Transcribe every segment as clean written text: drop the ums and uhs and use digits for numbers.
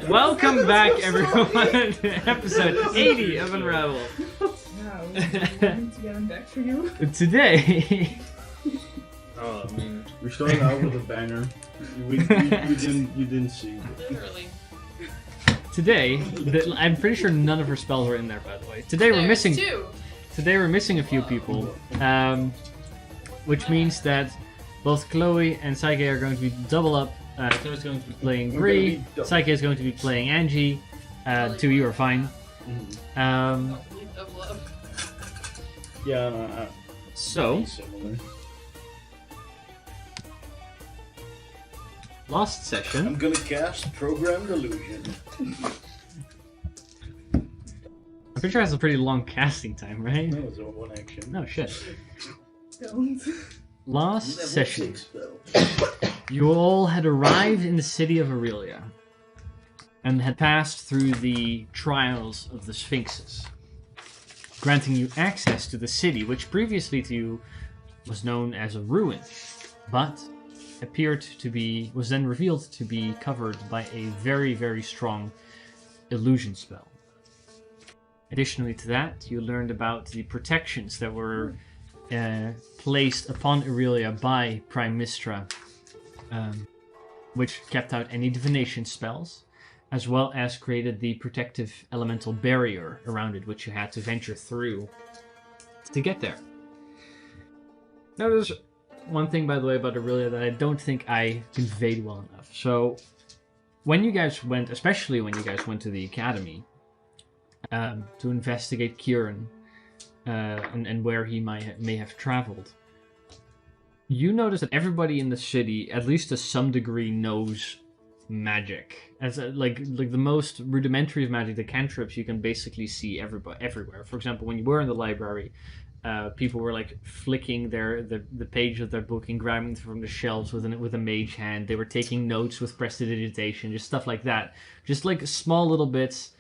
Welcome back, everyone, to episode 80 of Unravel. Yeah, we need to get him back for you. Today, Oh, I mean, we're starting out with a banger. You didn't see. Literally. I'm pretty sure none of her spells were in there, by the way. Today we're missing. Two. Today we're missing a few people, which means that both Chloe and Psyche are going to be double up. Chloe's going to be playing Bree. Psyche is going to be playing Angie. Two of you are fine. Double up. Yeah, So, similar. last session. I'm gonna cast Program Delusion. I'm pretty sure it has a pretty long casting time, right? No, it's all one action. No shit. Don't. Last Level session, 6 spell. you all had arrived in the city of Aurelia and had passed through the trials of the Sphinxes, granting you access to the city, which previously to you was known as a ruin, but was then revealed to be covered by a very, very strong illusion spell. Additionally to that, you learned about the protections that were placed upon Aurelia by Prime Mistra, which kept out any divination spells, as well as created the protective elemental barrier around it, which you had to venture through to get there. Now, there's one thing, by the way, about Aurelia that I don't think I conveyed well enough. So, when you guys went, especially when you guys went to the academy to investigate Kieran and where he may have traveled, you notice that everybody in the city, at least to some degree, knows magic. Like the most rudimentary of magic, the cantrips, you can basically see everywhere. For example, when you were in the library, people were like flicking the page of their book and grabbing it from the shelves with a mage hand. They were taking notes with prestidigitation, just stuff like that. Just like small little bits.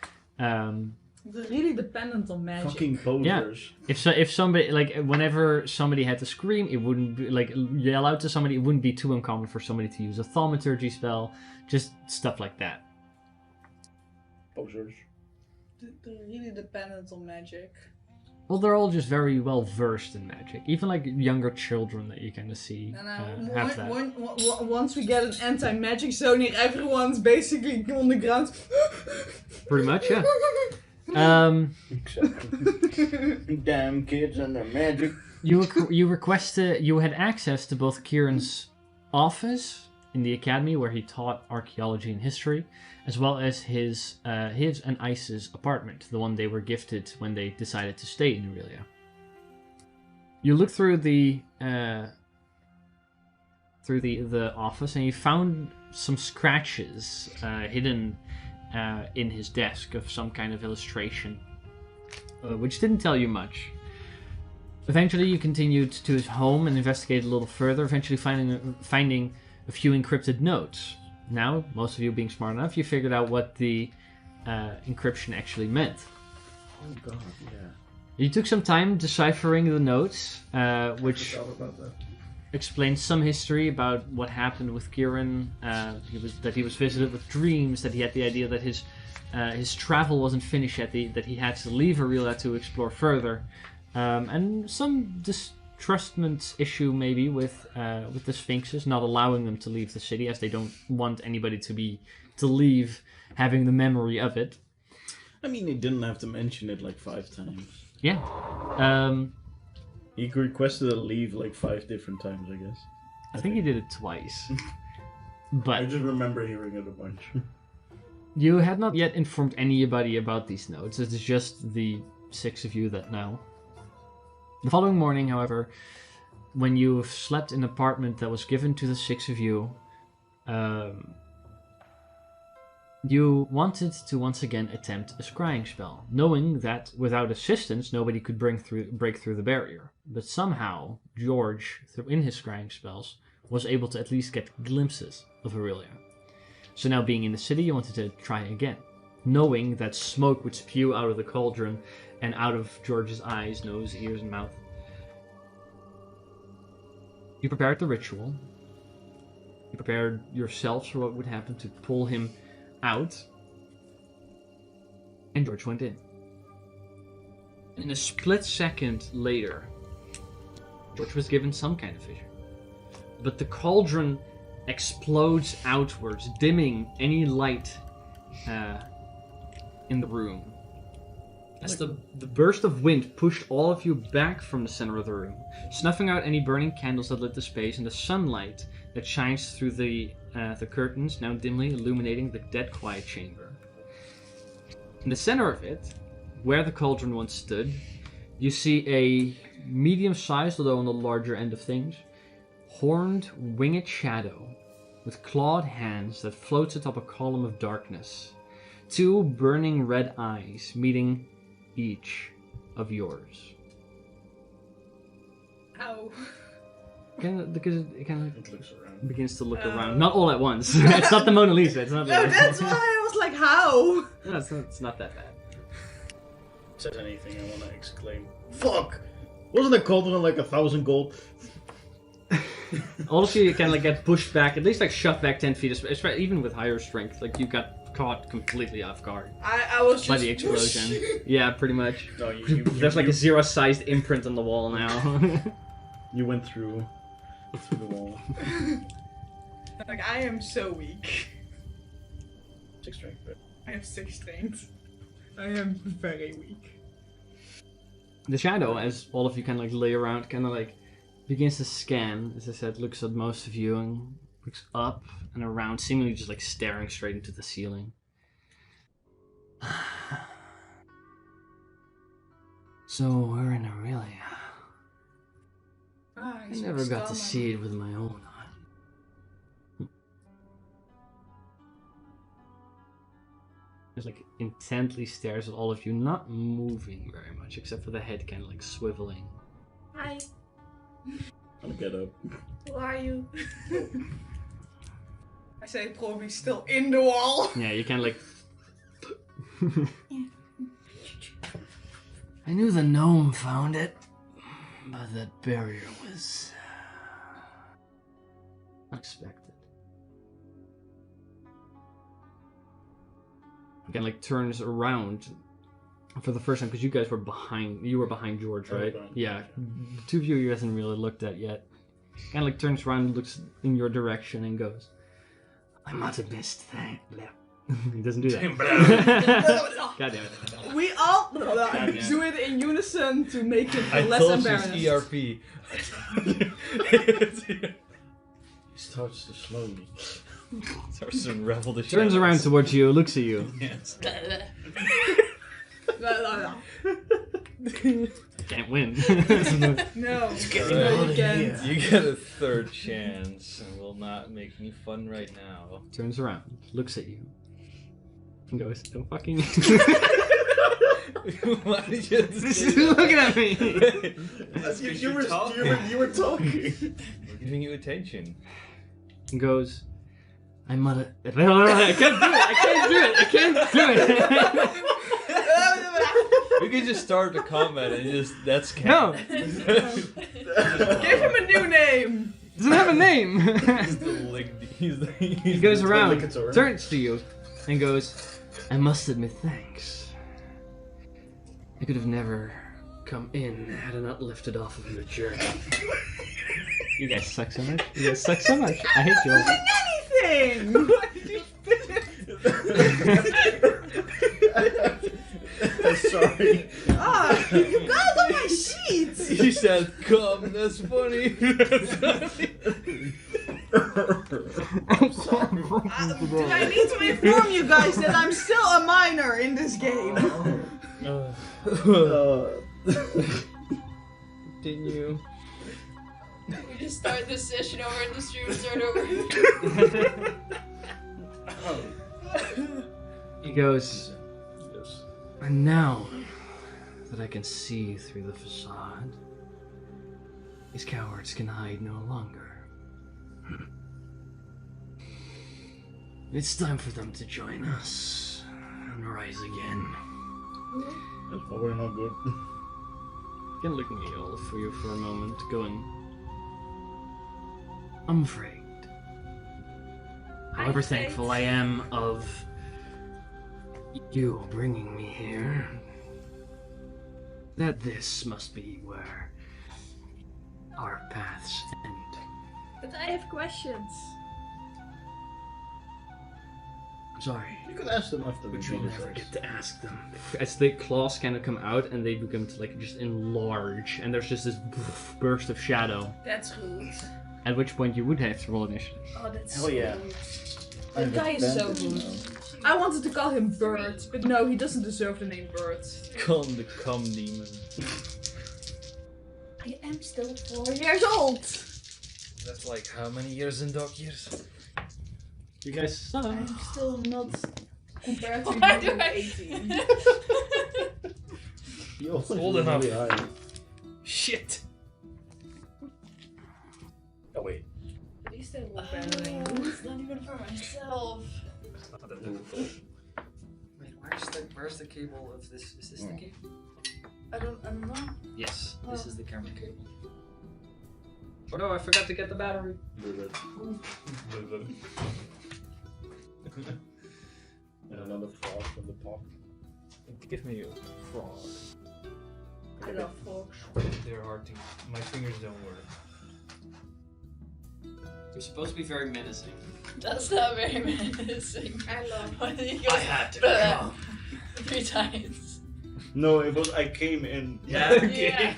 They're really dependent on magic. Fucking posers. Yeah. If somebody, like, whenever somebody had to scream, it wouldn't be, like, yell out to somebody, it wouldn't be too uncommon for somebody to use a thaumaturgy spell. Just stuff like that. Posers. They're really dependent on magic. Well, they're all just very well versed in magic. Even like younger children that you kind of see have that. Once we get an anti-magic zone here, everyone's basically on the ground. Pretty much, yeah. Except damn kids and their magic. You had access to both Kieran's office in the academy where he taught archaeology and history, as well as his and Ice's apartment, the one they were gifted when they decided to stay in Aurelia. You look through the office and you found some scratches hidden in his desk of some kind of illustration, which didn't tell you much. Eventually, you continued to his home and investigated a little further, eventually finding a few encrypted notes. Now, most of you being smart enough, you figured out what the encryption actually meant. Oh god, yeah. You took some time deciphering the notes, which explained some history about what happened with Kieran. He was visited with dreams, that he had the idea that his travel wasn't finished yet, that he had to leave Aurelia to explore further, and some distrustment issue maybe with the Sphinxes, not allowing them to leave the city, as they don't want anybody to leave having the memory of it. I mean, he didn't have to mention it like 5 times. Yeah. He requested a leave like 5 different times, I guess. I think he did it twice. I But just remember hearing it a bunch. you had not yet informed anybody about these notes. It is just the 6 of you that know. The following morning, however, when you slept in an apartment that was given to the 6 of you, you wanted to once again attempt a scrying spell, knowing that without assistance nobody could break through the barrier. But somehow George, in his scrying spells, was able to at least get glimpses of Aurelia. So now, being in the city, you wanted to try again, knowing that smoke would spew out of the cauldron and out of George's eyes, nose, ears, and mouth. You prepared the ritual. You prepared yourselves for what would happen to pull him out. And George went in. In a split second later, George was given some kind of vision. But the cauldron explodes outwards, dimming any light in the room. As the burst of wind pushed all of you back from the center of the room, snuffing out any burning candles that lit the space, and the sunlight that shines through the curtains, now dimly illuminating the dead quiet chamber. In the center of it, where the cauldron once stood, you see a medium-sized, although on the larger end of things, horned, winged shadow with clawed hands that floats atop a column of darkness. Two burning red eyes meeting each of yours. Ow. Because it kind of It looks around. begins to look around. Not all at once. It's not the Mona Lisa. It's not No, the... that's why I was like, how? No, it's not that bad. Says anything, I want to exclaim. Fuck! Wasn't the cauldron like 1,000 gold? All of you kind of like get pushed back, at least like shoved back 10 feet, even with higher strength. Like you got caught completely off guard I was just... by the explosion. Yeah, pretty much. No, There's like a zero-sized imprint on the wall now. You went through the wall. Like, I am so weak. 6 strength, but... I have 6 strength. I am very weak. The shadow, as all of you kind of like lay around, kind of like begins to scan. As I said, looks at most of you and looks up and around, seemingly just like staring straight into the ceiling. So we're in Aurelia. Ah, I never got to see it with my own eye. Just like intently stares at all of you, not moving very much, except for the head kind of like swiveling. Hi, I'll get up. who are you? I say probably still in the wall. Yeah, you kind of like. I knew the gnome found it, but that barrier was unexpected. He kind of like turns around for the first time because you guys were behind. You were behind George, right? behind. Yeah. The two of you hasn't really looked at yet. Kind of like turns around and looks in your direction and goes, "I might have missed that." He doesn't do that. God damn it. We all damn. do it in unison to make it I less told embarrassed. you ERP. He starts to slowly. Starts to unravel the Turns shadows. around towards you, looks at you. Yes. Can't win. No, getting no, out you of can't. here. You get a third chance and will not make me fun right now. Turns around, looks at you, and goes, "Don't fucking." Why did you This is looking at me. That's 'cause You you're were talking. you were talking. We're giving you attention. And goes, "I might have." I can't do it. I can't do it. I can't do it. We could just start the combat and that's No, Give him a new name. doesn't have a name. He He goes Like around, it's over. turns to you, and goes, "I must admit thanks. I could have never come in had I not lifted off of your journey." You guys suck so much. You guys suck so much. I hate you all. Anything. Sorry. Ah, you got it on my sheets. He said, "Come, that's funny." Do I need to inform you guys that I'm still a minor in this game? Continue. We just start this session over in the stream and start over. He goes, Yes. "And now that I can see through the facade, these cowards can hide no longer. It's time for them to join us and rise again." That's probably not good. Again, looking at you all for you for a moment, going, "I'm afraid. However thankful I am of You bringing me here. That this must be where our paths end. But I have questions. I'm sorry. You could ask them after we But you'll beat never it. get to ask them. As the claws kind of come out and they become like just enlarge, and there's just this burst of shadow. That's good. At which point you would have to roll initiative. Oh, that's Hell yeah. good. I That have guy is so advantage good. now. I wanted to call him Bird, but no, he doesn't deserve the name Bird. Come the cum demon. I am still 4 years old. That's like how many years in dog years? You guys suck. I'm still not compared to Why do you, I- 18. You always Old roll enough. really high. Shit! Oh wait. At least I look better than you. It's not even for myself. It's not that difficult. Wait, where's the cable of this? Is this the cable? I don't know. Yes, this Oh. is the camera cable. Oh no, I forgot to get the battery. And another frog from the top. Give me a frog. I love frogs. They're hard to. My fingers don't work. You're supposed to be very menacing. That's not very menacing. I love Why did he I go had to Blah. come. 3 times? No, it was I came in. Yeah. Yeah.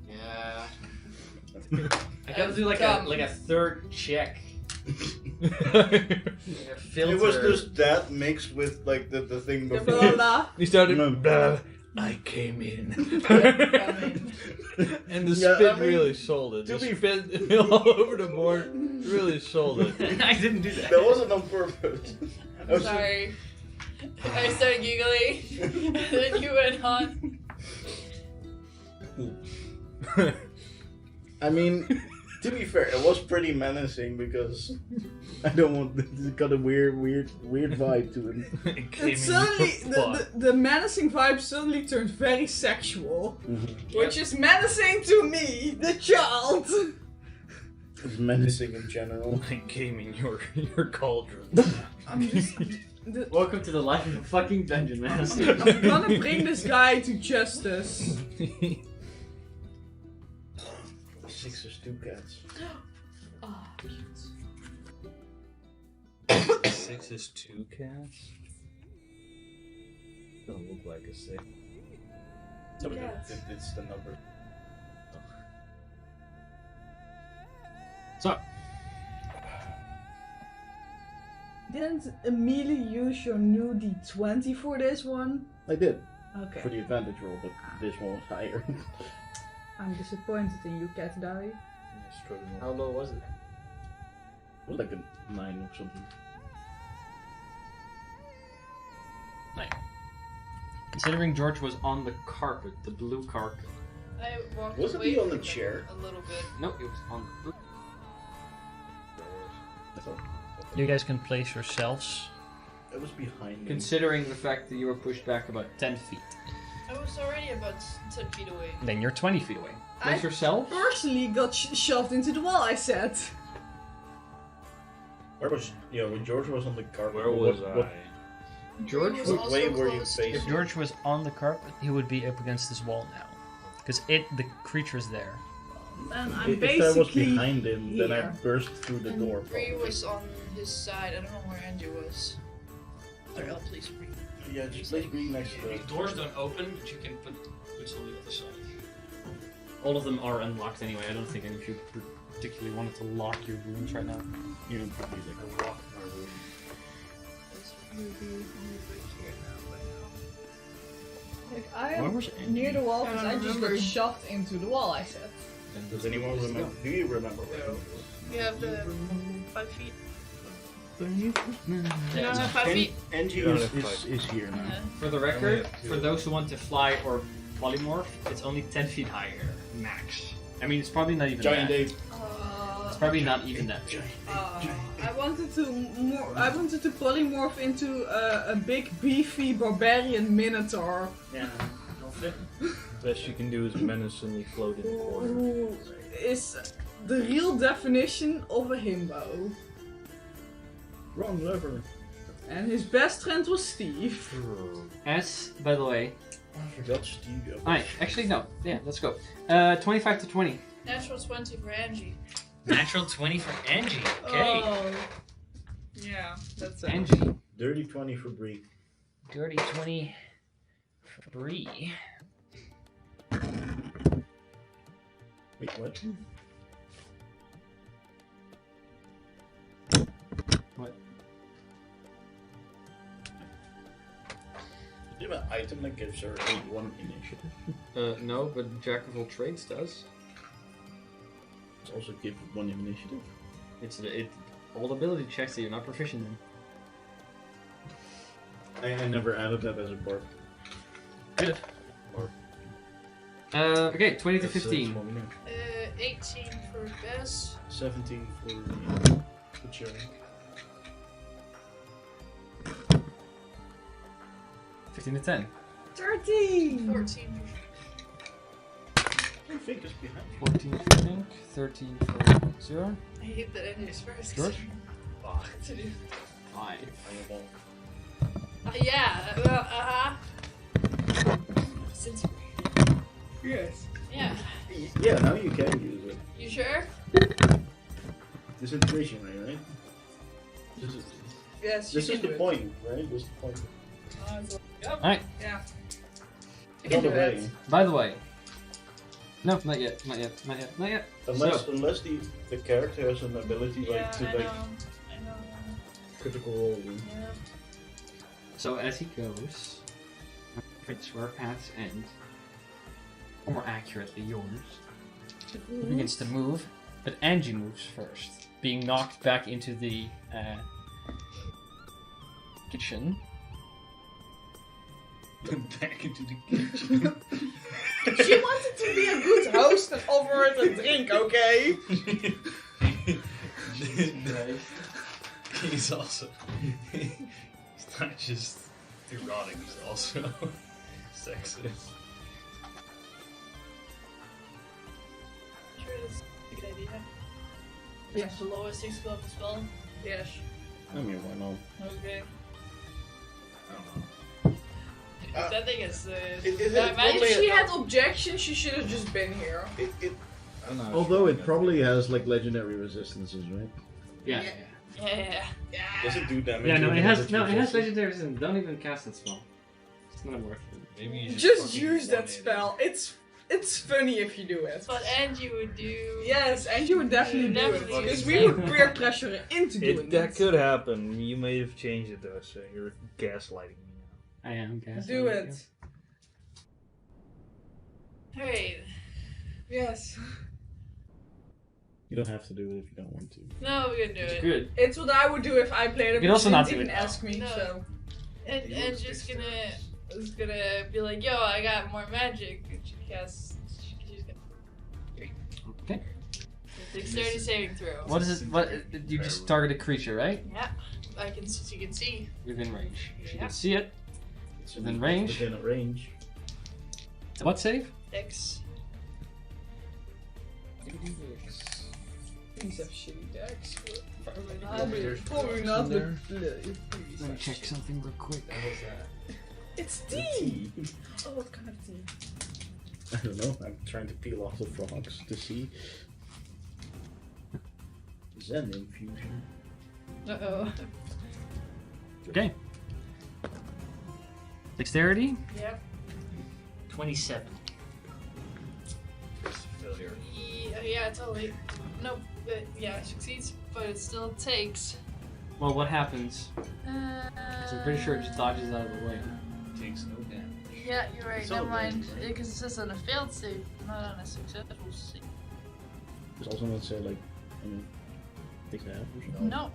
Yeah. I gotta do like a third check. Like a filter. It was just that mixed with like the thing the before. blah. You started. No. Blah. I came in. And the Yeah, spit I mean, really sold it. to The be- spit all over the board really sold it. I didn't do that. That wasn't on purpose. I was Sorry. I started giggling, and then you went on. I mean, to be fair, it was pretty menacing because I don't want. It's got a weird vibe to it. I came And suddenly, the menacing vibe suddenly turns very sexual. Which is menacing to me, the child. It's menacing in general. I came in your cauldron. I'm just. Welcome to the life of a fucking dungeon master. I'm gonna bring this guy to justice. 6 is 2 cats. Oh, cute. 6 is 2 cats? Don't look like a 6. No, but Cats. it's the number. So, Didn't Amelie use your new D20 for this one? I did Okay. for the advantage roll, but this one was higher. I'm disappointed in you, Cat Die. How low was it? It was like a 9 or something. considering George was on the carpet, the blue carpet. I walked Wasn't away he on from the him chair? a little bit. No, it was on the blue. I thought You guys can place yourselves, it was behind me. considering the fact that you were pushed back about 10 feet. I was already about 10 feet away. Then you're 20 feet away. Place I- yourself. Personally got shoved into the wall, I said. Where was when George was on the carpet? Where was what, I? George He was was, What way also were you close facing? if George was on the carpet, he would be up against this wall now. Because the creature's there. And I'm If I basically was behind him, then I here. burst through the door. And Bree probably. was on his side. I don't know where Andrew was. Sorry, I'll place Bree. Yeah, just place Bree next to it. Doors don't open, but you can put boots on the other side. All of them are unlocked anyway. I don't think any of you particularly wanted to lock your rooms right now. You don't put these like a rock in our room. Like, I Where am was Andrew? near the wall I because don't I just remember. got shoved into the wall, I said. Does anyone remember? Do you remember where it was? You have the 5 feet. Yeah, You don't have 5 feet. Angie You don't is, have five. is here now. Yeah. For the Only record, have two. for those who want to fly or polymorph, it's only 10 feet higher, max. I mean, it's probably not even Giant that. Dave. It's probably not even that. I wanted to polymorph into a big beefy barbarian minotaur Yeah, don't fit. Best you can do is menacingly float in the corner. who is the real definition of a himbo. Wrong lever. And his best friend was Steve. S, by the way. I forgot Steve. Alright, actually, no. Yeah, let's go. 25 to 20. Natural 20 for Angie. Natural 20 for Angie. Okay. Oh. Yeah, that's it. Angie. Dirty 20 for Bree. Dirty 20 for Bree. Wait, what? What? Do you have an item that gives her one initiative? No, but Jack of all trades does. It's also give one initiative. It's all ability checks that you're not proficient in. I never added that as a bar. Good. Okay, 20 to 15. 18 for Bess. 17 for Cherry. 15 to 10. 13! 14 I think it's behind. 14 for Pink. 13 for 0. I hate that Angie's first. George? To do. 5. Yeah. Since. Yes. Yeah. Yeah, now you can use it. You sure? Disintegration ray, right? Yes, This you is can the do point, right? This is the point. Yep. Alright, Yeah. You Not can do away. it. by the way. No, not yet, not yet, not yet, not yet. Unless So, unless the character has an ability Yeah, to I like know. critical role. Yeah. so as he goes, it's where paths end. Or more accurately, yours. He begins to move, but Angie moves first, being knocked back into the kitchen. Back into the kitchen. She wanted to be a good host and offer her a drink, okay? He's also. He's not just erotic, he's also sexist. Sure, that's a good idea. Yes. The lowest skill of the spell. Yes. I mean, why not? Okay. I don't know. That thing is. If she had objections, she should have just been here. I'm not Although sure it probably has like legendary resistances, right? Yeah. Yeah. Does it do damage? Yeah, no, with it has resistance? legendary resistance. Don't even cast that spell. It's not worth it. Maybe you should Just fucking use that one-hit it. spell. It's funny if you do it. That's what Angie would do. Yes, and you would definitely do it. Definitely. Because we would peer pressure her into doing it. That could happen. You may have changed it though, so you're gaslighting me now. I am guessing. Do it. Alright. Yes. You don't have to do it if you don't want to. No, we're gonna do It's it. good. It's what I would do if I played it. You can also not do didn't it. ask me, No. so. And just gonna be like, yo, I got more magic. And she casts. She's gonna. Okay. Dexterity saving throw. What is it? What you just target a creature, right? Yeah. She can see. Within range. She Yeah. can see it. It's Within range? Within a range. What save? Dex. These have shitty decks. Probably not. Probably not the Let me check something real quick. It's tea! Oh, what kind of tea? I don't know. I'm trying to peel off the frogs to see. Zen infusion. Uh-oh. Okay. Dexterity? Yep. 27. Failure. Yeah, totally. Nope. Yeah, it succeeds, but it still takes. Well, what happens? So I'm pretty sure it just dodges out of the way. Takes no damage. Yeah, you're right. It's Never all mind. right. Because it says on a failed save, not on a successful save. There's also not say like, I mean, take that or something. No.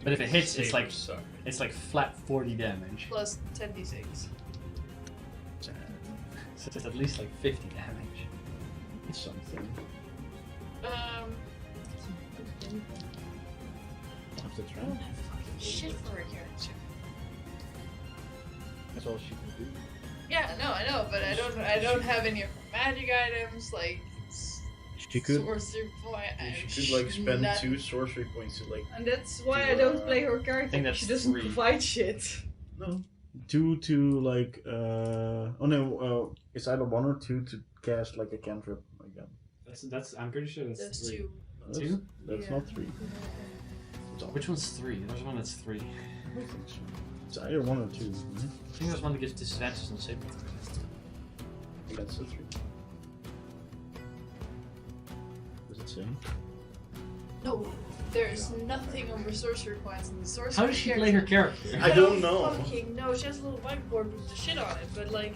But if it hits, it's like- Suck. It's like flat 40 damage. Plus 10d6. So it's at least like 50 damage. It's something. After I don't trying. have fucking shit for a character. That's all she can do. Yeah, no, I know, but I don't have any of her magic items. Like, She could. sorcery point. She could like spend 2 sorcery points to like. And that's why I don't play her character. think that's She doesn't 3. provide shit. No. 2 to like. Oh no. It's either 1 or 2 to cast like a cantrip again. That's. I'm pretty sure that's That's 3. 2. That's, 2? That's Yeah. not 3. Which one's 3? There's one that's 3. I don't think so. It's either 1 or 2. I think there's one that gives disadvantages on saving. That's a 3. Does it say? No, there's nothing over sorcery points in the sorcery. How does she play her character? I don't know. Fucking no, she has a little whiteboard with the shit on it, but like,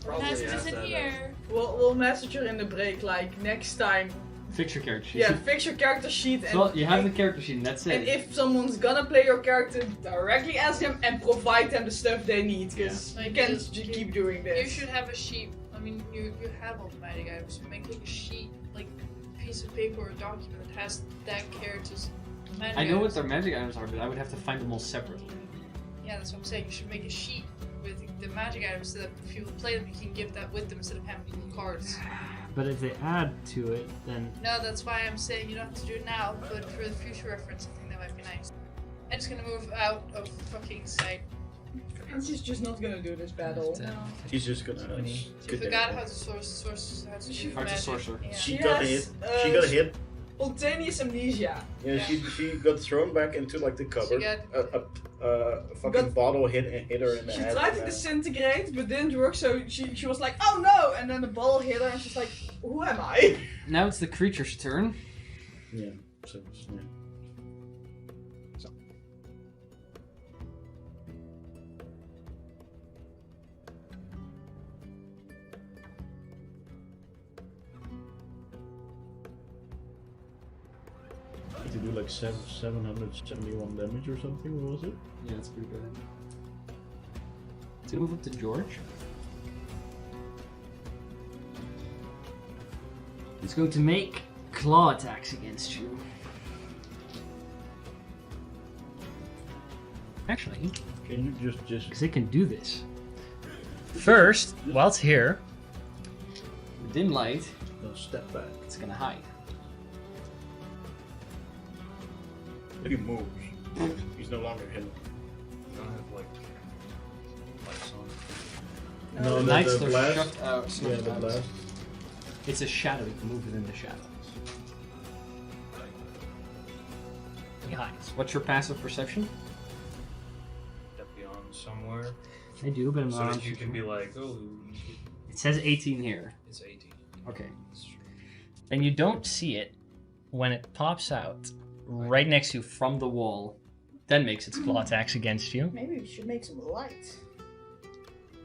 Probably messages has in that, here. We'll message her in the break, like, next time. Fix your character sheet. Yeah, fix your character sheet and... So you have the character sheet, and that's it. And if someone's gonna play your character, directly ask them and provide them the stuff they need, because Yeah. you can't Like, just keep doing this. You should have a sheet. I mean, you have all the magic items. Make like a sheet, like piece of paper or document that has that character's magic I know what items. their magic items are, but I would have to find them all separately. Yeah, that's what I'm saying. You should make a sheet with the magic items so that if you play them, you can give that with them instead of having little cards. But if they add to it, then No, that's why I'm saying you don't have to do it now, but for the future reference, I think that might be nice. I'm just gonna move out of fucking sight. And she's just not gonna do this battle. No. She's just gonna. She get forgot there. how to source how to She do Hard to magic. sorcerer. Yeah. She She got has, hit. She got hit. Spontaneous amnesia. Yeah, Yeah. she got thrown back into like the cupboard. got- A fucking bottle hit her in the She head. tried to and, disintegrate, but didn't work, so she was like, oh no! And then the ball hit her, and she's like, who am I? now it's the creature's turn. Yeah. So, yeah. To do like 771 damage or something, what was it? Yeah, that's pretty good. Let's move up to George. He's going to make claw attacks against you. Actually, Can you just because it can do this. First, while it's here, dim light, step back? it's gonna hide. If he moves, he's no longer hidden. You don't have like lights on. No, Lights the are blast. shut out. Yeah, snuffed the out. blast. It's a shadow. You can move within the shadows. He hides. What's your passive perception? That be on somewhere. I do, but I'm So not. that you can be like, oh, It says 18 here. it's 18. Okay. That's true. And you don't see it when it pops out right next to you from the wall, then makes its claw attacks against you. Maybe we should make some light.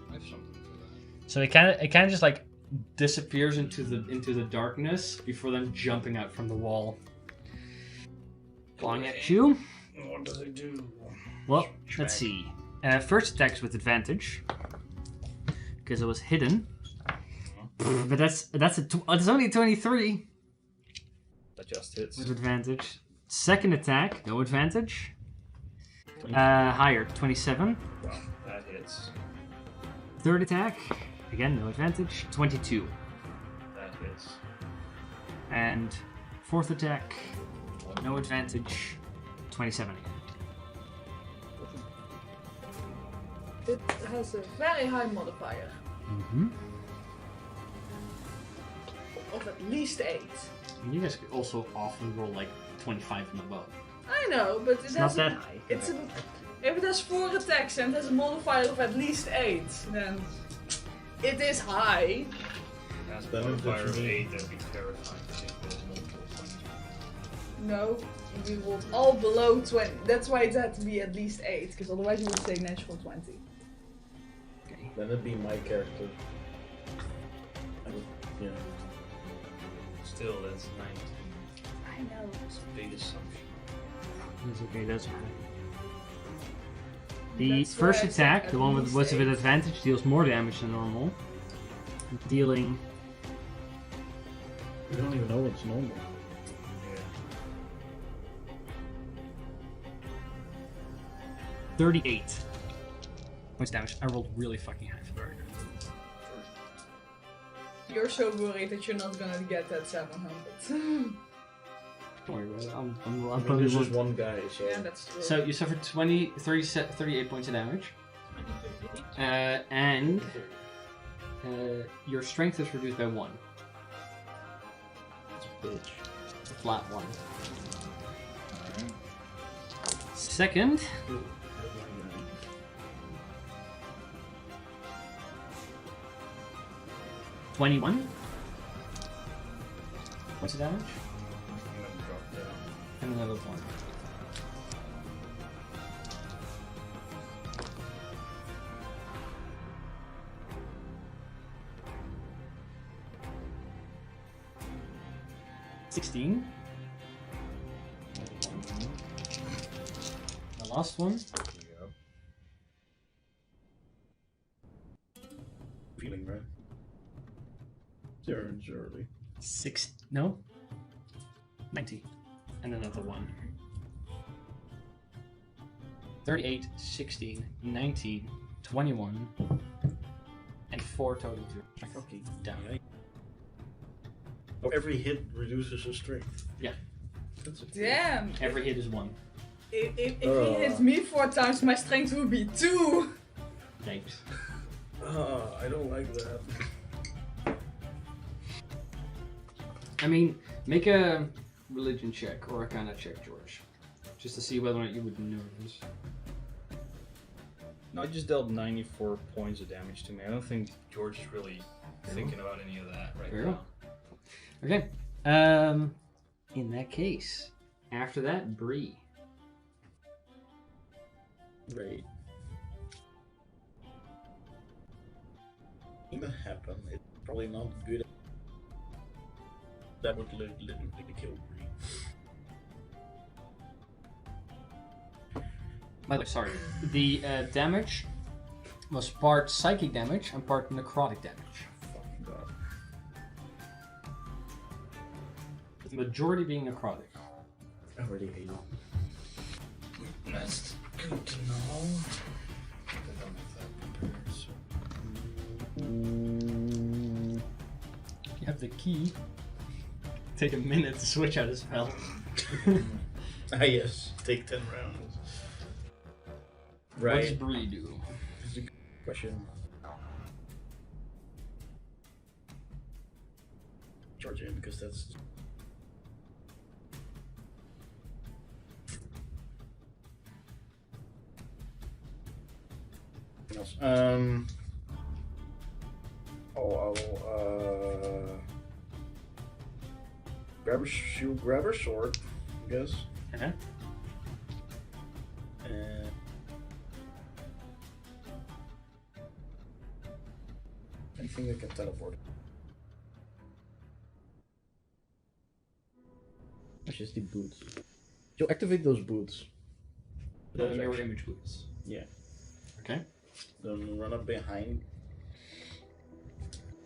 I have something for that. So it kind of just like disappears into the darkness before then jumping out from the wall, clawing at you. What does it do? Well, let's see. First attack's with advantage because it was hidden. But it's only 23 That just hits. with advantage. Second attack, no advantage. Higher, 27. Wow, that hits. Third attack, again no advantage, 22. That hits. And fourth attack, no advantage, 27 again. It has a very high modifier Mm-hmm. of at least 8. You guys could also often roll like 25 and above. I know, but it It's has not that high. If it has 4 attacks and has a modifier of at least 8, then it is high. Has a That is modifier of definitely- 8, that'd be terrifying to think there's multiple points. No, we rolled all below 20. That's why it had to be at least 8, because otherwise you would say natural 20. Okay. Then it'd be my character. I would, yeah. Still, that's 19. I know. It's a big assumption. That's okay, that's okay. The That's first why I said attack, at the one with least with 8. advantage, deals more damage than normal. Dealing We don't even know what's normal. Yeah. 38 points damage. I rolled really fucking high for that. You're so worried that you're not gonna get that 700. Don't worry about it. I'm I mean, probably there's just one guy, so. Yeah, that's true. So you suffered 38 points of damage. And your strength is reduced by 1. Bitch. It's a flat 1. Second, 21 points of damage. And another 1. $16. The last one. Feeling right. Turns early. 90. And another 1. 38, 16, 19, 21, and 4 total Fucking down. Oh, every hit reduces his strength. Yeah. That's a Damn. Every hit is 1. If he hits me 4 times, my strength would be 2. Yikes. I don't like that. I mean, make a religion check or a kind of check, George. Just to see whether or not you would be nervous. No, I just dealt 94 points of damage to me. I don't think George is really thinking about any of that right Very now. well. Okay. In that case, after that, Bree. Right. It might happen. It's probably not good. That would literally kill Bree. By the way, sorry. The damage was part psychic damage and part necrotic damage. Fucking god. The majority being necrotic. I already hate it. That's good to know. I don't have that prepared, so. You have the key. Take a minute to switch out a spell. Ah yes, take 10 rounds. What does Right. Bree do? That's a good question. Charge in because that's. Else. I'll she'll grab her sword, I guess. Okay. And anything that can teleport. That's just the boots. So activate those boots. The mirror image boots. Yeah. Okay. Then run up behind.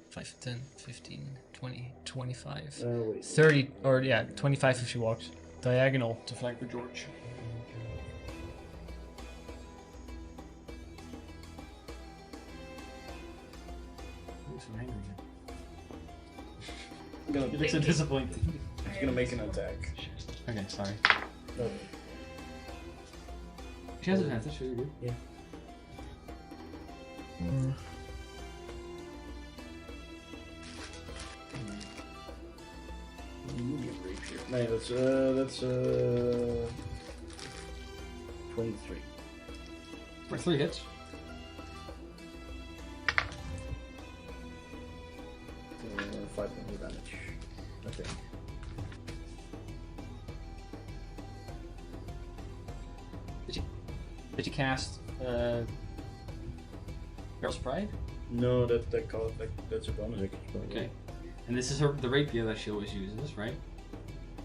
5, 10, 15, 20, 25, Wait. 30, or yeah, 25 if she walks diagonal. To flank for George. He's so angry. I'm gonna, He looks so disappointed. he's gonna make an attack. Okay, sorry. No. She has advantage, so you're good. Yeah. No, that's 23. For 3 hits. Uh, 5 more damage. I think. Did you cast Barrel's Pride? No, that's a bonus action. Okay. And this is the rapier that she always uses, right?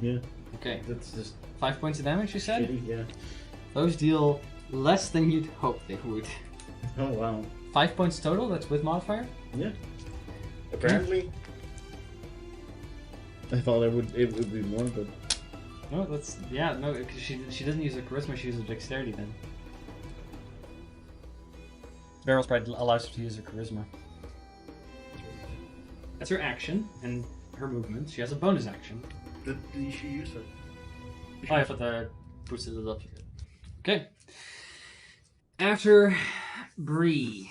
Yeah. Okay. That's just 5 points of damage, you said? shitty, yeah. Those deal less than you'd hope they would. Oh wow. 5 points total, that's with modifier? Yeah. Apparently. I thought it would be more, but No, that's... Yeah, no, because she doesn't use her charisma, she uses dexterity then. Barrel's Pride allows her to use her charisma. That's her action and her movement. She has a bonus action. Did she use it? Oh, I thought that boosted it up. Okay. After Bree.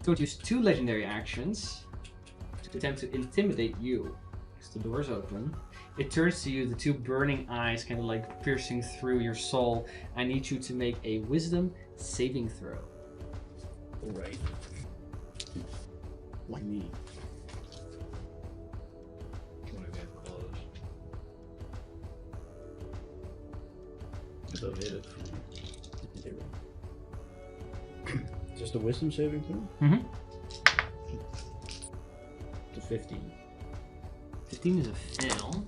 Going to use 2 legendary actions to attempt to intimidate you. Because the door's open. It turns to you, the 2 burning eyes kind of like piercing through your soul. I need you to make a wisdom saving throw. Alright. Why me? Want to get close. So hit it. 0. Just a wisdom saving throw? Mm-hmm. To 15. 15 is a fail.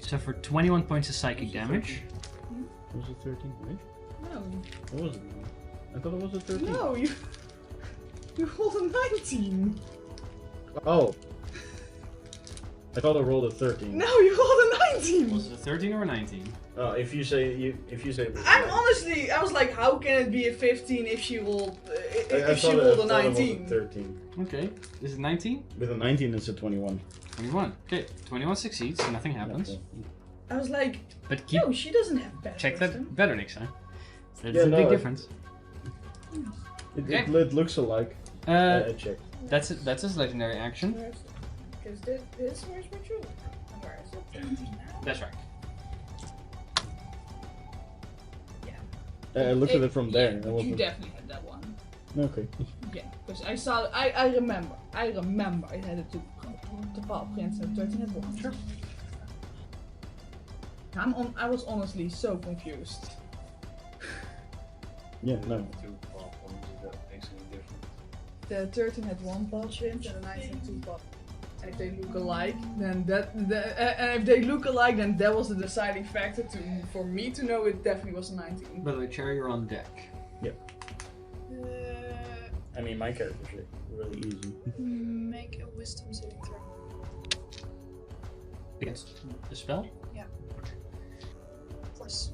So for 21 points of psychic damage. Was it 13, right? No. What was it? I thought it was a 13. No, you rolled a 19. Oh. I thought I rolled a 13. No, you rolled a 19. Was it a 13 or a 19? If you say it was a I'm 9. honestly, I was like, how can it be a 15 if she rolled, I if she thought rolled a thought it was 19? 13. Okay. Is it 19? With a 19, it's a 21. 21. Okay. 21 succeeds, so nothing happens. Okay. I was like, But keep no, she doesn't have bad check wisdom. that better next time. That's Yeah, a big no, difference. It looks alike. I checked. That's his legendary action. Because this where's my true? Where is it? 17 now? That's right. I looked at it from there. Yeah, and it but you wasn't... definitely had that one. Okay. Yeah, because I saw, I remember I had it to Paul Prince and 13 at one. Sure. I was honestly so confused. Yeah, no. 2 pop points, if that makes any difference. The 13 had 1 Paul Prince and the 19 had 2 Paul. And if they look alike, then that was the deciding factor for me to know it definitely was a 19. By the way, Cherry, you're on deck. I mean, my character's really easy. Make a wisdom saving throw. Against the spell? Plus.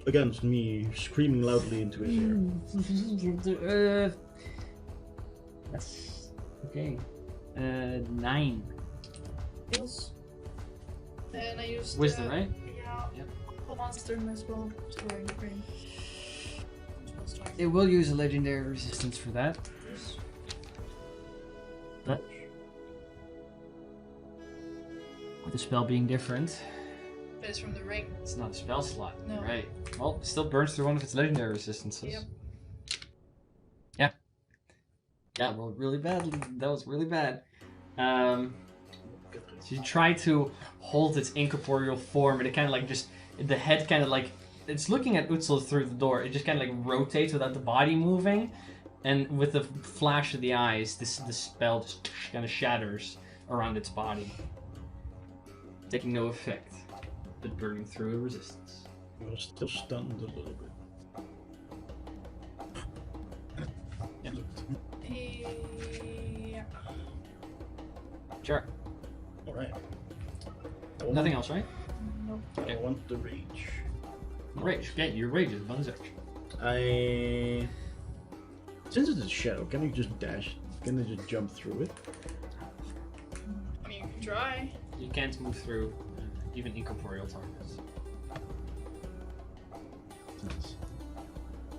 Against me screaming loudly into his ear. That's okay. 9. Yes. And I used Wisdom, right? Yeah. Yep. A monster as well. Sorry, brain. It will use a legendary resistance for that. But with the spell being different, But it's from the ring. it's not a spell slot. No. Right. Well, it still burns through one of its legendary resistances. Yep. Yeah. Yeah, well, really bad. That was really bad. So you try to hold its incorporeal form, and it kind of like just, the head kind of like, it's looking at Utzel through the door. It just kind of like rotates without the body moving, and with the flash of the eyes, the spell just kind of shatters around its body, taking no effect, but burning through a resistance. I was still stunned a little bit. Yeah. Sure. Alright. Nothing else, right? Nope. I want the rage. Rage. Yeah, your rage is bonus action. Since it's a shadow, can I just dash? Can I just jump through it? I mean, you can try. You can't move through even incorporeal targets. Nice.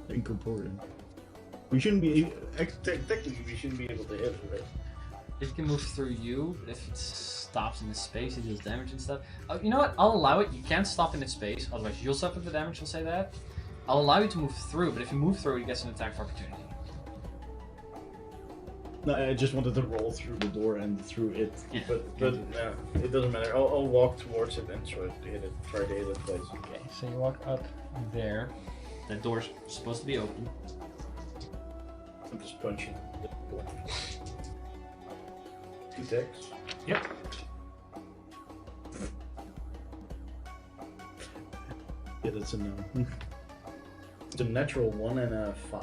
Incorporeal. We shouldn't be. Technically, we shouldn't be able to hit it, right? If it can move through you, but if it stops in its space, it deals damage and stuff. You know what? I'll allow it. You can't stop in its space, otherwise you'll suffer the damage. I'll say that. I'll allow you to move through, but if you move through, it gets an attack of opportunity. No, I just wanted to roll through the door and through it. Yeah, But no, it doesn't matter. I'll walk towards it and try to hit it twice. Okay, so you walk up there. That door's supposed to be open. I'm just punching the door. 2 attacks. Yep. Yeah, that's a no. It's a natural 1 and a 5.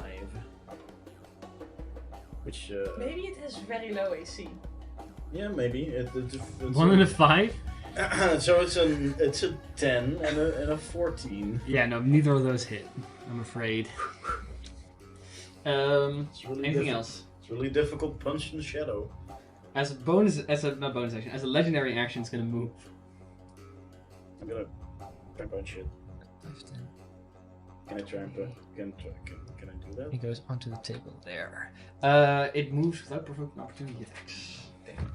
Which, Maybe it has very low AC. yeah, maybe. It's 1 and a 5? So it's a 10 and a 14. Yeah, no, neither of those hit, I'm afraid. It's really Anything else? It's really difficult punch in the shadow. As a bonus, not bonus action, as a legendary action, it's gonna move. I'm gonna punch it. 15. Can I try and punch? Can I do that? He goes onto the table there. It moves without provoking opportunity attacks. Damn.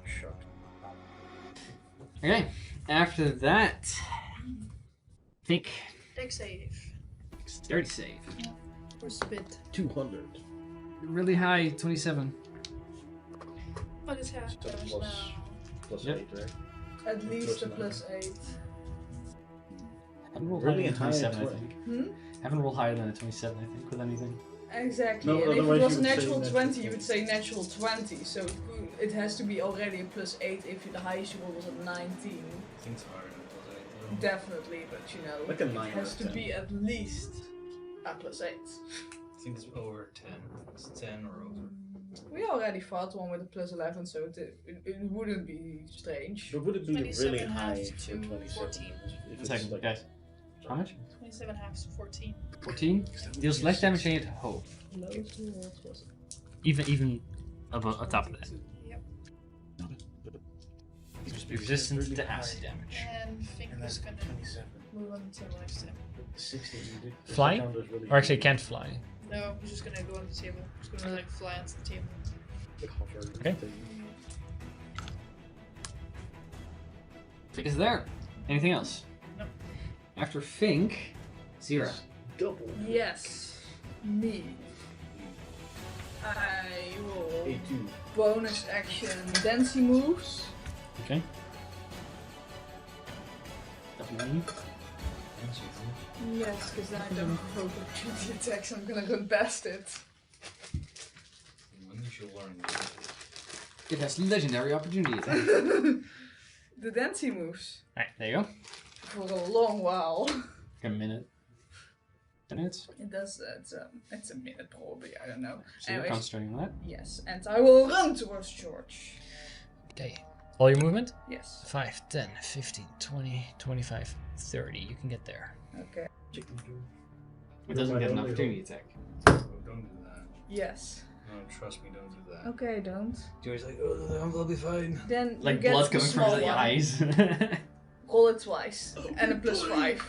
Shocked. Okay, after that, think Deck save. dexterity save. Or spit. 200. Really high, 27. What is So happening plus, now? plus Yep. 8, right? At least a Plus +8. Haven't rolled Really higher than high 27, I at think. Hmm? Haven't rolled higher than a 27, I think, with anything. Exactly. No, and if it otherwise was you a would say natural natural 20, you 20. would say natural 20. So it has to be already a +8 if the highest you roll was a 19. I think it's higher than +8. Definitely, but you know, Like a 9 it has or to 10. be at least a +8. I think it's over 10. It's 10 or over. We already fought one with a +11, so it wouldn't be strange. But would it be really 27 high half for to 27? 14. If One it's second, like- guys. How much? 27 halves to 14. 14? Deals less damage than you'd hope. Lowest what was it? Even above, on top of that. Yep. Just be resistant to acid damage. And Fink And is then gonna 27. move on to the next time. 16. Fly? Really Or actually, can't fly. No, he's just gonna go on the table. He's gonna like fly onto the table. like hover Okay. thing. Fink is there. Anything else? Nope. After Fink, Zira. Double. Yes, me. I will A2. bonus action Dancy moves. Okay. Definitely. Yes, because then I don't provoke opportunity attacks. I'm gonna run past it. When you should learn. It has legendary opportunity attack. The Dancy moves Alright, there you go. for a long while. Like a minute. 10 minutes. It does. It's a minute probably. I don't know. So you're Anyways, concentrating on that. yes, and I will run towards George. Okay. All your movement? Yes. 5, 10, 15, 20, 25, 30. You can get there. Okay. It doesn't get an opportunity attack. Oh, don't do that. Yes. No, trust me, don't do that. Okay, don't. Joey's like, oh, I'll be fine. Then Like you get blood the coming from small his one. eyes. Roll it twice and a +5.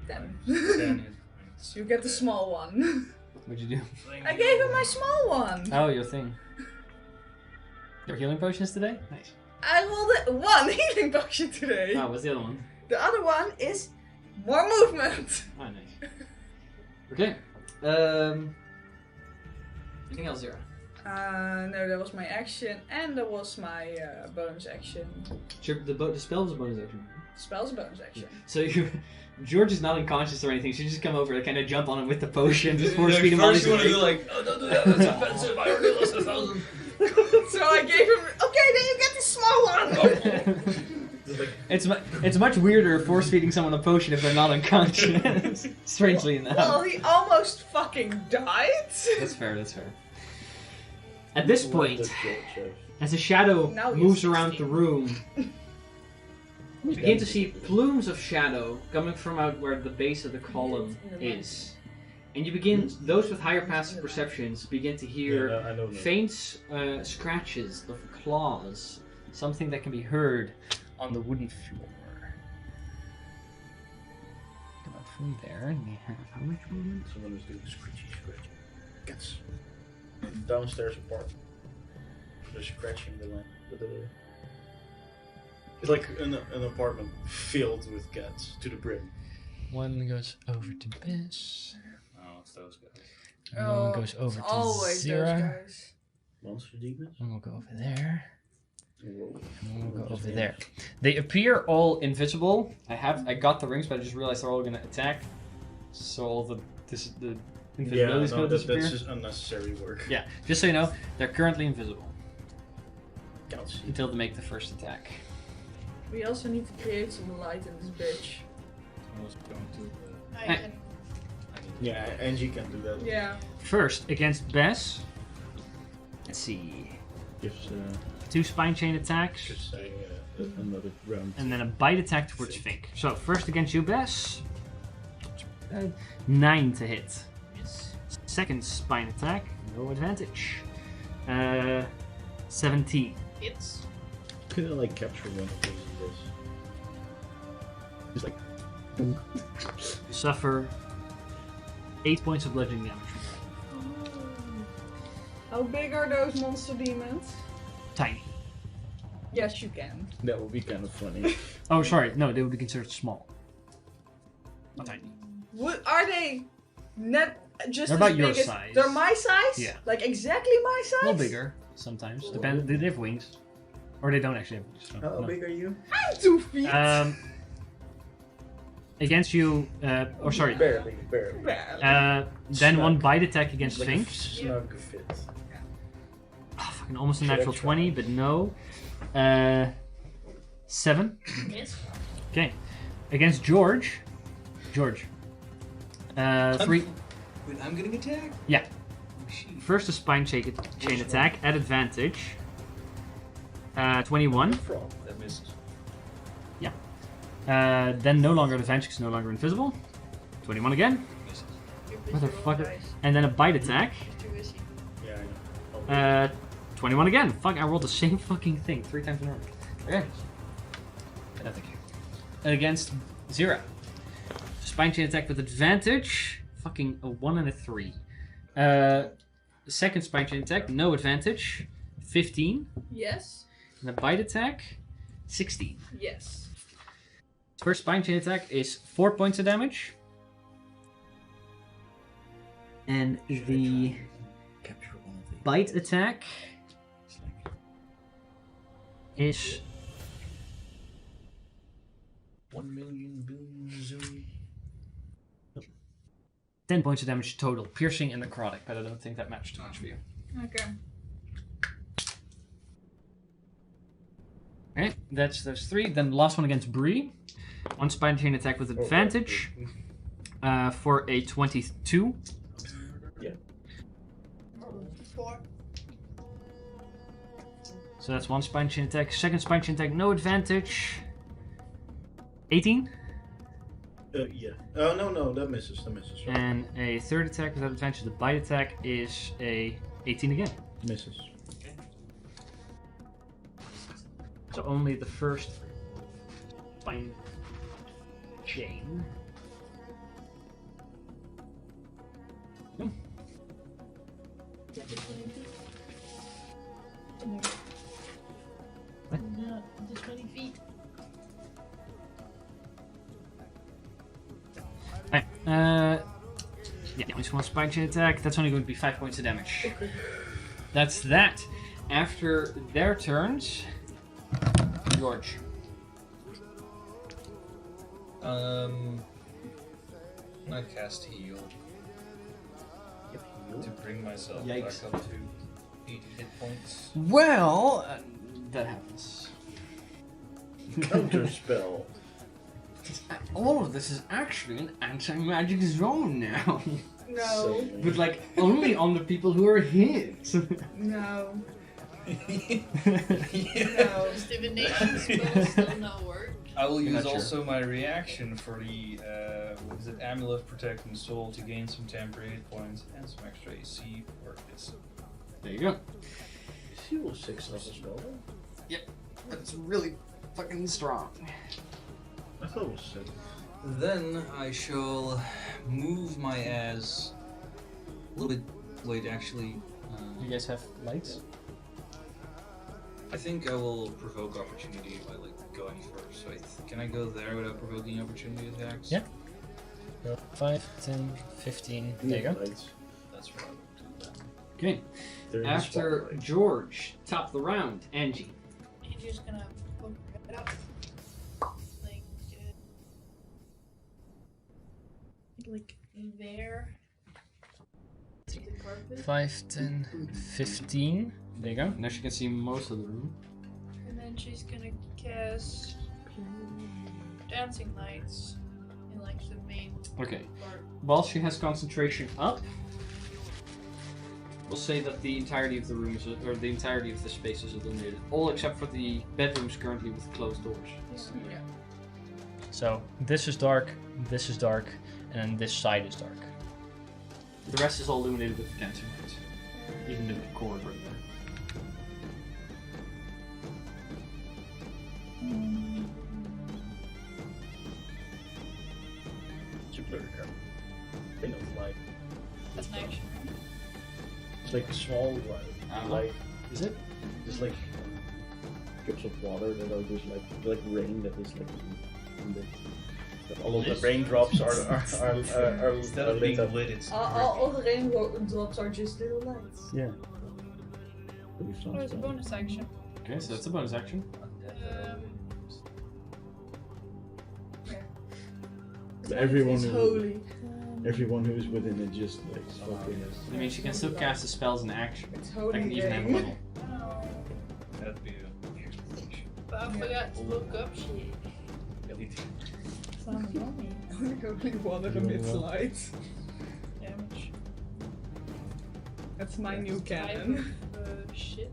10. 10 hit points. You get the small one. What'd you do? I gave him my small one. Oh, your thing. Your healing potions today? Nice. I rolled one healing potion today. Oh, what's the other one? The other one is more movement. Oh, nice. Okay. Anything else, Zira? No, that was my action and that was my bonus action. The spell was a bonus action. Spell's a bonus action. So George is not unconscious or anything. She just come over to kind of jump on him with the potion, just force Like, feed him all first these you want to away. do like, oh, don't do that, that's offensive, I already lost 1,000. So I gave him. Okay, then you get the small one. It's much weirder force feeding someone a potion if they're not unconscious. Strangely enough. Well, he almost fucking died. That's fair. At this point, What does George have? as a shadow Now he's moves around 16. the room, you begin to see plumes of shadow coming from out where the base of the column is. And you begin, those with higher passive perceptions begin to hear Yeah, I know that. faint scratches of claws, something that can be heard on the wooden floor. Come up from there, and we have how much movement? Someone is doing scratchy. Cats. Downstairs apart. They're scratching the land. It's like an apartment filled with cats to the brim. One goes over to Biss. Oh, it's those guys. And one goes over to Always those Zira. guys. Monster demons? One will go over there. Whoa. And one will go over there. They appear all invisible. I got the rings, but I just realized they're all going to attack. So all the Yeah, invisibility is no, going to disappear. that's just unnecessary work. Yeah, just so you know, they're currently invisible Cannot see. until they make the first attack. We also need to create some light in this bitch. was going to. I can. Yeah, Angie can do that. Yeah. First, against Bess. Let's see. Gives 2 spine chain attacks. just say another round. And then a bite attack towards Fink. So, first against you, Bess. 9 to hit. Second spine attack, no advantage. 17. Hits. Could I like capture one of those in this? Just like. Suffer 8 points of bludgeoning damage. How big are those monster demons? Tiny. Yes, you can. That would be kind of funny. Oh, sorry. No, they would be considered small. Not tiny. Are they net just They're as about your big as- size. They're my size? Yeah. Like exactly my size? A little bigger sometimes. Depends. They have wings. Or they don't actually have wings. So, How no. big are you? I'm 2 feet. Against you, or sorry. Barely. Well, Then one Snug. bite attack against Like Fink. a snug fit. Oh, fucking almost a Should I natural try? 20, but no. 7. Hits. Okay. Against George. 3. Wait, I'm getting attacked? Yeah. Oh, shit. First a spine chain attack at advantage. 21. Frog. That misses. Then no longer at advantage because no longer invisible. 21 again. Misses. You're busy rolling Motherfucker. dice. And then a bite attack. You're too busy. Yeah, I know. 21 again. Fuck, I rolled the same fucking thing 3 times in a row. Okay. No, thank you. Against 0. Spine chain attack with advantage. Fucking a 1 and a 3. Second spine chain attack, no advantage. 15. yes. And a bite attack, 16. Yes. First spine chain attack is 4 points of damage. And the Capture one of these. bite attack It's like is 1,000,000 boom zoom. 10 points of damage total, piercing and necrotic, but I don't think that matched too much for you. Okay. Okay, that's those 3. Then the last one against Bree. One spine chain attack with advantage for a 22. Four. So that's one spine chain attack. Second spine chain attack, no advantage. 18. Yeah. Oh, no, that misses. Sorry. And a third attack without advantage. The bite attack is a 18 again. Misses. So only the first spine chain. No, just 20 feet. Alright, yeah, only one spine chain attack. That's only going to be 5 points of damage. That's that. After their turns, George. I cast heal to bring myself Yikes. back up to 80 hit points. Well, that happens. Counter spell. All of this is actually an anti-magic zone now. No. But like, only on the people who are hit. No. Yeah. No. Does divination spell still not work? I will I'm use not sure. also my reaction for the what is it, Amulet of Protecting Soul to gain some temporary hit points and some extra AC for this. There you go. She was 6 level spell. That's really fucking strong. I thought it was 7. Then I shall move my ass a little bit. Wait, actually, You guys have lights? I think I will provoke opportunity if I go any further. So can I go there without provoking opportunity attacks? Yeah. 5, 10, 15. There you go. Lights. That's what I will do then. Okay. They're in the After spotlight. George, top of the round, Angie. You're just gonna poke her head up. Like there. To the carpet. 5, 10, 15. There you go. Now she can see most of the room. And then she's gonna cast Dancing Lights in like the main Okay. part. While she has concentration up, we'll say that the entirety of the room is, or the entirety of the space is illuminated, all except for the bedrooms currently with closed doors. Yeah. So this is dark, and then this side is dark. The rest is all illuminated with dancing lights, even the cord right there. Super thing of light. That's an action. It's like a small light. Is it? Just like drips of water that are just like rain that is like in the. All of the raindrops are Instead of being lit up. lit, it's All the raindrops are just little lights. Yeah. Oh, it's a bonus action. Okay, so that's a bonus action. Everyone It's who, holy. everyone who's within it just like fucking. I mean, she can still cast the spells in action. It's I holy. can even have a rain. little. that'd be a explanation. But I forgot to look up shit. Only water amidst light. Damage. That's my new Type canon. of, shit.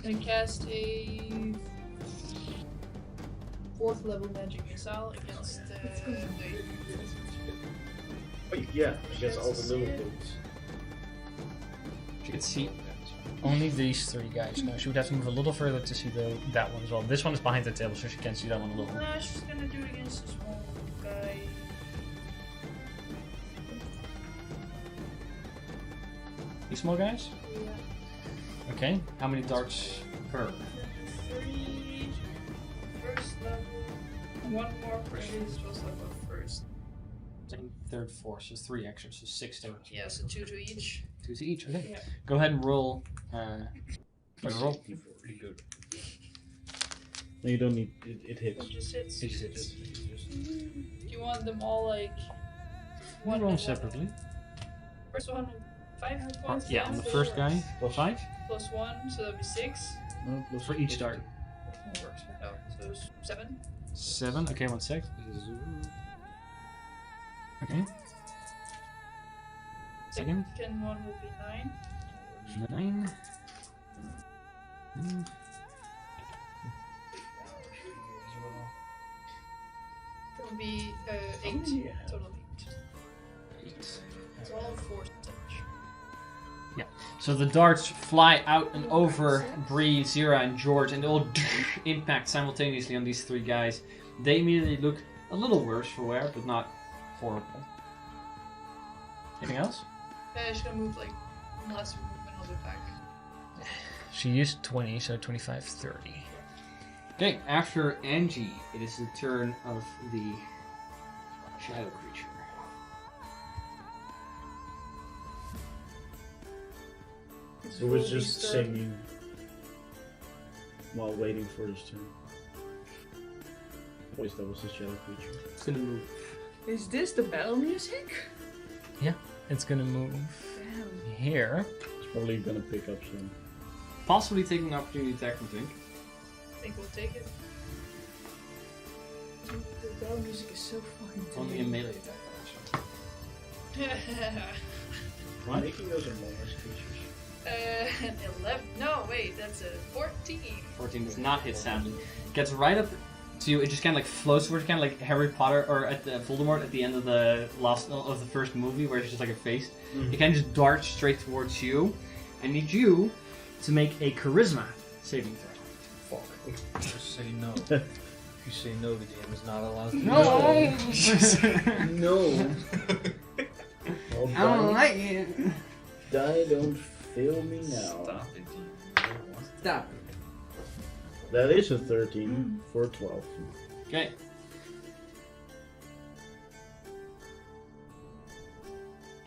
And cast a 4th level magic missile against Oh, yeah, I guess all the little things. She can see. Only these three guys. No, she would have to move a little further to see that one as well. This one is behind the table, so she can't see that one a little. No, she's gonna do it against the small guy. These small guys? Yeah. Okay. How many darts per? 3 first level. 1 more for his first level first. Second, third, fourth. So 3 extra, so 6 damage. Yeah, so 2 to each. 2 to each. Okay. Yeah. Go ahead and roll. Roll. Pretty good. No, you don't need it hits. It just hits. It just hits. Do you want them all like one Roll and separately. First one 5 hit points. Yeah, on the first guy, Plus 5 Plus 1, so that'd be 6. No, plus for each dart. Oh, so 7. 7. Okay, 1 sec. Okay. Second. Second one will be 9. 9. That'll be 8. Yeah. Total of 8. 8. It's all 4 damage. So the darts fly out and over Bree, Zira, and George, and they all impact simultaneously on these 3 guys. They immediately look a little worse for wear, but not horrible. Anything else? She's gonna move like less movement on the back. She used 20, so 25, 30. Okay, after Angie, it is the turn of the shadow creature. It was just singing while waiting for his turn. Voice that was the shadow creature. It's gonna move. Is this the battle music? It's gonna move Damn. here. It's probably gonna pick up soon. Possibly taking an opportunity attack from Tink. I think we'll take it. The battle music is so fucking Only a melee attack, actually. What? Making those enormous creatures. An 11. No, wait, that's a 14. 14 does not hit sadly. Gets right up to you. It just kind of like floats towards, kind of like Harry Potter or at the Voldemort at the end of the first movie, where it's just like a face. It kind of just darts straight towards you. I need you to make a charisma saving throw. Fuck. Just say no. If you say no, the game is not allowed to. No. Well, I don't like it. Die, don't fail me now. Stop it. Stop. That is a 13 for 12. Okay.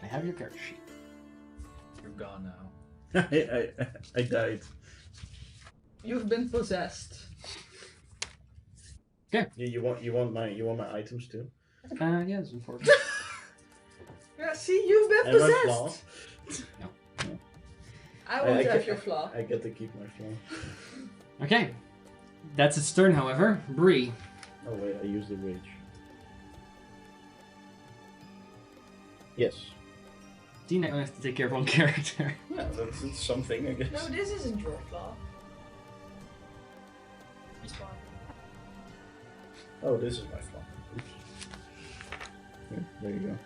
I have your character sheet. You're gone now. I died. You've been possessed. Yeah, you want my items too? Yeah, that's important. Yeah, see, you've been And my possessed. flaw? I won't I have get- your flaw. I get to keep my flaw. Okay. That's its turn, however. Bree. Oh wait, I used the rage. Yes. Dina, I have to take care of one character. Yeah, that's something, I guess. No, this isn't your flaw. It's fine. Oh, this is my flaw. Oops. Yeah, there you go.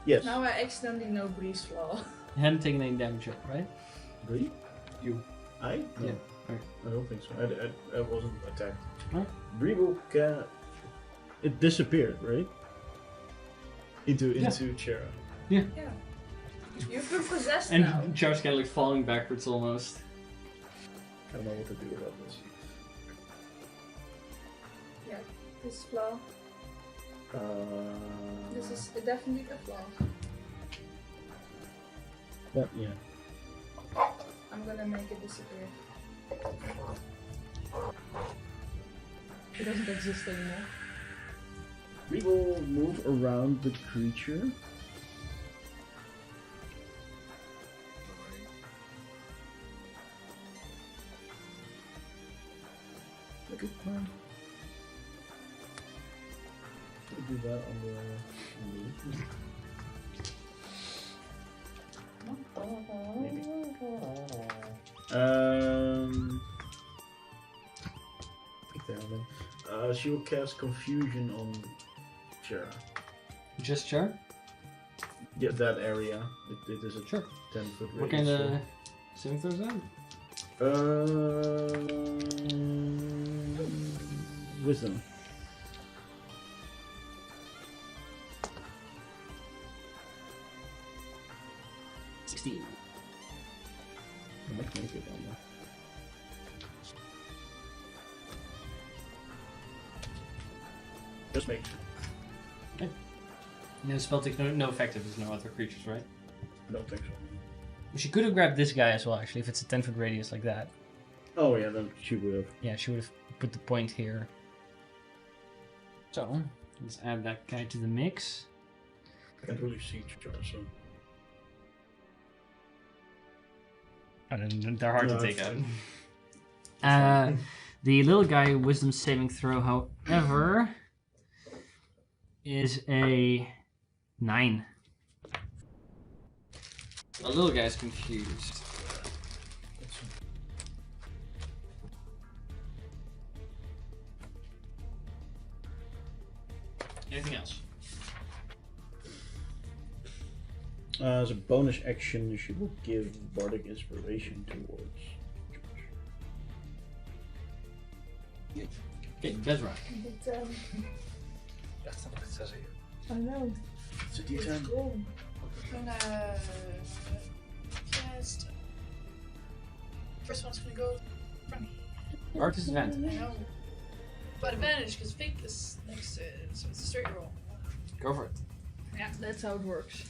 Yes. Now I accidentally know Bree's flaw. You hadn't taken any damage yet, right? Bree? You. I? No. Yeah. Right. I don't think so. I wasn't attacked. Right. Bree will it disappeared, right? Into Chera. Yeah. You've been possessed And now. Char's kind of like falling backwards almost. I don't know what to do about this. Yeah, this flaw. This is definitely a flaw. But yeah. I'm gonna make it disappear. It doesn't exist anymore. We will move around the creature. Look at plan. We'll do that on the maybe. Pick that one. She will cast confusion on Chera. Just Char? Yeah, that area. It is a 10-foot radius. What kind of saving throws that? Wisdom. I might make it on there. Just make sure. Okay. No spell takes no effect if there's no other creatures, right? I don't think so. She could have grabbed this guy as well, actually, if it's a 10-foot radius like that. Oh yeah, then she would have. Yeah, she would have put the point here. So, let's add that guy to the mix. I can't really see Char, so. And they're hard No, to take it's out. fine. The little guy wisdom saving throw, however, is a 9. The little guy's confused. Anything else? As a bonus action, she will give Bardic Inspiration towards George. Okay, Desra. But, That's not what it says here. I know. It's a It's D10. cool. I'm gonna cast. First one's gonna go front. Or disadvantage. I know. But advantage because Fink is next to it, so it's a straight roll. Go for it. Yeah, that's how it works.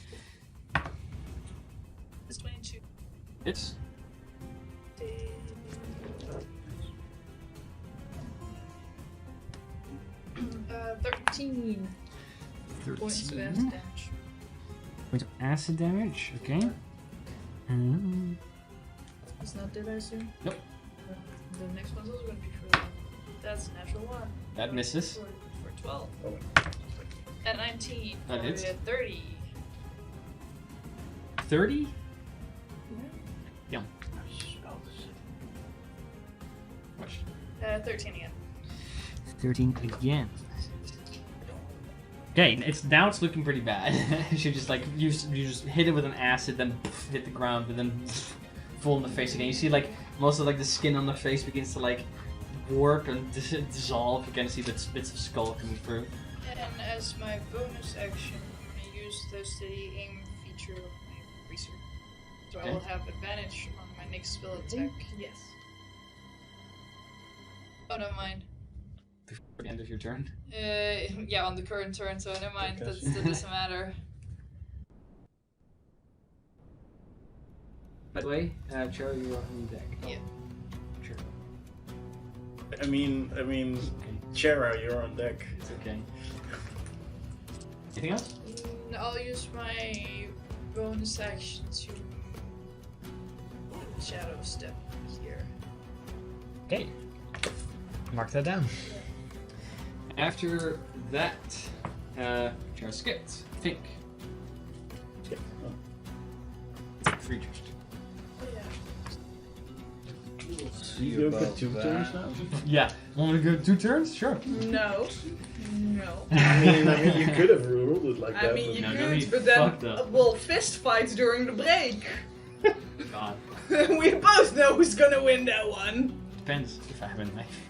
It's 22. It's 13 points of 13 acid damage. points of acid damage. Okay. It's not dead, I assume? Nope. The next one's also gonna be for that's a natural 1. That misses. For 12. Oh. At 19. That for hits. 30. 30? Watch. 13 again. 13 again. Okay, it's looking pretty bad. You just like you just hit it with an acid, then hit the ground, and then fall in the face again. You see like most of like the skin on the face begins to like warp and dissolve. You can see bits of skull coming through. And as my bonus action, I'm going to use the steady aim feature of my research. So Okay. I will have advantage on my next spell attack. Yes. Oh, never mind. Before the end of your turn. Yeah, on the current turn, so never mind. Okay. That doesn't matter. By the way, Cherry, you are on deck. Yeah. Sure. I mean, Chera, you're on deck. It's okay. Anything else? I'll use my bonus action to shadow step here. Okay. Mark that down. After that, Charles skipped. Fink. Skip. Oh. 3 turns. Oh, yeah. You go for 2 turns now? Yeah. Want to go 2 turns? Sure. No. I mean, you could have ruled it like I that. mean, you No, that'd be could, but then fucked up. we'll fist fights during the break. God. We both know who's gonna win that one. Depends if I have a knife.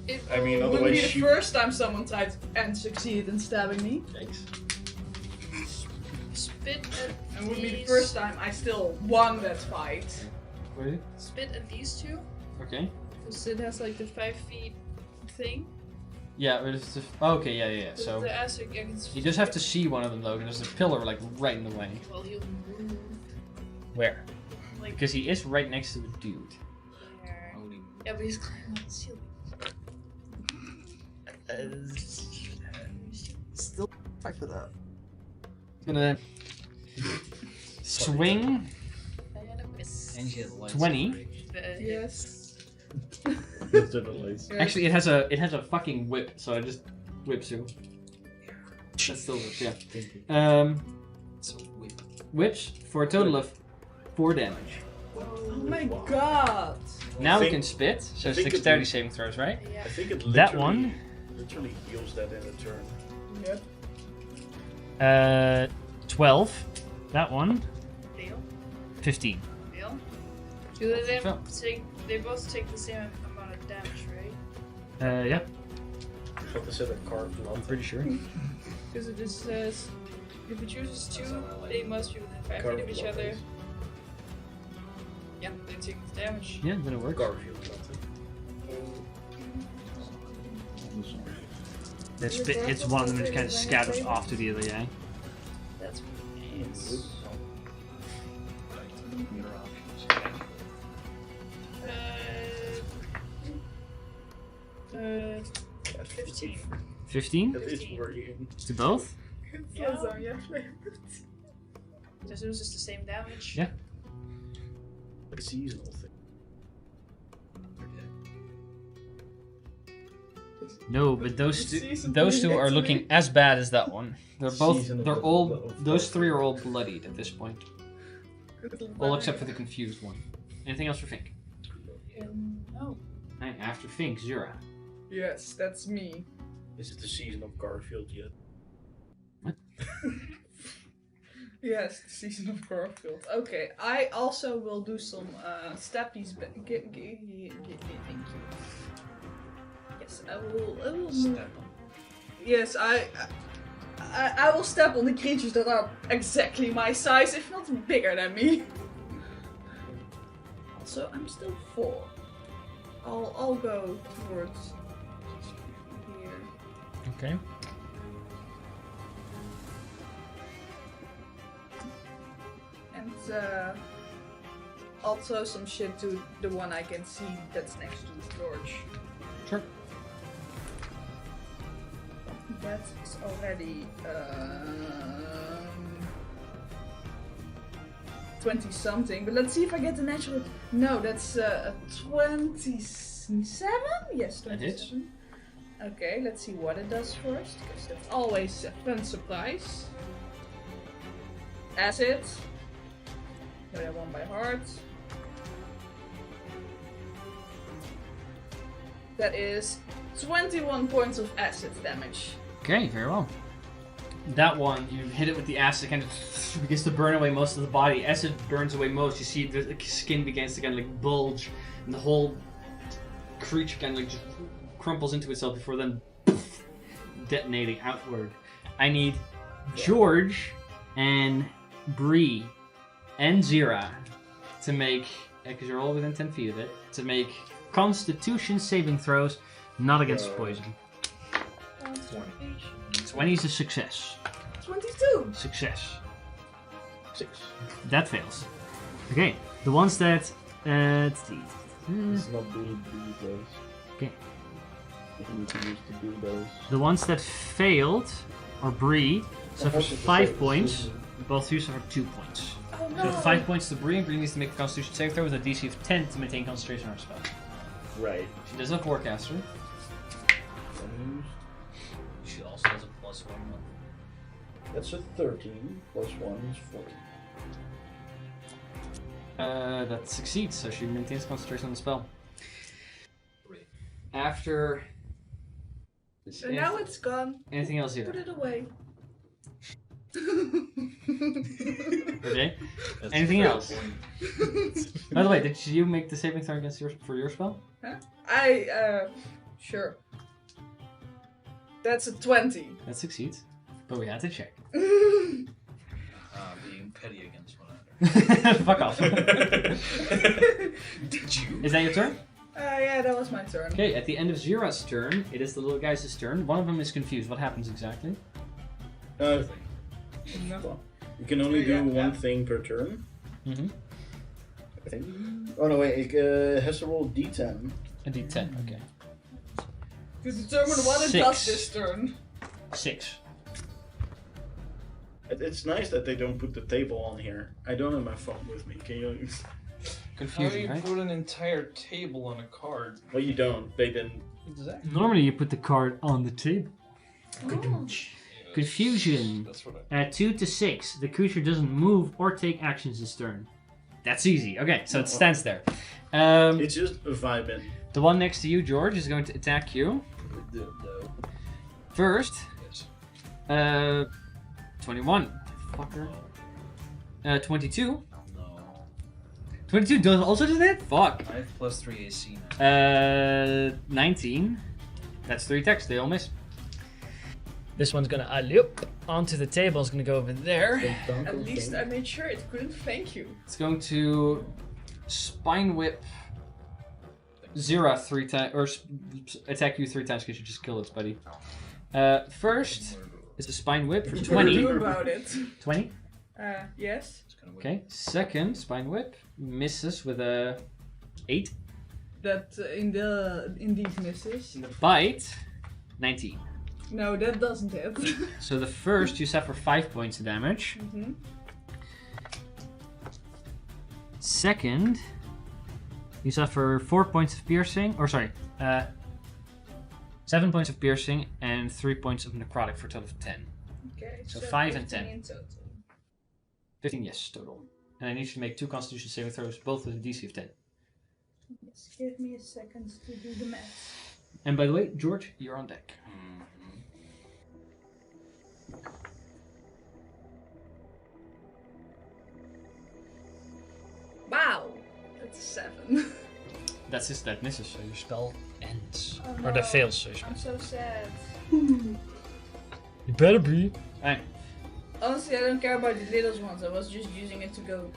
It I mean, It wouldn't otherwise be the she... first time someone tried and succeeded in stabbing me. Thanks. spit at It would be the these- first time I still won that fight. Wait. Spit at these two. Okay. Because it has like the 5 feet thing. Yeah, but it's just, okay, yeah. The- So the acid, I can you just have to see one of them, Logan. There's a pillar like right in the way. Well, he'll move. Where? Like Because he is right next to the dude. there. Holy Yeah, but he's climbing on the ceiling. Still fight for that. Gonna swing And a miss. Angie had lights. 20. Yes. Actually, it has a fucking whip, so I just whips you. That's still whips, yeah. So weird. Whips for a total of 4 damage. Oh my god. Now we think- can spit, so I think dexterity it- saving throws, right? Yeah. I think it That one. literally heals that in a turn. Yep. 12. That one. Fail. 15. Fail. Do they then Fail. they both take the same amount of damage, right? Yeah, What is it, a carved I'm lump? pretty sure. Because it just says if it chooses 2, they must be within 5 feet of each other. Yeah, they take the damage. Yeah, then it works. Garfield lump. The spit hits one of them and just kind of scatters off to the other guy. That's nice. Uh, 15. 15 That is worrying. to both. Yeah. So, yeah. This was just the same damage. Yeah. Like a seasonal thing. No, but those Season two are next looking week. as bad as that one. They're both. Season of They're the- all. of Those the- 3 are all bloodied at this point. All except for the confused one. Anything else for Fink? No. Right, after Fink, Zura. Yes, that's me. Is it the season of Garfield yet? Yes, the season of Garfield. Okay, I also will do some steppies. Thank you. Yes, I will move. Yes, I will step on the creatures that are exactly my size, if not bigger than me. Also, I'm still 4. I'll go towards here. Okay. And also some shit to the one I can see that's next to George. Sure. That is already 20 something, but let's see if I get the natural. No, that's 27? Yes, 27. That hits. Okay, let's see what it does first, because that's always a fun surprise. Acid. No, that one by heart. That is 21 points of acid damage. Okay, very well. That one, you hit it with the acid, kind of begins to burn away most of the body. Acid burns away most. You see the skin begins to kind of like bulge, and the whole creature kind of like just crumples into itself before then detonating outward. I need George and Bree and Zira to make, because you're all within 10 feet of it, to make Constitution saving throws, not against poison. 20 is a success. 22! Success. 6. That fails. Okay, the ones that. It's not do those. Okay. You need to use to do those. The ones that failed, or Bree, suffers 5 points. Both you suffer 2 points. Oh So no! 5 points to Bree, and Bree needs to make a Constitution saving throw with a DC of 10 to maintain concentration on her spell. Right. She does have forecaster. She also has a +1 one. That's a 13 plus 1 is 14. That succeeds, so she maintains concentration on the spell. Great. After. So now it's gone. Anything else Put here? it away. Okay. That's Anything a fair else? point. By the way, did you make the saving throw for your spell? Sure. That's a 20. That succeeds, but we had to check. Being petty against one another. Fuck off. Did you? Is that your turn? Yeah, that was my turn. Okay, at the end of Zira's turn, it is the little guy's turn. One of them is confused. What happens exactly? You can only do Yeah. one thing per turn. Mm-hmm. I think. Oh no, wait. It has to roll D10. A d10, okay. To determine what it 6. does this turn. 6. It's nice that they don't put the table on here. I don't have my phone with me. Can you? How do Confusion, you right? put an entire table on a card? Well, you don't. They didn't. Exactly. Normally you put the card on the table. Oh. Confusion. That's what At 2 to 6, the creature doesn't move or take actions this turn. That's easy. Okay, so it stands there. It's just a vibe in. The one next to you, George, is going to attack you. First, Yes. 21. Fucker. 22. No. 22 does also do that? Fuck. I have +3 AC now. 19. That's 3 attacks. They all miss. This one's gonna loop onto the table. It's gonna go over there. At least I made sure it couldn't thank you. It's going to spine whip Zira 3 times, or attack you 3 times because you just killed its buddy. First is a spine whip for What do 20. you do about it? 20. Yes. It's gonna win. Okay. Second spine whip misses with a 8. That indeed misses. Bite 19. No, that doesn't hit. So the first you suffer 5 points of damage. Mm-hmm. Second, you suffer 4 points of piercing, or sorry, 7 points of piercing and 3 points of necrotic for a total of 10. Okay. So 5 and 10. 15 in total. 15, yes, total. And I need you to make 2 constitution saving throws, both with a DC of 10. Yes, give me a second to do the math. And by the way, George, you're on deck. Wow! That's a 7. That's just that misses, so your spell ends. Oh, Or no. that fails, so your spell. I'm so sad. You better be. Alright. Honestly, I don't care about the little ones. I was just using it to go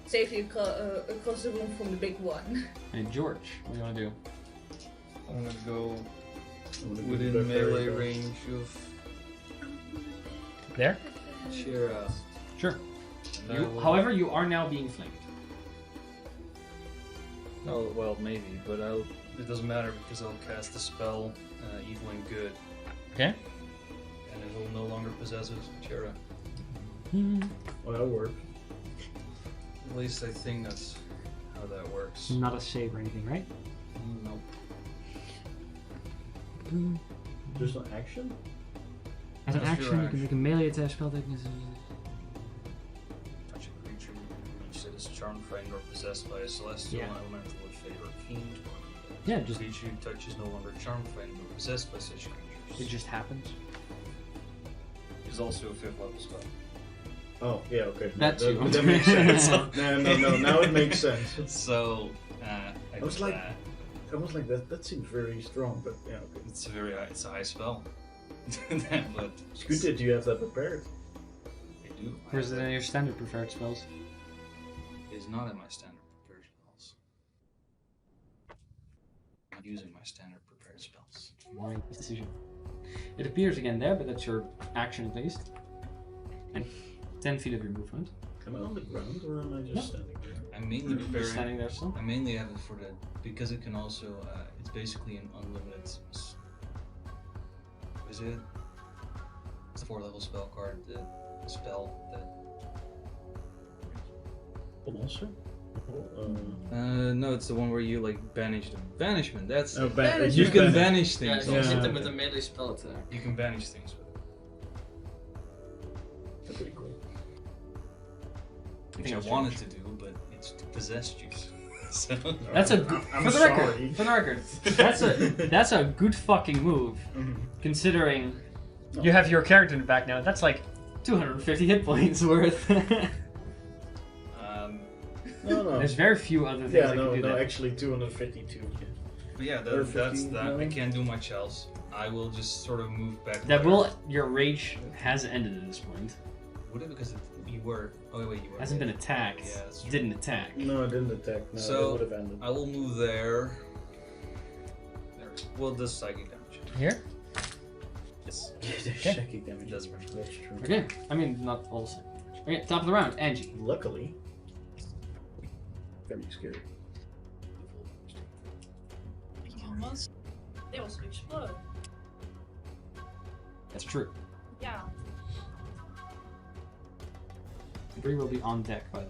safely across the room from the big one. Hey, George, what do you want to do? I'm gonna go Within within melee range of There? Shira. Sure. and I will- However, you are now being flanked. Oh well, maybe, but it doesn't matter because I'll cast the spell Evil and Good, Okay. and it will no longer possess Shira. Well, that worked. At least I think that's how that works. Not a save or anything, right? Nope. Just an action? As an That's your action, you can make a melee attack spell that is. Touch a creature that is charmed, frightened, or possessed by a celestial Yeah. elemental of favor, fiend, or Yeah, just creature you touch is no longer charmed, frightened, or possessed by such it creatures. just happens. It's also a 5th level spell. Oh, yeah, okay. That too. That makes sense. No, now it makes sense. So, I was did like- that. I was like, that seems very strong, but yeah, okay. It's a very high, it's a high spell. But It's good that you have that prepared. I do. Or is it in your standard preferred spells? It is not in my standard prepared spells. I'm not using my standard prepared spells. Right decision. It appears again there, but that's your action at least. And 10 feet of your movement. Am I on the ground or am I just No. standing there? I'm mainly Just preparing. standing there still. I mainly have it for the because it can also. It's basically an unlimited. What is it? It's a 4-level spell card. The spell that The monster? No, it's the one where you like banish them. Banishment. That's it. Banish. You can Banish. banish Yeah, things. you Yeah. hit them with a melee spell attack. You can banish things with it. That's pretty cool. Which I wanted to do, but it's possessed you. So That's a I'm for the sorry. record. For the record, that's a good fucking move, considering you have your character in the back now. That's like 250 hit points worth. No. There's very few other things Yeah, that no, can do that. actually 252. But yeah, Or that's 15, that. no? I can't do much else. I will just sort of move back. That there. will your rage has ended at this point. Would it because you were? Oh wait, you were. Hasn't been attacked. Yeah, that's true. Didn't attack. No, it didn't attack. No, So- it would have ended. I will move there. There. Well, does psychic damage. Here. Yes. Shaky damage. It does much. That's true. Okay. I mean, not all the same. Okay, top of the round, Angie. Luckily. Very scary. Almost. They also explode. That's true. Yeah. Bree will be on deck, by the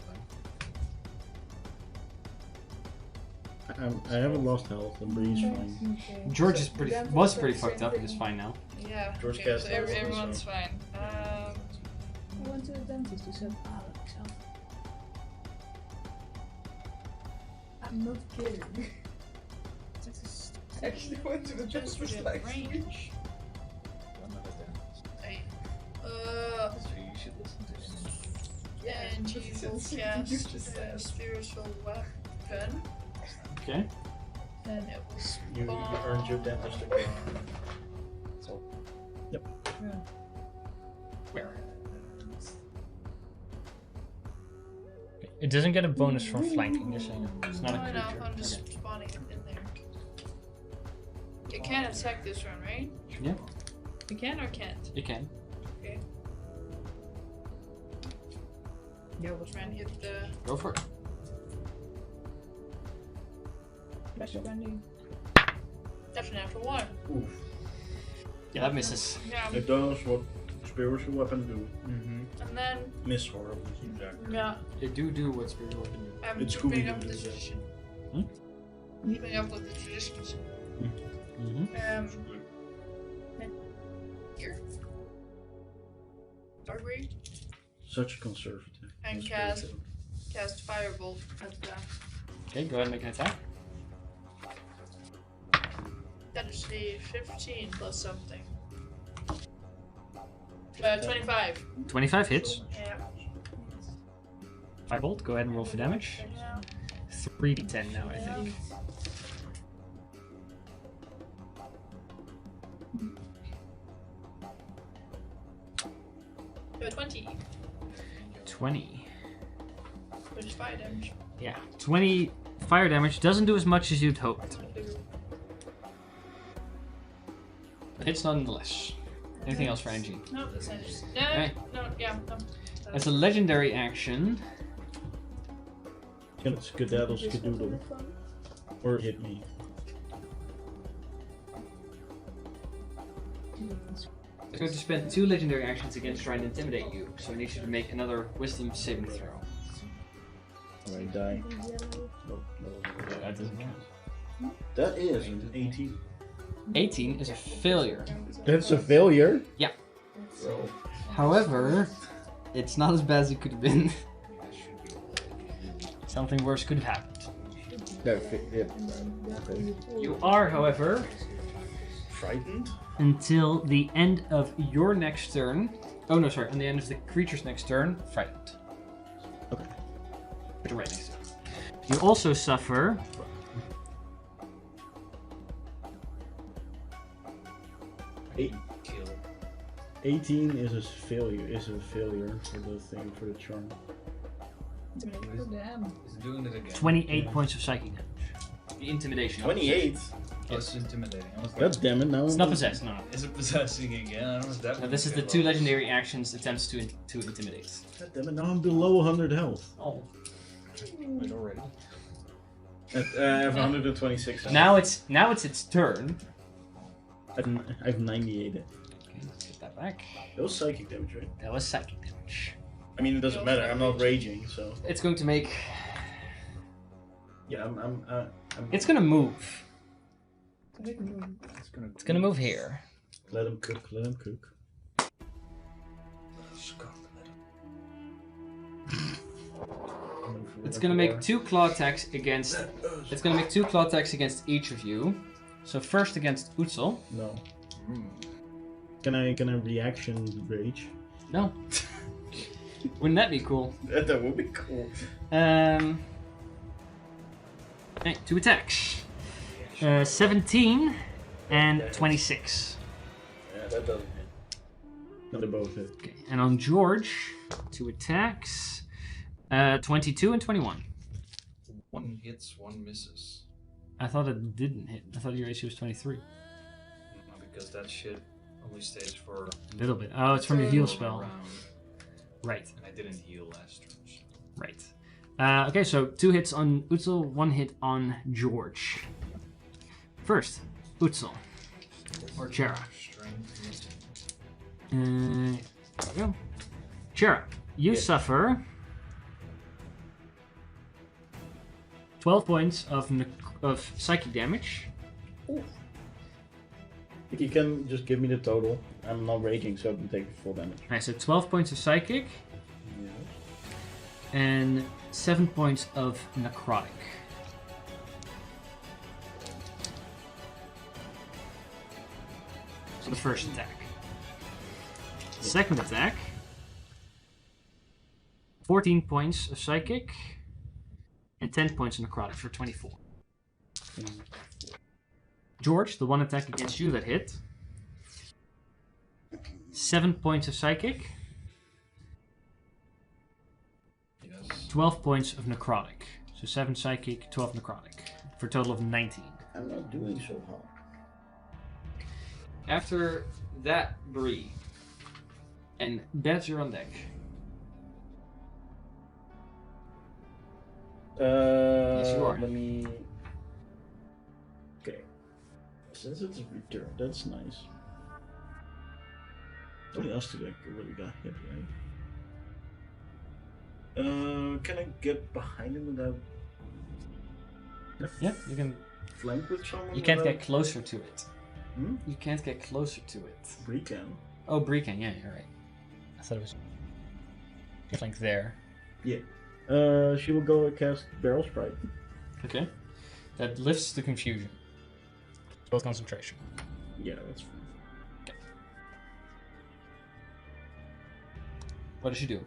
way. I haven't lost health, and Bree's fine. George is was pretty fucked up, but is fine now. Yeah. George okay, Cast so also, everyone's so- fine. I went to the dentist. He said, myself. I'm not kidding. I actually went to the Just dentist within like range. Hey. So you should listen to him. And you will cast spiritual weapon. Okay. Then it will You spawn. earned your dentist degree. It doesn't get a bonus from flanking, just so you know. It's not a I know, creature. I'm just Okay. spawning it in there. You can attack this one, right? Yeah, You can or can't? you can. Okay. Yeah, we'll try and hit the. Go for it. That's Wendy. That's an natural one. Oof. Yeah, that misses. Yeah. It does what spiritual weapon do. And then, Miss horribly. Exactly. yeah, They do what spiritual weapon do. I'm It's keeping Scooby-Doo, up the is it? tradition. Hmm? Keeping up with the traditions. Mm-hmm. Here. Darkray. Such a conservative. And Conservative. cast Firebolt at the. Okay, go ahead and make an attack. That is a 15 plus something. 25. 25 hits. Yeah. Firebolt, go ahead and roll for damage. Yeah. 3d10 now, I think. 20. 20. Which is fire damage. Yeah. 20 fire damage doesn't do as much as you'd hoped. But hits nonetheless. Anything else for Angie? No, that's not just. Yeah, Okay. no, yeah, no. As a legendary action, Can it skedaddle skedoodle? Or hit me? it's going to spend 2 legendary actions against trying to intimidate you. So I need you to make another wisdom saving throw. Or I die. Nope, no. That doesn't count. That is an 18. 18 is a failure. That's a failure? Yeah. Bro. However, it's not as bad as it could have been. Something worse could have happened. No, yeah. Okay. You are, however, Frightened? Until the end of your next turn. Oh no, sorry. On the end of the creature's next turn, frightened. Okay. But you're right next to it. You also suffer 18 is a failure for the thing, for the charm. Is it doing it again? 28 points of psychic damage. The intimidation. 28? Oh, it's intimidating. I was like, God damn it, now It's not possessed, no. is it possessing again? I don't know if that No, this is the 2 legendary actions attempts to intimidate. God damn it, now I'm below 100 health. Oh. Wait, already. I have 126 health. Now it's its turn. I have 98. Okay, let's get that back. That was psychic damage, right? That was psychic damage. I mean, it doesn't matter, I'm not raging, so. It's going to make Yeah, I'm It's gonna move. It's It's gonna move here. Let him cook. Let him cook. It's gonna make 2 claw attacks against. It's gonna make 2 claw attacks against each of you. So first against Utzel. No. Can I reaction rage? No. Wouldn't that be cool? That would be cool. Okay, 2 attacks. 17 and 26. Yeah, that doesn't hit. No, they both hit. Okay, and on George, 2 attacks. 22 and 21. 1 hits, 1 misses. I thought it didn't hit. I thought your AC was 23. No, because that shit only stays for A little bit. Oh, it's from your heal spell. round. Right, And I didn't heal last turn. So. right. Okay, so 2 hits on Utzel, 1 hit on George. First, Utzel. Or Chera. Strength. There we go. Chera, you suffer 12 points of psychic damage. If you can just give me the total. I'm not raging, so I can take full damage. Alright, so 12 points of psychic Yes. and 7 points of necrotic. So the first attack. Second attack. 14 points of psychic and 10 points of necrotic for 24. George, the one attack against you that hit. 7 points of psychic. Yes. 12 points of necrotic. So 7 psychic, 12 necrotic. For a total of 19. I'm not doing so hot. After that, Bree. And Beds, you're on deck. Yes, you are. Let me. Okay. Since it's a return, that's nice. Only us two that really got hit, right? Can I get behind him without? Yeah, you can. Flank with someone? You can't without... get closer to it. Hmm? You can't get closer to it. We can. Oh, Bree can. Yeah, you're right. I thought it was flank there. Yeah. She will go cast Barrel Sprite. Okay. That lifts the confusion. Both concentration. Yeah, that's fine. What does she do?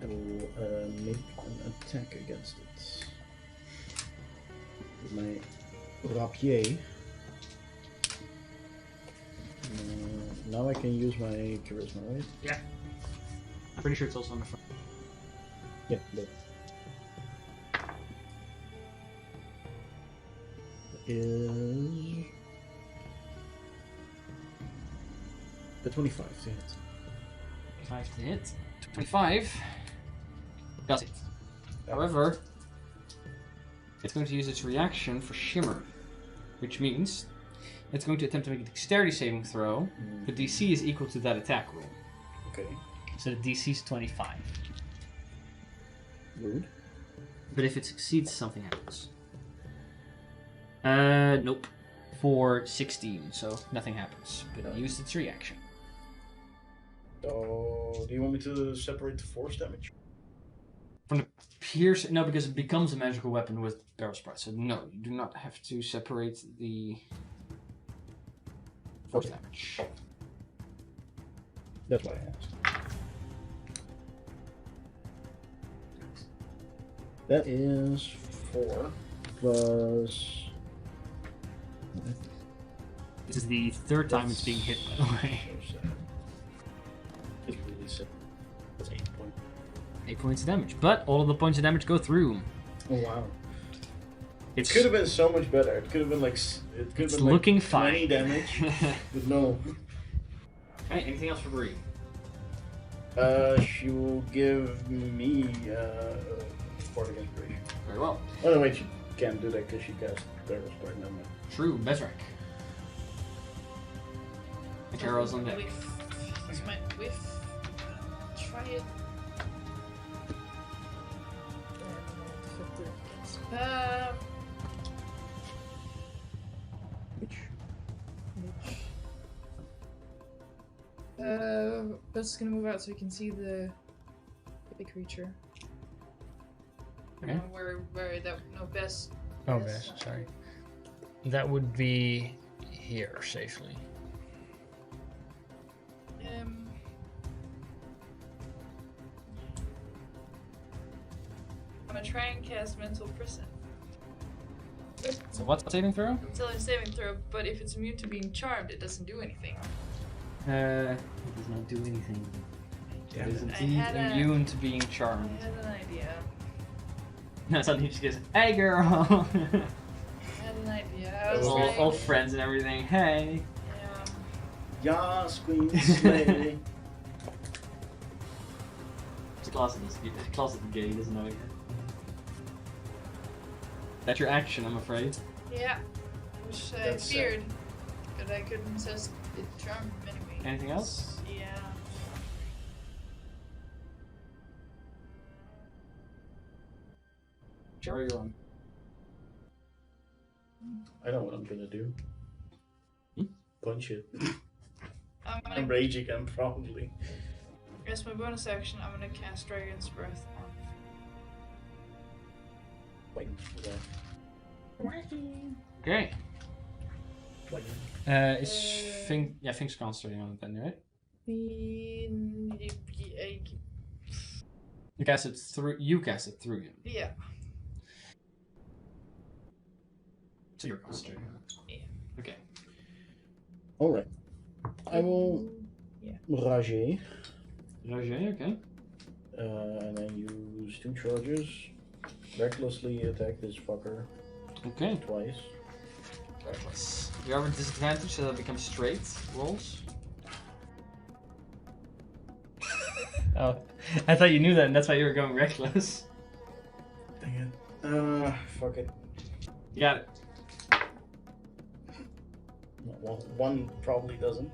I will make an attack against it. With my rapier. Now I can use my charisma, right? Yeah. I'm pretty sure it's also on the front. Yeah, look. Is the 25 to hit. 5 to hit. 25 does it. However, it's going to use its reaction for Shimmer, which means it's going to attempt to make a dexterity saving throw. The DC is equal to that attack roll. Okay. So the DC is 25. Rude. But if it succeeds, something happens. Nope. For 16, so nothing happens. But it used its reaction. So, do you want me to separate the force damage? From the pierce, no, because it becomes a magical weapon with barrel sprite. So no, you do not have to separate the force damage. That's why I asked. That is 4 plus. This is the third time it's being hit, by the way. So sad. It's really sad. That's 8 points. 8 points of damage, but all of the points of damage go through. Oh wow. It's It could have been so much better. It could have been like It's looking like 20 fine. damage, but no. Hey, anything else for Bree? She will give me Bardic Inspiration. Very well. Oh no, wait, she can't do that because she cast Barrel Sprite. Never mind. True, Bezrak. Arrows on deck. Whiff. Is my whiff? Try it. Buzz is gonna move out so we can see the big creature. Okay. Where that Bess. Oh, yes, sorry. That would be here safely. I'm gonna try and cast Mental Prison. So what's the saving throw? It's only a saving throw, but if it's immune to being charmed, it doesn't do anything. It does not do anything. It is I indeed had immune to being I charmed. had an idea. No, suddenly she goes, "Hey, girl!" I had an idea. I was like, all friends and everything. Hey. yeah. Yas, Queen Slay. It's classic gay, doesn't know it. That's your action, I'm afraid. Yeah. Which I That's, feared, but I couldn't resist it charmed him anyway. Anything else? Yeah. Sure, you're on. I know what I'm gonna do. Punch it. I'm I'm gonna rage again, probably. as my bonus action, I'm gonna cast Dragon's Breath on. Wait for that. Okay. Wait. Is Fink's concentrating on it then, right? You cast it through him. Yeah. So you're concentrating on it. Yeah. Okay. Alright. I will Yeah. Rager. Roger, okay. And then use 2 charges. Recklessly attack this fucker Okay. twice. Reckless. You have a disadvantage, so that becomes straight rolls. Oh, I thought you knew that, and that's why you were going reckless. Dang it. Fuck it. You got it. Well, one probably doesn't.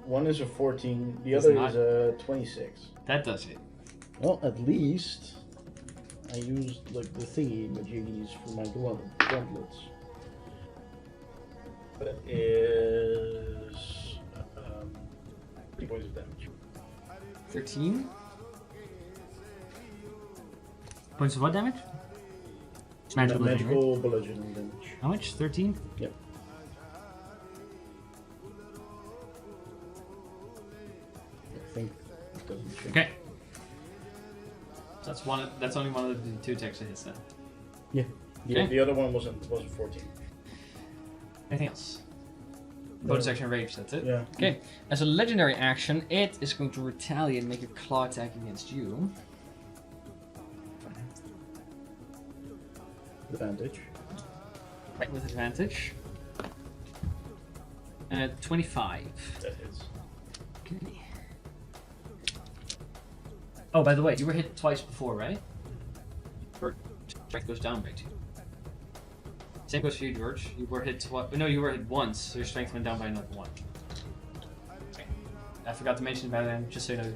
One is a 14, the It's other not. is a 26. That does it. Well, at least I used like the thingy majiggies for my gauntlets. That is 3 points of damage. 13. Points of what damage? Magical damage, right? Magical bludgeoning damage. How much? 13? Yep. I think it doesn't change. Okay. So that's only one of the 2 attacks that hits then. Yeah, Okay. the other one wasn't 14. Anything else? Bonus action rage, that's it? Yeah. Okay. As a legendary action, it is going to retaliate and make a claw attack against you. Advantage. Right, with advantage. 25. That hits. Okay. Oh, by the way, you were hit twice before, right? Or strength goes down by 2. Same goes for you, George. You were hit twice. No, you were hit once, so your strength went down by another 1. I forgot to mention about it, just so you know.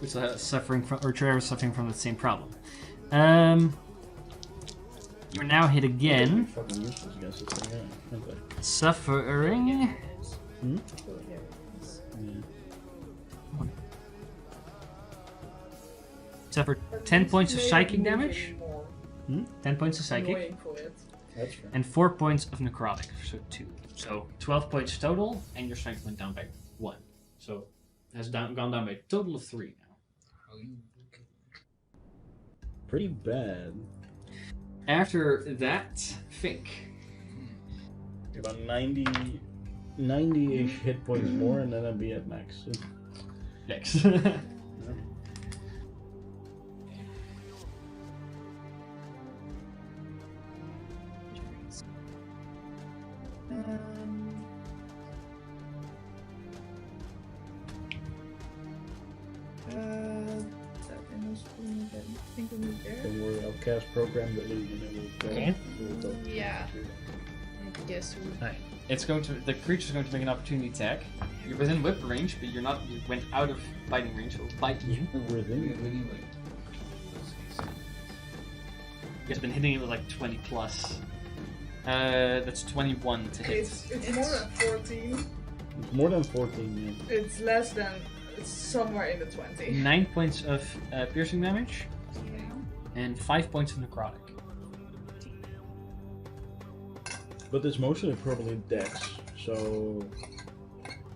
We're still suffering from, or Trevor's suffering from the same problem. You're now hit again. Fucking useless against this thing, yeah. Okay. Suffering. Hmm? Suffer 10 points of psychic damage. Hmm? 10 points of psychic. Annoying for it. That's fair. And 4 points of necrotic, so 2. So 12 points total, and your strength went down by 1. So it has gone down by a total of 3 now. Pretty bad. After that, Fink. About 90-ish hit points more, and then I'd be at max. Next. Don't worry, I'll cast Program the Lead, and then we'll go. Okay. We'll go. Yeah. I guess we. The creature's going to make an opportunity attack. You're within whip range, but you're not. You went out of biting range, so it'll bite you. Within. guys have been hitting it with like 20 plus. That's 21 to hit. It's more than 14. It's more than 14, yeah. It's less than. It's somewhere in the 20. 9 points of piercing damage Okay. and 5 points of necrotic. But it's mostly probably dex, so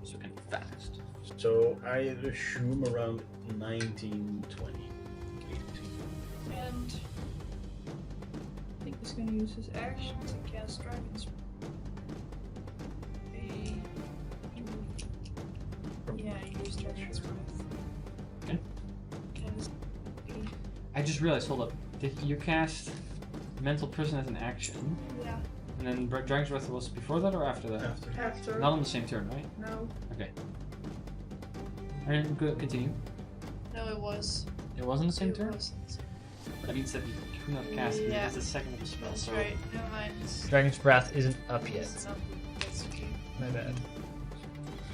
So kind of fast. so I assume around 19, 20, 18. And I think he's gonna use his action to cast Dragon's. Yeah, he used Dragon's Breath. Okay. Cast I just realized, hold up. Did you cast Mental Prison as an action? yeah. And then Dragon's Breath was before that or after that? After. Not on the same turn, right? No. Okay. And good, continue. No, it was. It was on the same It turn? wasn't. That means that you could not cast it Yeah. as the second of the spell. That's So right. Never mind. Dragon's Breath isn't up yet. It's not- That's okay. My bad.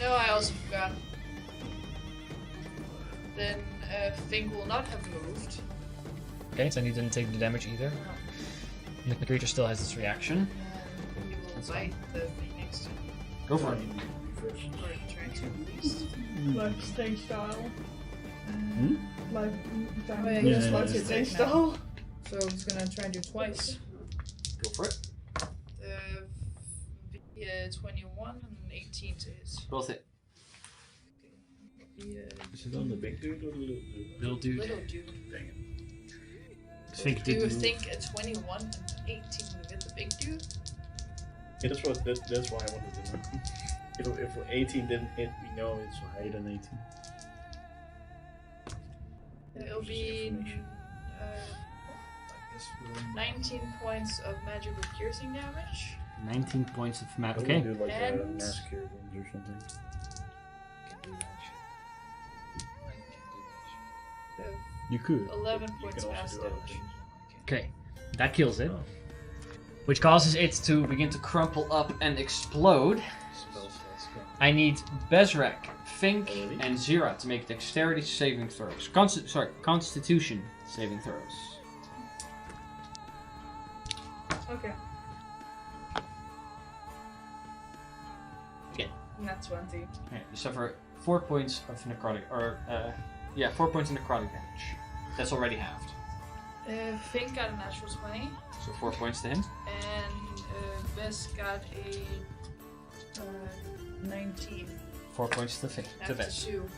No, I also forgot. Then Fink will not have moved. Okay, so he didn't take the damage either. The creature still has its reaction. And he will bite the thing next to him. go for it. Or try to at least. Like stage style. Like. Oh, yeah, he just just like wants to stage attack now. style. So he's gonna try and do twice. Go for it. 21 and 18 to hit. Both hit. Is it on the big dude or the little dude? Little dude. Little dude. Dang it. Think Do you did think a 21 and 18 would hit the big dude? Yeah, that's why I wanted to know. If 18 didn't hit, we know it's higher than 18. It'll be Information. 19 points of magical piercing damage. 19 points of I magic. would Okay. do like a And- massacre wounds or something. Can do that shit. I can do that shit. You could. 11 but you points can also mass do other damage. things. Okay, that kills it. Oh. Which causes it to begin to crumple up and explode. Spell slots go. I need Bezrek, Fink, Already? and Zira to make dexterity saving throws. Constitution saving throws. Okay. Okay. Not 20. Okay, you suffer 4 points of necrotic, or 4 points of necrotic damage. That's already halved. Fink got a natural 20, So 4 points to him. and Bess got a 19. 4 points to Fink. To Half to Vess. 2.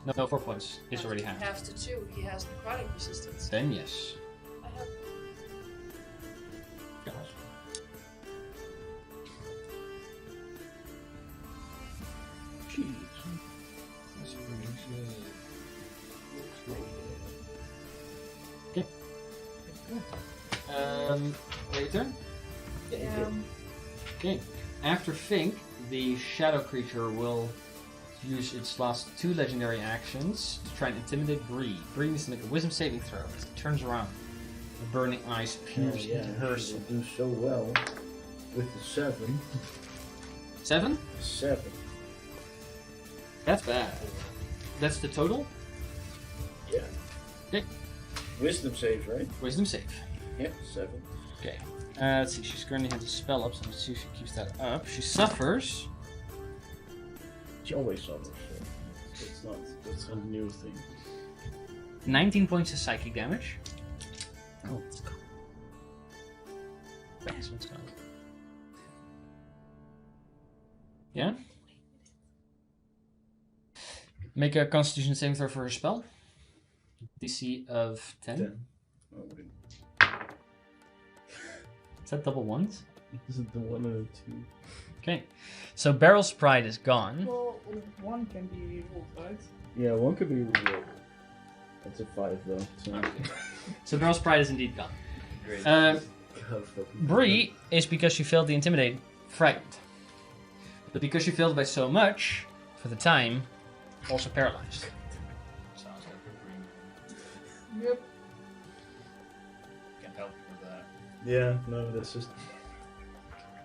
No, 4 points. It's already halved. Half to 2. He has necrotic resistance. Then yes. I have. Your turn? Um, Okay. After Fink, the shadow creature will use its last 2 legendary actions to try and intimidate Bree. Bree needs to make a wisdom saving throw as it turns around. The burning eyes pierce into her she soul. will do so well with the 7. 7? 7. That's bad. That's the total? Yeah. Okay. Wisdom save, right? Wisdom save. Yeah, 7. Okay. Let's see, she's currently has a spell up, so let's see if she keeps that up. She suffers. She always suffers. So it's not. That's a new thing. 19 points of psychic damage. Oh, it's gone. This one's gone. Yeah? Make a constitution saving throw for her spell. DC of 10. 10. Oh, wait. Is that double ones? Is it the 1 or the 2? Okay, so Barrel's Pride is gone. Well, one can be rerolled, right? Yeah, 1 could be rerolled. That's a 5 though. So. So Barrel's Pride is indeed gone. Great. God, fucking Bree is because she failed the Intimidate, frightened. But because she failed by so much, for the time, also paralyzed. Sounds like a green. Yep. Can help you with that. Yeah, no, that's just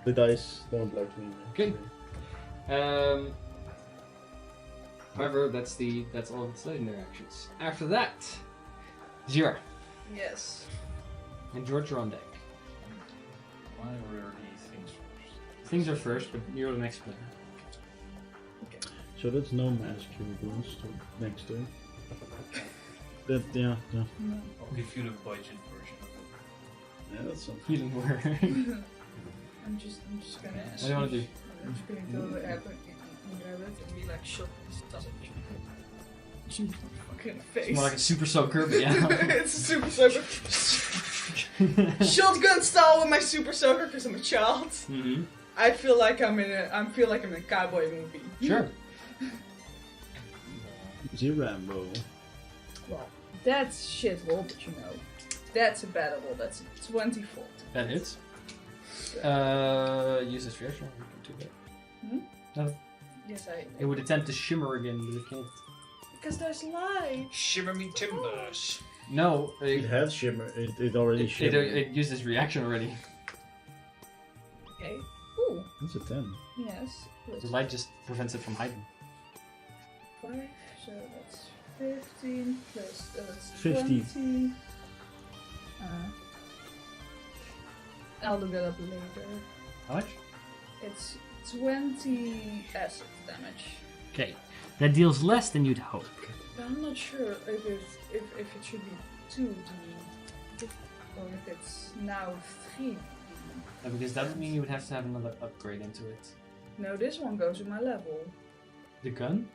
the dice don't like me. Okay. However, that's all of its legendary actions. After that, Zira. Yes. And George, you're on deck. My rarity things first. Things are first, but you're the next player. So that's no mass cubicles next to it. That, yeah. I'll give you the budget version of it. Yeah, that's something. Healing word. I'm just gonna. What do you want to do? I'm just gonna go ahead and grab it and be like, shot this doesn't shoot my fucking face. It's more like a super soaker, but yeah. It's a super soaker. Shotgun style with my super soaker because I'm a child. Mm-hmm. I feel like I'm in a cowboy movie. Sure. Rambo. Well, that's shit roll, but you know. That's a bad roll. That's a 24. That hits. Use this reaction. You can do that. No. Yes, It would attempt to shimmer again, but it can't. Because there's light. Shiver me timbers. No. It had shimmer. It already shimmered. It used this reaction already. Okay. Ooh. That's a 10. Yes. The light just prevents it from hiding. 5, so that's 15 plus that's 50. 20. I'll look that up later. How much? It's 20 acid damage. Okay, that deals less than you'd hope. But I'm not sure if it should be 2D or if it's now 3D. No, because that would mean you would have to have another upgrade into it. No, this one goes with my level. The gun?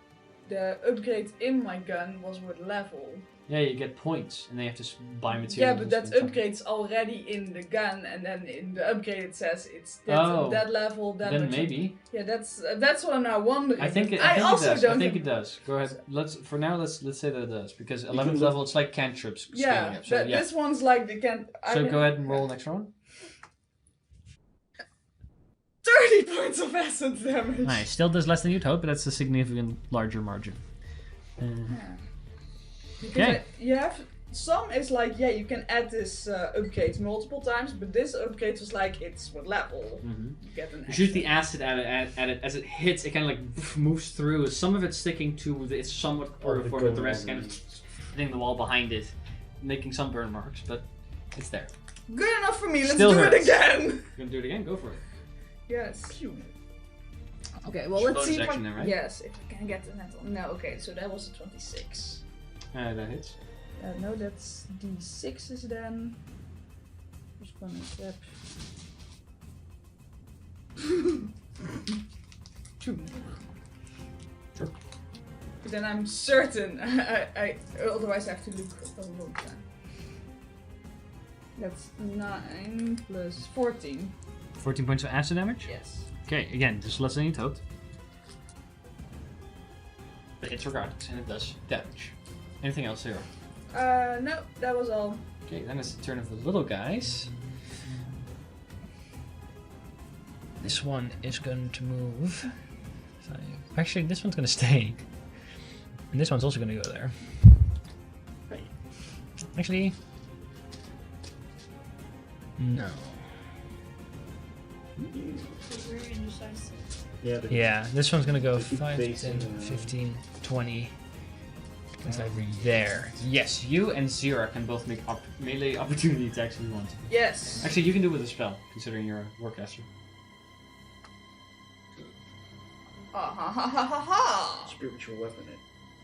The upgrade in my gun was with level. Yeah, you get points, and then you have to buy materials. Yeah, but and that stuff. upgrade's already in the gun, and then in the upgrade it says it's that, Oh. that level. That Then much- maybe. Yeah, that's what I'm now wondering. I think it also does. don't. I think it does. Go ahead. Let's say that it does, because can 11th look- level it's like cantrips scaling Yeah, up. So yeah. this one's like the can. So go ahead and roll next round. 30 points of essence damage. Nice. Still does less than you'd hope, but that's a significant larger margin. Yeah. Because Okay. you have some is like you can add this upgrade multiple times, but this upgrade was like it's with level. Mm-hmm. You get an You shoot the extra. acid at it as it hits. It kind of like moves through. Some of it's sticking to it's somewhat chloroform, but the rest kind of hitting the wall behind it, making some burn marks. But it's there. Good enough for me. Let's Still do hurts. it again. You gonna do it again? Go for it. Yes. Okay. Well, Bonus let's see if action then, right? Yes, if I can get the net. No. Okay. So that was a 26. That hits. No, that's D6s then. Just gonna grab 2 more. Sure. But then I'm certain. I otherwise I have to look a long time. That's 9 plus 14. 14 points of acid damage? Yes. Okay, again, just less than you'd hoped. But it's regardless, and it does damage. Anything else here? No, that was all. Okay, then it's the turn of the little guys. This one is going to move. Actually, this one's going to stay. And this one's also going to go there. Actually, no. Very indecisive. Yeah. Yeah, this one's going to go If you 5, face 10, it, 15, 20. It's like there. Yes, you and Zira can both make melee opportunity attacks if you want to. Yes. Actually, you can do it with a spell, considering you're a warcaster. Ha ha ha ha ha ha! Spiritual weapon.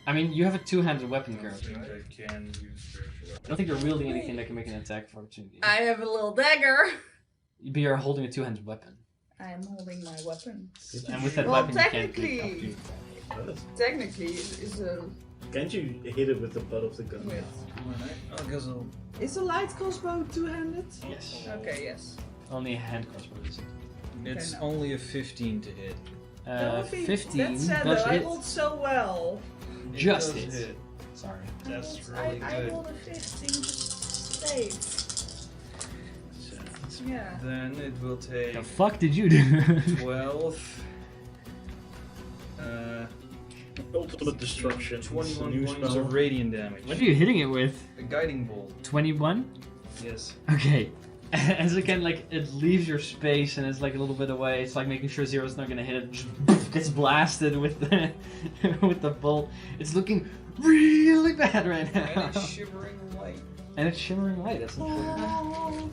I mean, you have a two-handed weapon I don't character. think I can use spiritual. I don't think you're wielding anything that can make an attack of opportunity. I have a little dagger. But you're holding a two-handed weapon. I am holding my weapon. And with that Well, weapon, you can't make technically- opportunity attacks. Technically, is a Can't you hit it with the butt of the gun? with. I guess I'll. Is a light crossbow two-handed? Yes. Okay, yes. Only a hand crossbow is it. It's no. only a 15 to hit. 15 That said, does though, I hit. rolled so well. Just It does hit. Sorry. That's I really I good. rolled a 15 just safe. Yeah. Then it will take The fuck did you do? 12. Ultimate destruction. It's a new 21 points spell. of radiant damage. What are you hitting it with? A guiding bolt. 21? Yes. Okay. As it can, like, it leaves your space and it's like a little bit away. It's like making sure Zero's not gonna hit it. Just gets blasted with the with the bolt. It's looking really bad right And now. it's shivering light. And it's shimmering light. That's important.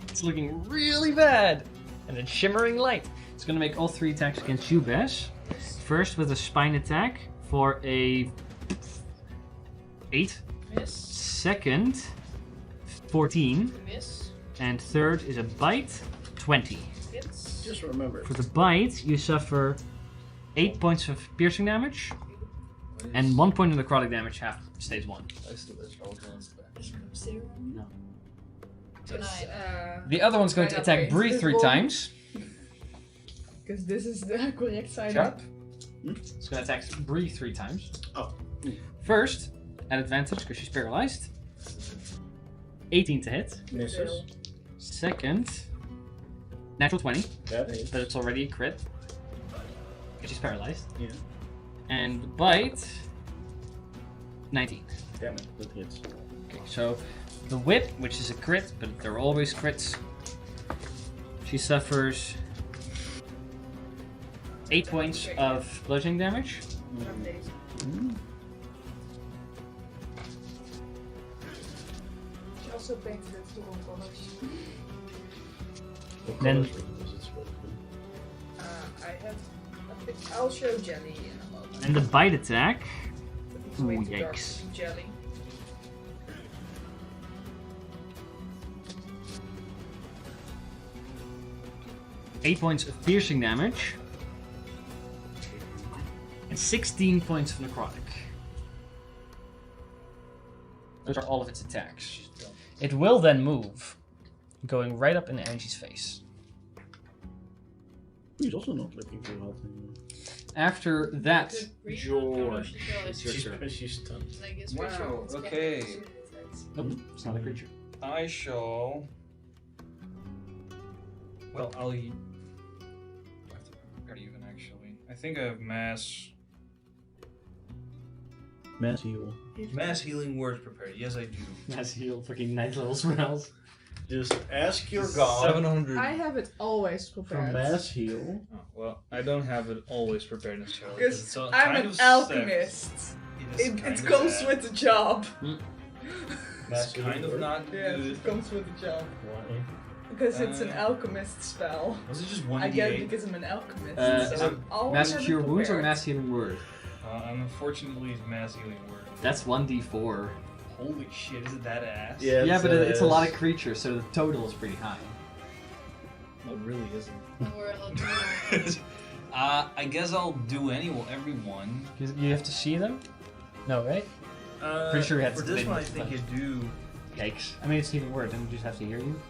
It's looking really bad. And it's shimmering light. It's gonna make all 3 attacks against you, Bess. First with a spine attack for a 8. Miss. Second, 14. Miss. And third is a bite, 20. Hits. Just remember. For the bite, you suffer 8 points of piercing damage, and 1 point of necrotic damage half stays 1. Zero. No. So 9. The other one's going to attack Bree 3 times. Because this is the correct side Sure. up. It's going to attack Bree 3 times. Oh. First, at advantage because she's paralyzed. 18 to hit. Misses. Second, natural 20, That is. but it's already a crit. Because she's paralyzed. Yeah. And the bite, 19. Damn it, that hits. Okay, so the whip, which is a crit, but they're always crits. She suffers 8 points of bludgeoning damage. She also painted it the wrong colors. What Then- colors was it supposed to be? I have. I'll show Jelly in a moment. And the bite attack, But it's way Ooh, too dark yikes. to be Jelly. eight points of piercing damage, and 16 points of necrotic. Those are all of its attacks. It will then move, going right up in Angie's face. He's also not looking for health anymore. After that, Could Bree- George, no, it's your turn. She's stunned. I guess Wow, we're sure it's okay. getting attacks. Nope, it's not a creature. I shall. Well, I'll. I have to prepare even actually. I think I have mass Mass heal. healing words prepared. Yes, I do. Mass heal, fucking nice little spells. Just ask your god 700. I have it always for prepared. mass heal. Oh, well, I don't have it always prepared necessarily. Because it's all- I'm kind an of alchemist. sucks. It, is It kind of comes bad. with the job. It's kind of not Yeah, good. it comes with the job. Why? Because it's an alchemist spell. Was it just one I get it d8? because I'm an alchemist. Is so it I'm always Mass have it cure wounds or prepared. mass healing word? Unfortunately, it's mass healing word. That's 1d4. Holy shit, is it that ass? Yeah, but it's a lot of creatures. creatures, so the total is pretty high. No, it really isn't. And we're allowed to know. I guess I'll do everyone. You have to see them? No, right? Pretty sure we had For to this bid one, I with think the- you do. Yikes. I mean, it's healing word, and we just have to hear you.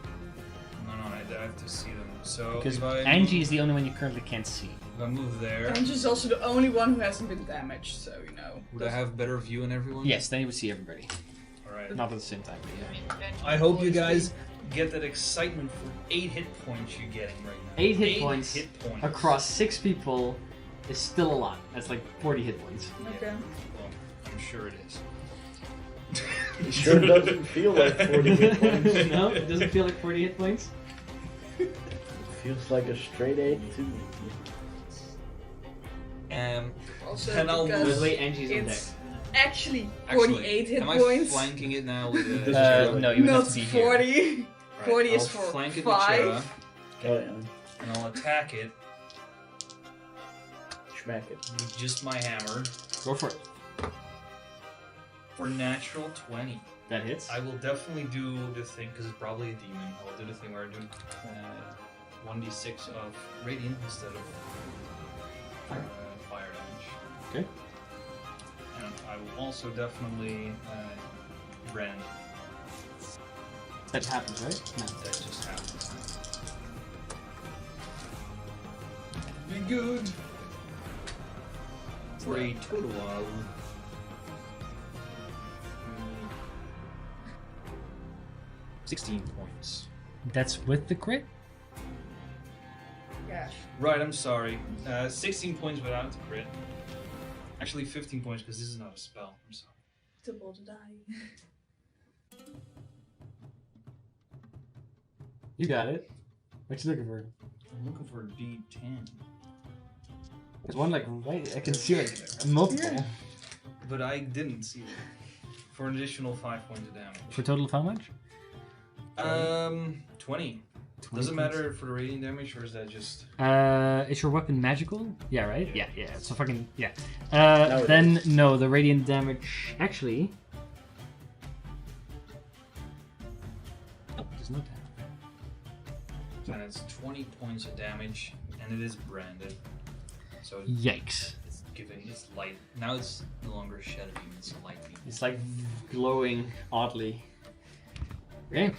No, I have to see them. So Because if I Angie move, is the only one you currently can't see. if I move there, And she's also the only one who hasn't been damaged, so you know. Would I have better view on everyone? Yes, then you would see everybody. all right. Not at the same time, but yeah. I mean, Benji I hope you always guys get that excitement for 8 hit points you're getting right now. 8 hit points hit points. across 6 people is still a lot. That's like 40 hit points. Okay. Well, I'm sure it is. It sure doesn't feel like 40 hit points. No, it doesn't feel like 40 hit points. It feels like a straight 8 to me. Also, And I'll By the because way, Angie's on deck. It's actually Actually, 48 hit am I points. flanking it now with a... No, you would have Not to be 40. here. 40 is I'll for flank it with 5. Chera. Oh yeah. And I'll attack it Smack it. with just my hammer Go for it. for natural 20. That hits. I will definitely do the thing, because it's probably a demon. I'll do the thing where I do 1d6 of radiant instead of fire damage. Okay. And I will also definitely rend. That happens, right? No. That just happens. Be good. For a total of 16 points. That's with the crit? Yeah. Right, I'm sorry. 16 points without the crit. Actually, 15 points because this is not a spell. I'm sorry. Double to die. You got it. What you looking for? I'm looking for a D10. There's one like right. I can see like multiple. Yeah. But I didn't see it. For an additional 5 points of damage. For a total of how much? 20. 20 Does it points. matter for the radiant damage, or is that just... Is your weapon magical? Yeah, right? Yeah, yeah. So fucking, yeah. it Then, is. no, the radiant damage... Actually... Oh, there's no damage. And it's 20 points of damage, and it is branded. So Yikes. it's giving, it's light. Now it's no longer a shadow beam, it's a light beam. It's like glowing oddly. Okay.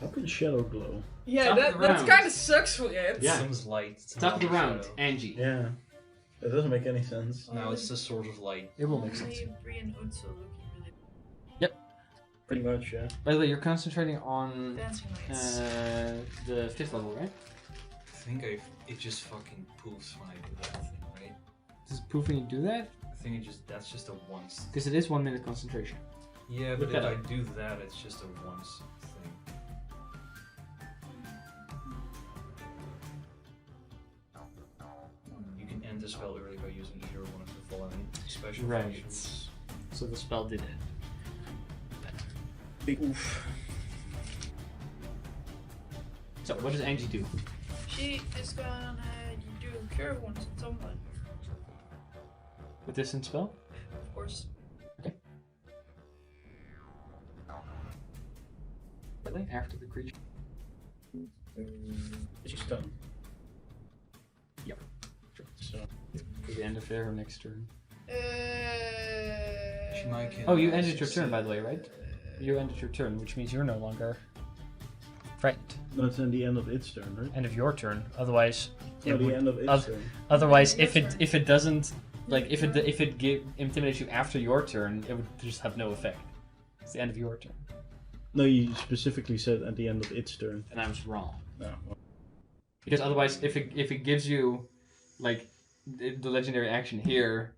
How can shadow glow? Yeah, Top of that the that round. kind of sucks for it. Yeah. Some's light. It's Top of the no longer round, shadow. Angie. Yeah. That doesn't make any sense. Now it's the source of light. It will make sense. Only Bree and Utsu looking really Pretty much, yeah. By the way, you're concentrating on dancing lights. the 5th level, right? I think it just fucking poofs when I do that thing, right? Does it proof when you do that? I think that's just a once. Because it is 1 minute concentration. Yeah, Look but if that I up. do that, it's just a once thing. You can end the spell early by using either one of the following special Right. functions. So the spell did it. Big oof. So what does Angie do? She is gonna do cure wounds on someone, With this in spell? of course. Really? After the creature? She's done. Yep. Sure. So, To the end of her next turn. She might can, Oh, you ended your turn, by the way, right? You ended your turn, which means you're no longer frightened. that's in the end of its turn, right? End of your turn. Otherwise, No, it the would, end of its oth- turn. otherwise, Your if turn. it doesn't, like if it intimidates you after your turn, it would just have no effect. It's the end of your turn, No, you specifically said at the end of its turn. and I was wrong. No. Because otherwise, if it gives you like the legendary action here,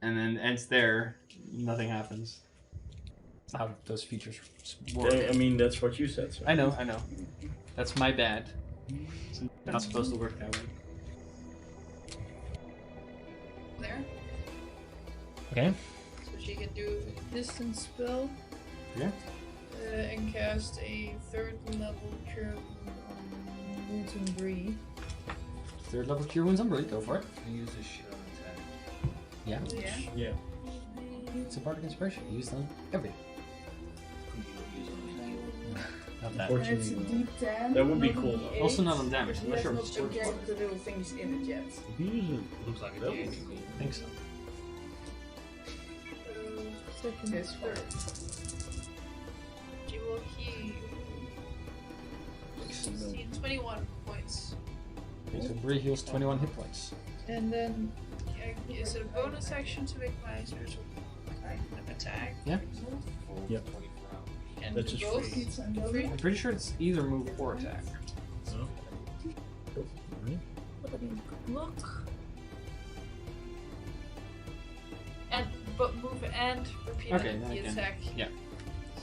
and then ends there, nothing happens. That's how those features work. I mean, that's what you said, so. I know. That's my bad. It's not supposed to work that way. There. Okay. So she can do a distance spell. Yeah. And cast a 3rd level cure on Wounds and Bree. 3rd level cure wounds on Bree. Go for it. Can use a shit on attack. Yeah. Yeah. Yeah. It's a bardic inspiration. Use them everything. Could you use on a heal? Not that. And it's a Unfortunately, D10. That would be not a cool. D8. Also not on damage, He unless has you're not sword upgraded the little things in it yet. if you use it, Looks like a That D8. would be I think so. Second Yes, is third. She will heal 21 points. Okay, so Bree heals 21 hit points. And then is it a bonus action to make my spiritual attack? Yeah. Yep. And That's just both free. free? I'm pretty sure it's either move or attack. Look. And but move and repeat Okay, then the I can- attack. yeah.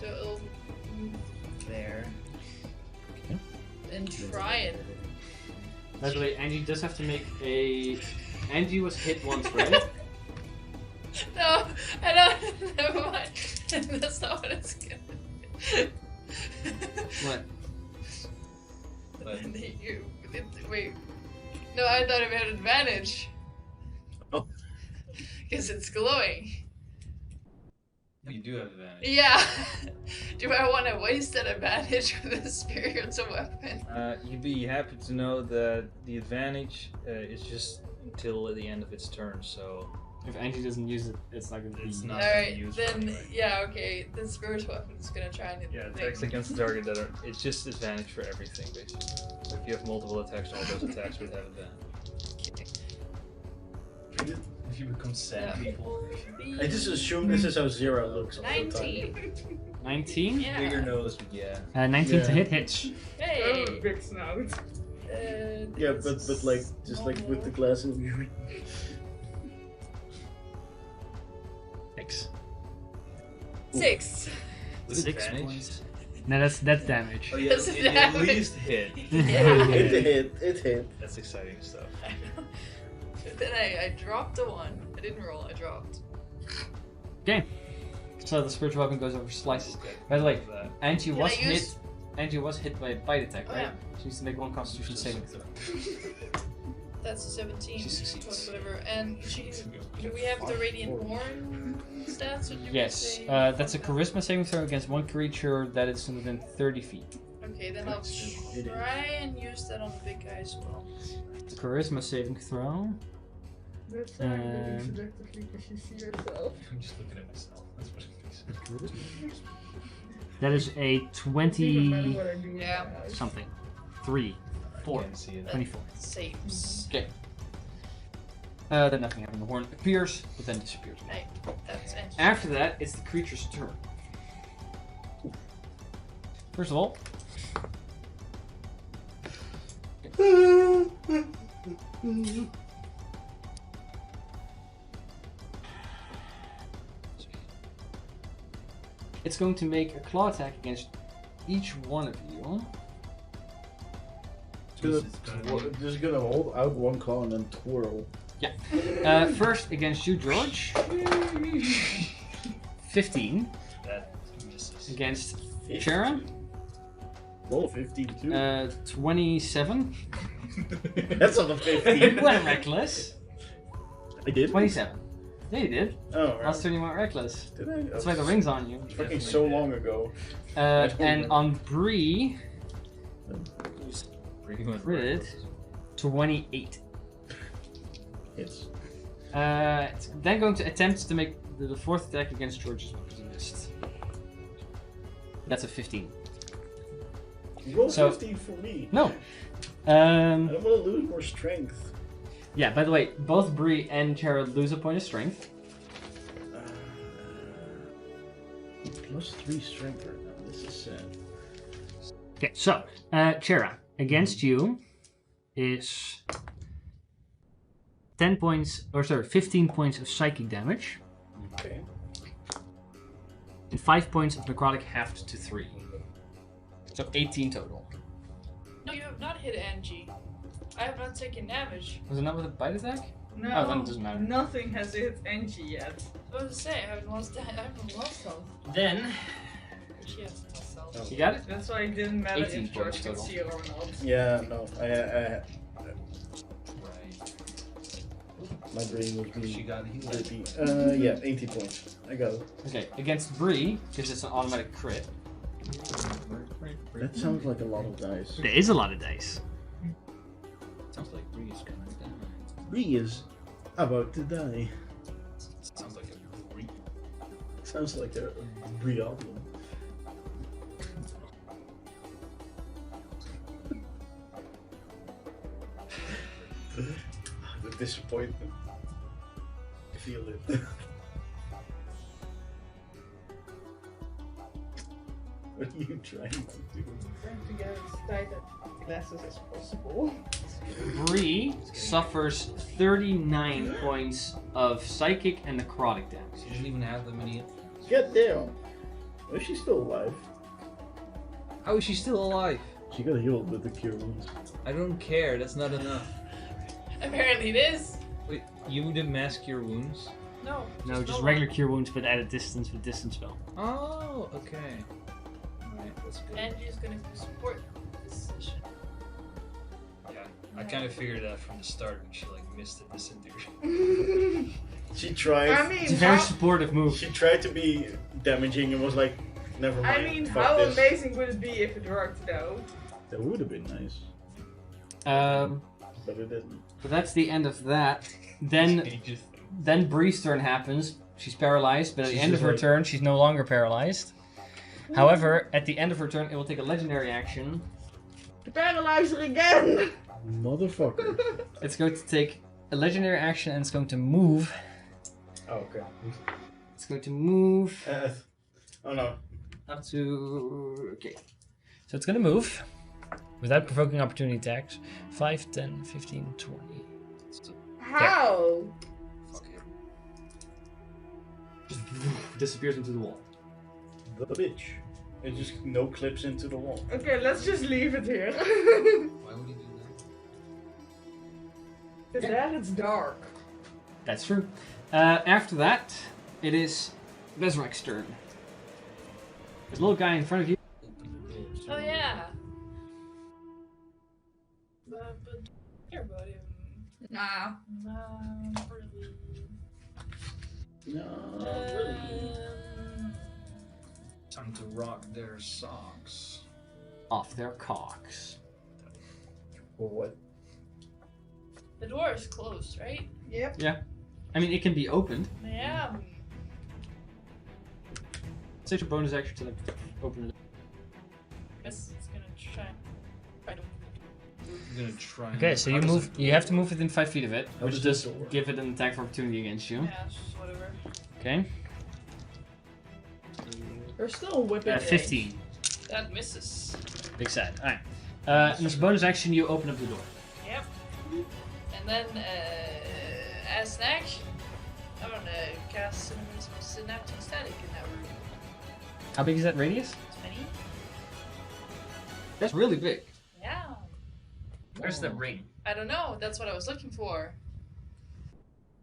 So it'll move there. Okay. And try it. By the way, Angie does have to make a. Angie was hit once, right? No, I don't. Never mind. That's not what it's gonna. What? But Wait. No, I thought it had advantage. Oh. Because it's glowing. you do have advantage. Yeah. Do I want to waste that advantage with a spiritual weapon? You'd be happy to know that the advantage is just until the end of its turn, so If Angie doesn't use it, it's not gonna be. it's not Alright, used then, anyway. yeah, okay. The spiritual weapon is gonna try and hit Yeah, the attacks thing. against the target that are it's just advantage for everything basically. So if you have multiple attacks, all those attacks would have advantage. If you become sad Yeah. people. I just assume this is how Zero looks all the time. 19. 19? Yeah. Bigger nose, but yeah. 19 to Yeah. hit hits. Hey. Oh, big snout. Yeah, but like, just like with the glasses. 6. 6. With 6 advantage? points. No, that's damage. Oh yeah, That's it at damage. least hit. Yeah. It hit. That's exciting stuff. Then I dropped the 1. I didn't roll, I dropped. Okay. So the spiritual weapon goes over slices. By the way, That. Angie Can was I use- hit. Angie was hit by a bite attack, Oh, right? yeah. She needs to make one Constitution saving throw. That's a 17. She succeeds. Whatever. And do we have the Radiant Horn stats? Or do we Yes, say that's a something? charisma saving throw against one creature that is within 30 feet. Okay, then I'll try and use that on the big guy as well. Charisma saving throw. That's subjectively because you see yourself. I'm just looking at myself. That's what it is. That is a Doesn't 20 matter what I do with Yeah. my eyes. something. 3, 4, Can't see it. 24. Saves. Okay. Then nothing happened. The horn appears, but then disappears. Right, that's interesting. After that, it's the creature's turn. First of all, it's going to make a claw attack against each one of you. Just gonna hold out one claw and then twirl. First against you, George. 15 That misses. against Sharon. Roll 15 too. 27. That's not a 15. Well, reckless. I did. 27. Yeah, you did. Oh, Last right. turn you went reckless. Did I? That's why the ring's on you. It's fucking so long ago. And on Bree, crit 28. It's It's then going to attempt to make the fourth attack against George as well, because he missed. That's a 15. roll So- 15 for me. No. I don't want to lose more strength. Yeah, by the way, both Bree and Jared lose a point of strength. Plus 3 strength right now. This is sad. Okay, so, Chera, against you is 15 points of psychic damage, Okay. and 5 points of necrotic halved to 3. So 18 total. No, you have not hit Angie. I have not taken damage. Was it not with a bite attack? No, Oh, then it doesn't matter. nothing has hit Angie yet. I was gonna say, I haven't lost health. Then, She has health. you got it? That's why it didn't matter 18 if George points could total. see her or not. Yeah, no. Right. My brain was She being got healed. dirty. Yeah, 18 points. I got it. Okay, against Bree, because it's an automatic crit. That sounds like a lot of dice. There is a lot of dice. Sounds like Bree's gonna die. Bree is about to die. Sounds like a Bree. Sounds like a Bree album. The disappointment. I feel it. What are you trying to do? Trying to get as tight glasses as possible. Bree suffers 39 points of psychic and necrotic damage. She doesn't even have that many. Get down! Is she still alive? How is she still alive? She got healed with the cure wounds. I don't care. That's not enough. Apparently it is. Wait, you did mask your wounds? No. No, just no regular cure wounds, but at a distance with distance spell. Oh, okay. Alright, that's good. Angie's gonna support this session. Yeah, I kind of figured that from the start when she like missed the disintegration. She tried. I mean, It's a very how, supportive move. She tried to be damaging and was like, never mind. I mean, fuck how this. amazing would it be if it worked though? That would have been nice, but it didn't. So that's the end of that. Then Bree's turn happens. She's paralyzed, but at the She's end of just her like- turn, she's no longer paralyzed. However, at the end of her turn, it will take a legendary action. To paralyze her again! Motherfucker. It's going to take a legendary action and it's going to move. Oh, okay. It's going to move Oh no. up to... Okay. So it's going to move without provoking opportunity attacks. 5, 10, 15, 20. How? Fuck it. Just disappears into the wall. The bitch. It just no clips into the wall. Okay, let's just leave it here. Why would you do that? Because then it's dark. That's true. After that, it is Vezrak's turn. The little guy in front of you. Oh yeah. But care about him. Nah. No, not really. No, really. Time to rock their socks. Off their cocks. Or what? The door is closed, right? Yep. I mean, it can be opened. Yeah. Set your bonus action to like open it. Guess it's gonna try. I'm gonna try. Okay, so you move. You have to move within 5 feet of it, How which does does this work? give it an attack of opportunity against you. Yeah, it's just whatever. Okay. There's still a whipping range. 15. That misses. Big sad. Alright. And as a bonus action, you open up the door. Yep. And then, as an action, I'm gonna cast some synaptic static in that room. How big is that radius? 20? That's really big. Yeah. Where's the ring? I don't know. That's what I was looking for.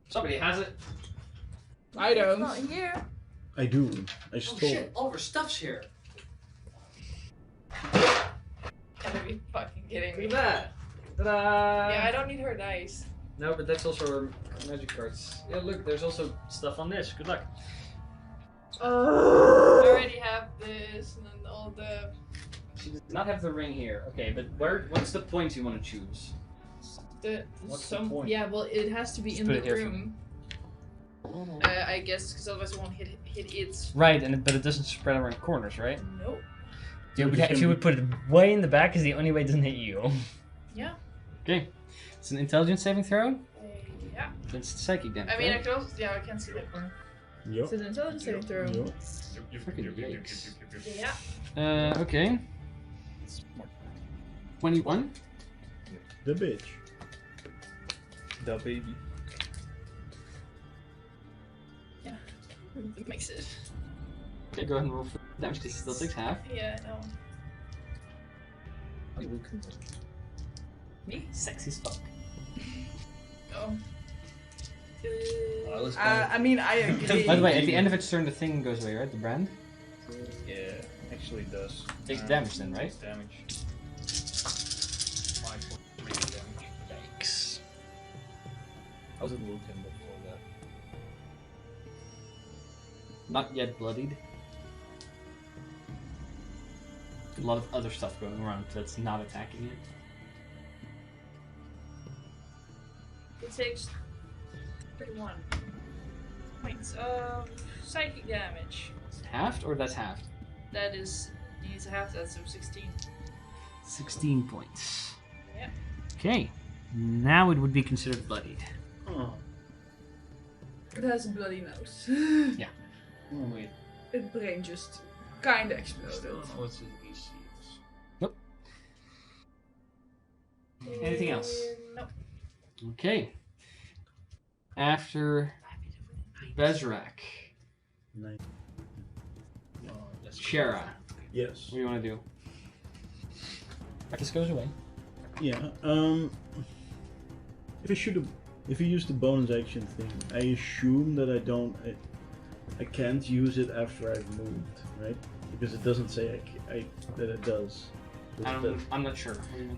Somebody has it. I don't. Not here. I do. I stole it. All of our stuff's here. Gotta be fucking kidding me. Look at that. Ta-da! Yeah, I don't need her dice. No, but that's also our magic cards. Yeah, look, there's also stuff on this. Good luck. I already have this and then all the. She does not have the ring here. Okay, but what's the point you want to choose? What's the point? Yeah, well, it has to be Just in put the it here for room. I guess, because otherwise it won't hit it. Right, but it doesn't spread around corners, right? Nope. If you would put it way in the back, is the only way it doesn't hit you. Yeah. Okay. It's an intelligence saving throw. Yeah. It's psychic damage. I mean, I right? could also. Yeah, I can see that one. Yup. It's an intelligence saving throw. Yup. Freaking yikes. Yeah. Okay. 21. The bitch. The baby. It makes it. Okay, go ahead and roll for damage because it still takes half. Yeah, I know. Me? Sexy as fuck. Oh. I mean, I agree. By the way, at the end of its turn, the thing goes away, right? The brand? Yeah, actually it does. Takes damage then, right? Takes damage. 5 points radiant damage. Yikes. How's it looking before that? Not yet bloodied. A lot of other stuff going around that's not attacking it. It takes 31 points of psychic damage. Halved or that's halved? That is. Needs a half that, so 16. 16 points. Yep. Okay. Now it would be considered bloodied. Oh. It has a bloody nose. Yeah. Oh wait. Its brain just kinda exploded. Still don't know what his AC is. Nope. Anything else? Nope. Okay. After Bezrak, Nice. Shara, Yes. what do you want to do? This goes away. Yeah. If you use the bonus action thing, I assume that I can't use it after I've moved, right? Because it doesn't say that it does. I'm not sure. What do you mean?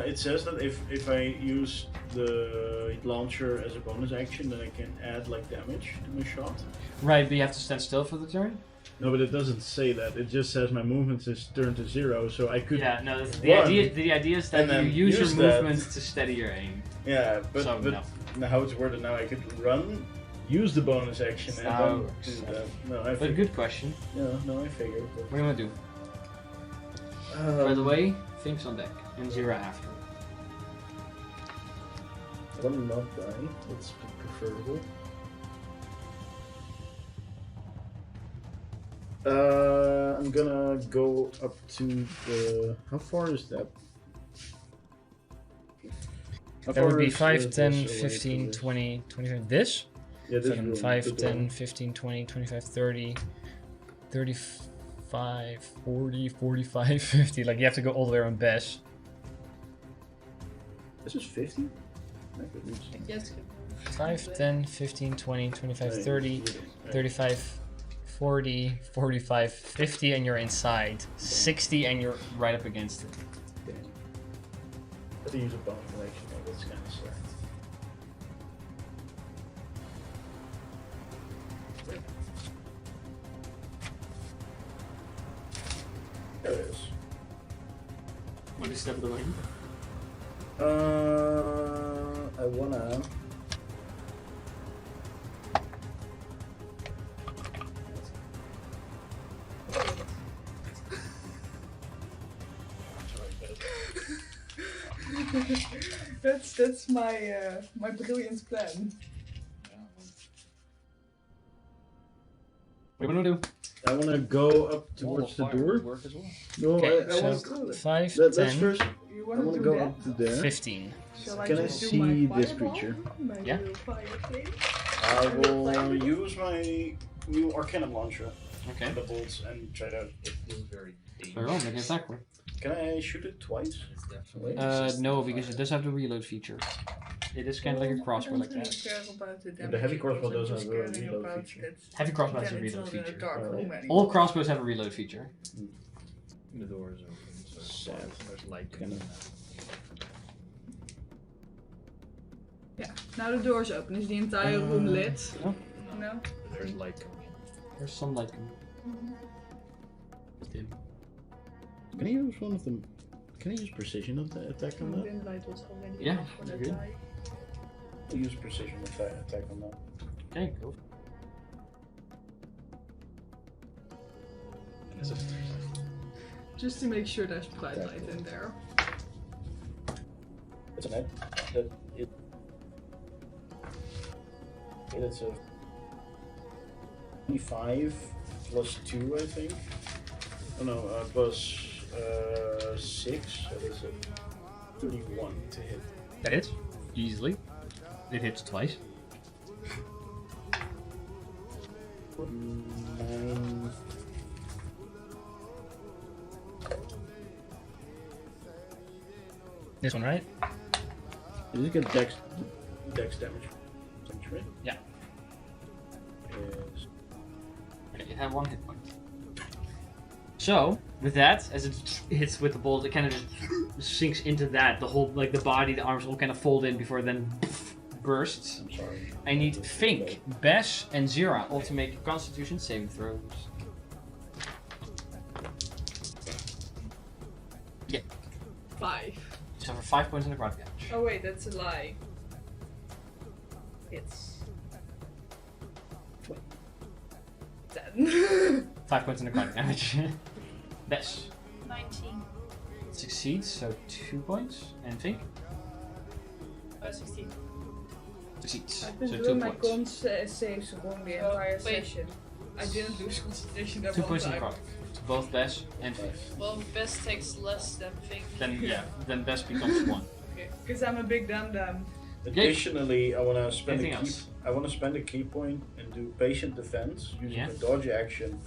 It says that if I use the launcher as a bonus action, then I can add like damage to my shot. Right, but you have to stand still for the turn? No, but it doesn't say that. It just says my movement is turned to 0, so I could. Yeah, no, the run, idea is that and you then use your use that. movement to steady your aim. Yeah, but So, no. how it's worded now, I could run, use the bonus action, That's and how it then works. do that. No, I But figured. good question. Yeah, no, I figured. What do you want to do? By the way, things on deck. And 0 after. I want to not die. That's preferable. I'm gonna go up to the. How far is that? How That would far be is, 5, this 10, away 15, from this? 20, 25. This? Yeah, this room, 5, the 10, door. 15, 20, 25, 30, 35, 40, 45, 50. Like, you have to go all the way around Bess. This is 50? I could reach. Yes. 5, 10, 15, 20, 25, 30, 35, 40, 45, 50, and you're inside. 60, and you're right up against it. Okay. I have to use a bonus action, though. That's kind of sad. There it is. What is step of the ring? I wanna. That's my my brilliant plan. What do you want to do? I wanna go up towards the door. Work as well. No, Okay, I wanna so go. 5, Let's 10, first. You I wanna wanna do go that? up to there. 15. Shall I Can I just do see my this fireball? creature? My Yeah. little fire thing? I will use my new Arcanum launcher, Okay. the bolts, and try to. It feels very Very dangerous. well, make an attack roll. Can I shoot it twice? It's definitely No, because it does have the reload feature. It is kind of like a crossbow like I don't that. really care about the the damage heavy it crossbow does, I'm doesn't just have a caring reload about feature. that Heavy crossbow has a then it's reload not in a feature. dark Alright. room anymore. All crossbows have a reload feature. the door is open, so Sad. there's light Kinda. coming out. Yeah, now the door's open. Is the entire room lit? No, No? There's light coming in. there's some light coming. It's dim. Can I use one of them? Can I use precision attack on that? Wind light was already Yeah, off for you're that good. time. I'll use precision attack on that. Okay, go. Just to make sure there's bright light in there. It's a net. That it. Okay, that's a 25 plus 2, I think. Oh no, plus 6. That is a 31 to hit. That hits. Easily. It hits twice. 9. This one, right? Did it get dex damage? Right? Yeah. Yes. Okay, it had 1 hit point. So, with that, as it hits with the bolt, it kind of just sinks into that. The whole, like the body, the arms all kind of fold in before it then bursts. I'm sorry. I need Fink, Bash, and Zira all to make Constitution saving throws. Yeah. 5. So for 5 points in necrotic damage. Oh wait, that's a lie. It's 10. 5 points in necrotic damage. Bash 19. succeeds, so 2 points. And Fink 16. succeeds, I've been so 2 doing my points. cons saves wrong the entire wait. session. I didn't lose concentration that 2 one points in time. necrotic. To both Bash and Fink. Well, best takes less than Fink. Then yeah, then Bash becomes 1. Okay. Because I'm a big dum-dum. Additionally, I want to spend Anything a key. else? I want to spend a key point and do patient defense using Yeah. a dodge action,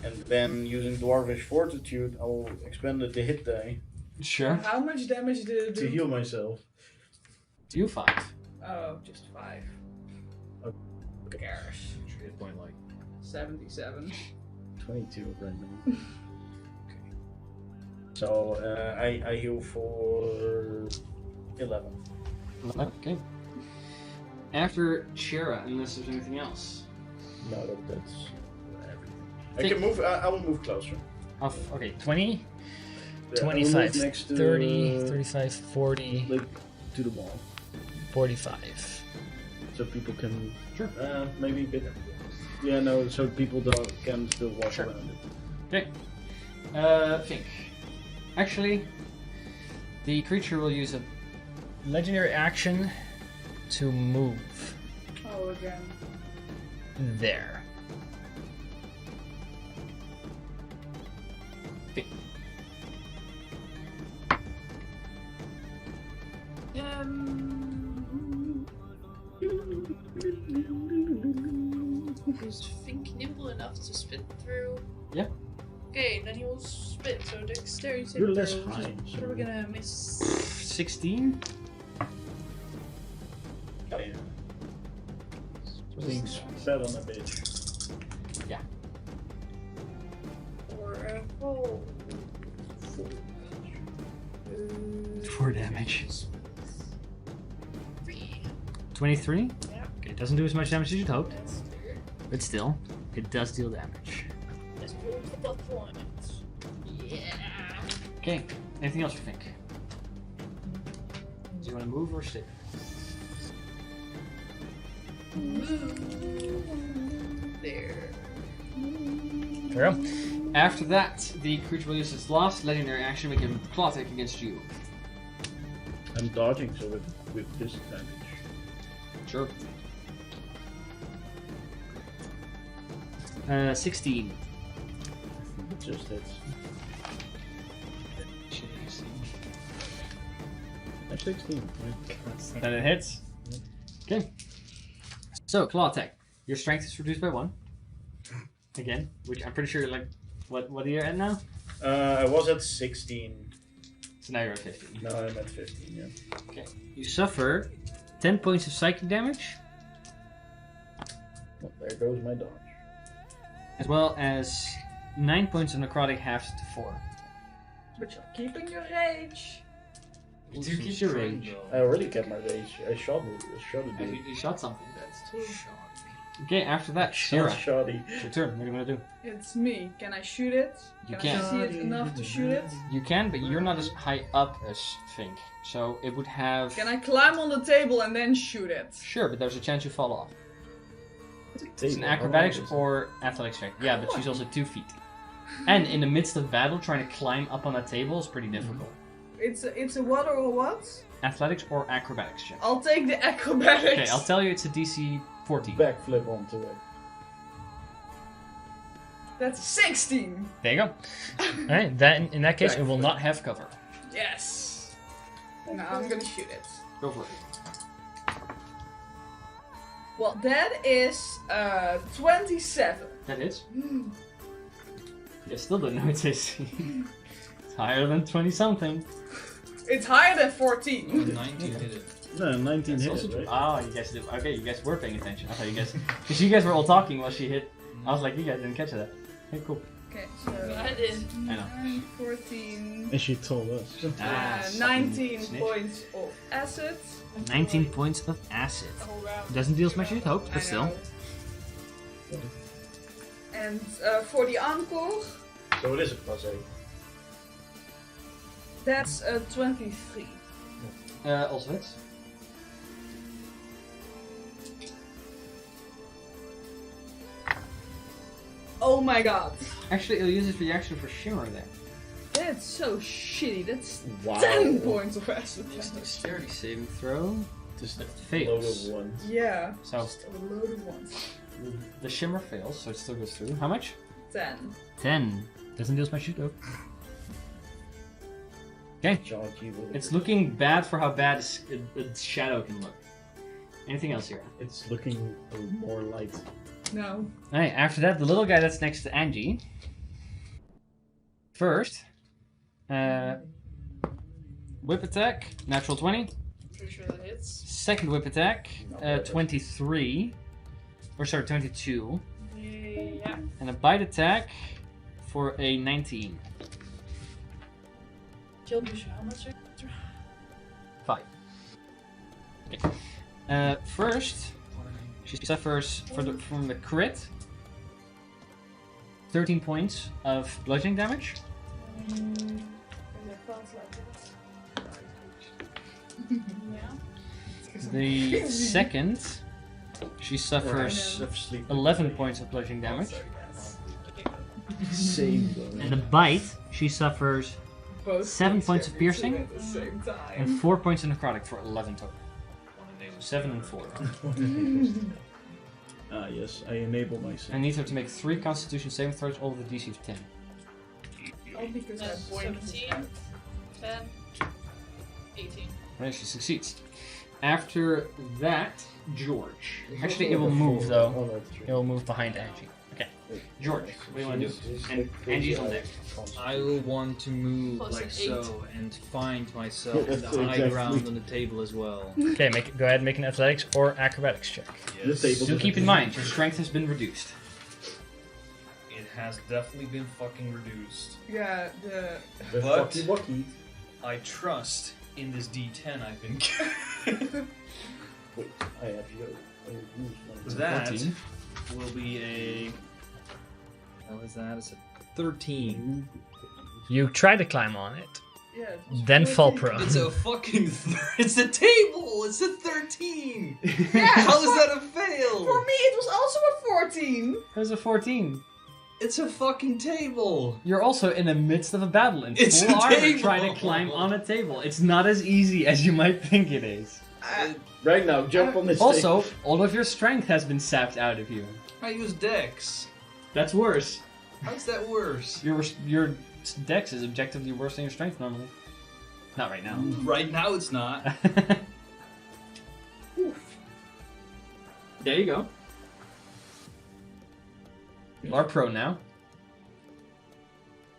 and then using dwarvish fortitude, I will expend the hit die Sure. How much damage did it to do? heal myself. You 5. Oh, just 5. Okay. Who cares? Hit point like 77. 22 right now. So I heal for 11. Okay. After Shira, unless there's anything else. No, that's everything. I Think- can move. I will move closer. Okay, 20, Yeah, I will move 25, next to, 30, 35, 40, like to the wall, 45. so people can. Sure. Maybe a bit. Yeah, no, so people can still walk Sure. around it. Okay. Fink. Actually, the creature will use a legendary action to move Oh, again. there. Fink. Is Fink nimble enough to spit through? Yeah. Okay, then he will spit, so dexterity saving You're less throw, which is high, so- probably gonna miss. 16? Oh, yeah. Being spat on a bitch. for roll. 4 damage. 3. 23? Yeah. Okay, it doesn't do as much damage as you'd hoped, That's fair. but still, it does deal damage. Let's roll for the points. Yeah. Okay, anything else you think? Do you want to move or stay? There. There we go. After that, the creature will use its last legendary action to make a claw attack against you. I'm dodging, so with disadvantage. Sure. 16. I think it just hits. That's 16. Right? Then it hits. Okay. So, claw attack. Your strength is reduced by 1. Again, which I'm pretty sure, like, what are you at now? I was at 16. So now you're at 15. Now I'm at 15, yeah. Okay. You suffer 10 points of psychic damage, Well, there goes my dodge. as well as 9 points of necrotic halved to 4. But you're keeping your rage. You do keep your rage. I already kept my rage. I shot it. You shot something. That's too shoddy. Okay, after that, Shot Shira. shoddy. It's your turn. What do you want to do? It's me. Can I shoot it? You Can I can. see it enough to shoot it? You can, but you're not as high up as Fink. So it would have... Can I climb on the table and then shoot it? Sure, but there's a chance you fall off. It's an Table. acrobatics How long is or athletics check. Yeah, but she's also 2 feet. And in the midst of battle, trying to climb up on a table is pretty difficult. It's a what or a what? Athletics or acrobatics check. I'll take the acrobatics. Okay, I'll tell you it's a DC 14. Backflip onto it. That's 16. There you go. Alright, that in that case, It will not have cover. Yes. Now I'm gonna shoot it. Go for it. Well, that is 27. That is. You still don't know its AC. It's higher than 20 something. It's higher than 14. 19 hit it. No, 19 That's hit also it, true. right? Ah, you guys did. Okay, you guys were paying attention. I thought you guys, because you guys were all talking while she hit. I was like, you guys didn't catch that. Okay, cool. Okay, so I did. I know. 9, 14, And she told us. 19 snitch. points of acid. 19 points of acid. The whole round. Doesn't deal as much as you'd hoped, I but still. know. And for the encore, So it is a +8. that's 23. Also hits. Oh my god. Actually, it'll use its reaction for Shimmer then. That's so shitty. That's Wow. 10 points of acid. Dexterity saving throw. Just a Fails. load of ones. Yeah. So Just a load of ones. the Shimmer fails, so it still goes through. How much? 10. 10. Doesn't deal as much as you'd hoped. Okay. Charge you with It's it. looking bad for how bad a shadow can look. Anything else here? It's looking more light. No. Alright, after that, the little guy that's next to Angie. First, whip attack, natural 20. Pretty sure that hits. Second whip attack, 23. Or sorry, 22. Yeah. And a bite attack for a 19. Kill me, how much? 5. Okay. First, she suffers from the crit 13 points of bludgeoning damage. Yeah. The second, she suffers 11 points of bludgeoning damage. Same And the bite, she suffers Both 7 things points can of be piercing? seen at the same time. And 4 points of necrotic for 11 total. 7 and 4. Ah, yes, I enable myself. I need her to make 3 constitution saving throws, all with a DC of 10. Oh, because I That's pointed 17, 10, 18. Right, she succeeds. After that, George. Actually, it will move though. Oh, that's true. It will move behind Angie. Okay. George, what do you want to do? And Angie's on deck. I will want to move Plus like an so and find myself Yeah, in the that's high exactly. ground on the table as well. Okay, go ahead and make an athletics or acrobatics check. The table Do keep in mind, your strength has been reduced. It has definitely been fucking reduced. Yeah, the The But- fucky wucky. I trust in this D10 I've been Wait, I have you. I use one. That 14. will be a... What is that? It's a 13. You try to climb on it, yeah. it was then fall 14. prone. It's a fucking. It's a table. It's a 13. Yeah, How is that a fail? For me, it was also a 14. There's a 14. It's a fucking table. You're also in the midst of a battle in It's full a armor table. trying to climb on a table. It's not as easy as you might think it is. Right now, jump on this Also, all of your strength has been sapped out of you. I use Dex. That's worse. How's that worse? Your dex is objectively worse than your strength normally. Not right now. Right now it's not. There you go. You are pro now.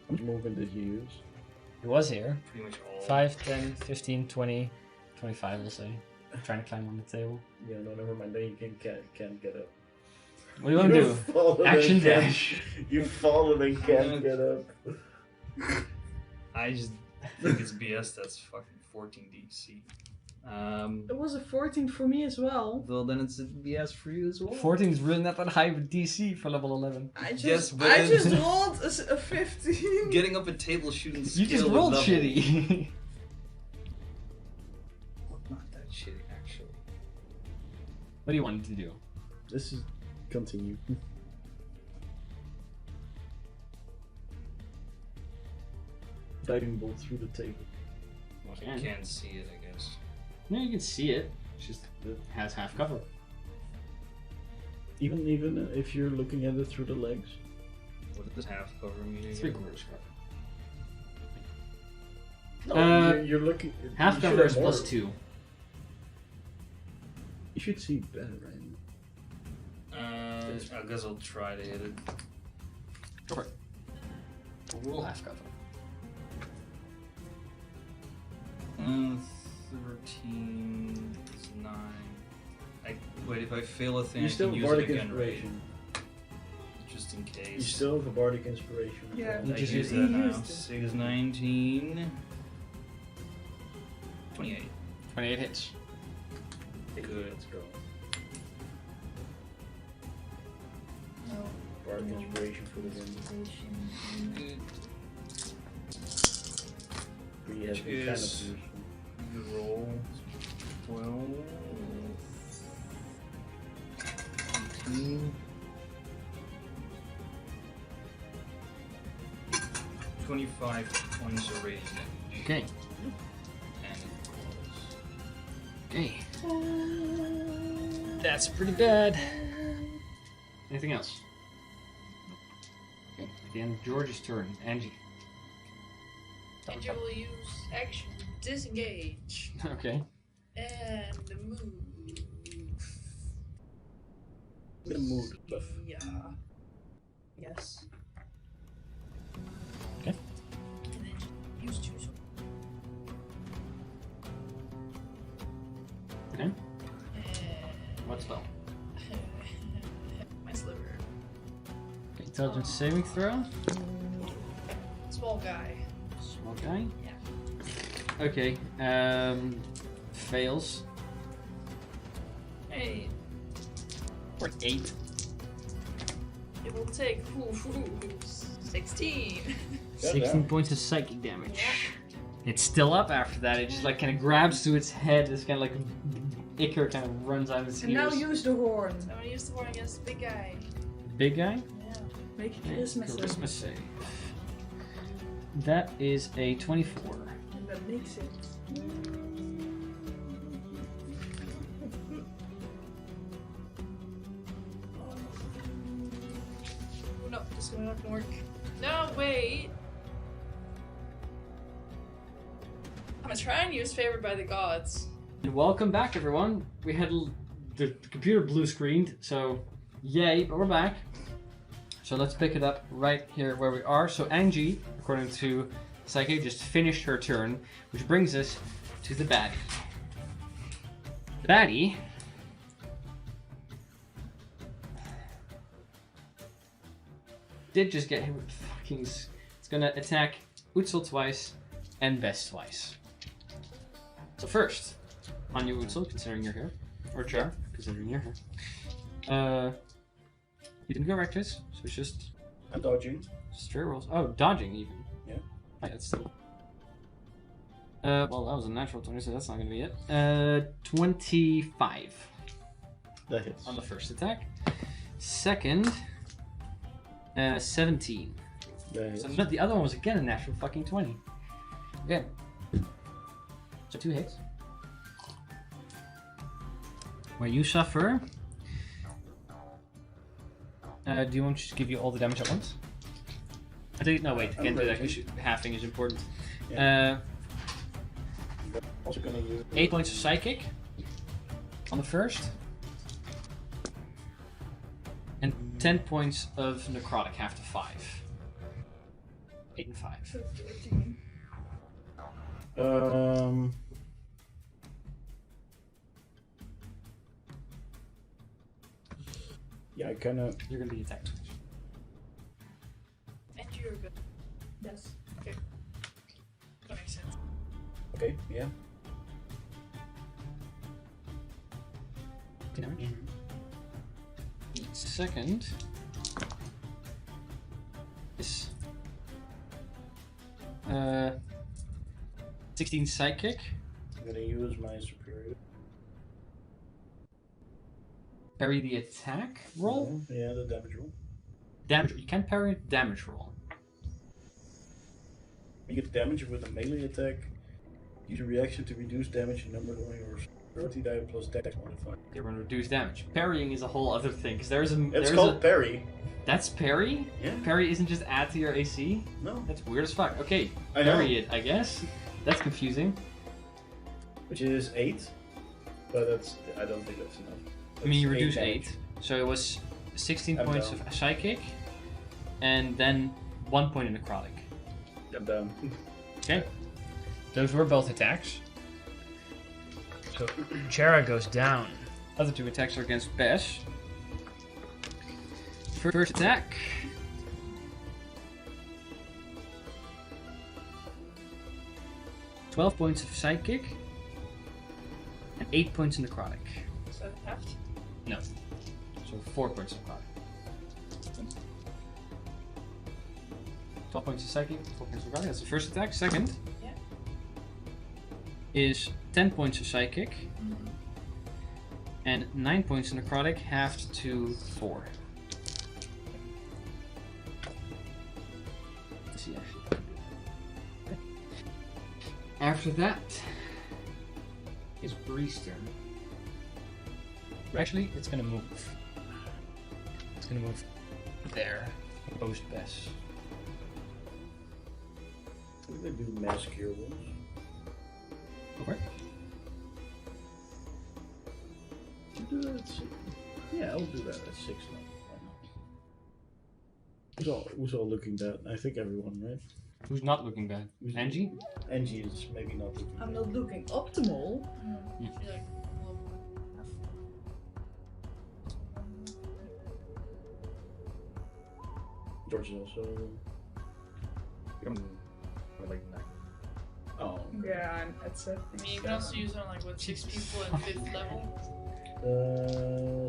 How much movement did you use? It was here. Pretty much all. 5, 10, 15, 20, 25, we'll say. Trying to climb on the table. Yeah, no, never mind. Then you can't get up. What do you want to do? You've fallen Action and can't- dash. You've fallen and can't get up. I just think it's BS that's fucking 14 DC. It was a 14 for me as well. Well, then it's a BS for you as well. 14 is really not that high of a DC for level 11. I just, Yes, but I then- just rolled a 15. Getting up a table shooting You skill just with rolled level. shitty. Not that shitty, actually. What do you want to do? This is continue. Diving bolt through the table. I can't see it, I guess. No, you can see it. It's just it has half cover. Even if you're looking at it through the legs. What does half cover mean It's again? 3/4 cover. No, you're looking. Half you cover should is have more. +2. You should see better, right? I guess I'll try to hit it. Go for it. Roll half cover. 13 is 9. Wait, if I fail a thing, You I still can have use it bardic again, right? inspiration. Just in case. You still have a bardic inspiration. Yeah. I You just use used that it. now. Used it. 6, 19, 28. 28 hits. Good. Let's go. No. Bardic inspiration for the win. Good. He has been kind of Cheers. useful. Good roll. 12. 18. 25 points of radiant damage. Okay. And it Okay. That's pretty bad. Anything else? Okay. At the end of George's turn. Angie. And you will use action to disengage Okay. and move. The mood buff. Yeah. Yes. Okay. And then use two swords. Okay. And What spell? my sliver. Okay. Intelligence saving throw. Small guy. Small guy. Yeah. Okay. Fails. Hey, For 8. it will take 16. 16 points of psychic damage. Yeah. It's still up after that. It just like kind of grabs to its head. It's kind of like ichor kind of runs out of its And now ears. use the horn. I'm gonna use the horn against the big guy. Big guy. Yeah. Make a charisma save. Charisma save. That is a 24. And that makes it. Oh no, this is not gonna work. No, wait. I'm gonna try and use Favored by the Gods. And welcome back, everyone. We had the computer blue screened, so yay, but we're back. So let's pick it up right here where we are. So Angie, according to Psyche, just finished her turn, which brings us to the baddie. The baddie did just get hit with fucking... It's gonna attack Utsul twice and Bess twice. So first, on you Utsul, considering you're here. Or Char, considering you're here. You didn't go reckless, so it's just... I'm dodging. Straight rolls. Oh, dodging even. Yeah. Right, that's still... well, that was a natural 20, so that's not gonna be it. 25 That hits. on the first attack. Second, 17. That hits. So no, the other one was again a natural fucking 20. Okay. So 2 hits. Where you suffer. Do you want me to just give you all the damage at once? I think no, wait. Can't do that. Halving is important. Yeah. Also gonna use 8 points of psychic on the first, and 10 points of necrotic, half to 5. 8 and 5. 13. Yeah, I kind of. You're gonna be attacked. And you're good. Yes. That makes sense. Okay, yeah. Damage. Second is 16 psychic. I'm gonna use my superior. Parry the attack roll. Yeah, the damage roll. Damage. You can't parry damage roll. You get damage with a melee attack. Use a reaction to reduce damage number on your ability die plus dex modifier. You're going to reduce damage. Parrying is a whole other thing because there's a. It's there's called a, parry. That's parry. Yeah. Parry isn't just add to your AC. No. That's weird as fuck. Okay, I know. parry it. I guess that's confusing. Which is 8, but that's. I don't think that's enough. I mean, you That's reduce damage. 8, so it was 16 I'm points down. of psychic, and then 1 point in necrotic. I'm down. Okay. Those were both attacks. So Chara goes down. Other 2 attacks are against Bash. First attack. $12 points of psychic, and 8 points in necrotic. Is that half? No. So 4 points of necrotic. 12 points of psychic, 4 points of necrotic. That's the first attack. Second Yeah. is 10 points of psychic, and 9 points of necrotic, halved to 4. Let's see, actually. Okay. After that is Bree's turn. Actually, it's gonna move. It's gonna move there. Post Bess. I'm gonna do mass cure wounds. Go for it. Do that at 6. Yeah, I'll do that at 6 now. Why not? Who's all looking bad? I think everyone, right? Who's not looking bad? Angie? Angie is maybe not looking I'm bad. not looking optimal. I feel like well, George is also. Oh. Yeah, I'm at 7. I mean, you can also use it on like what 6 people at 5th level.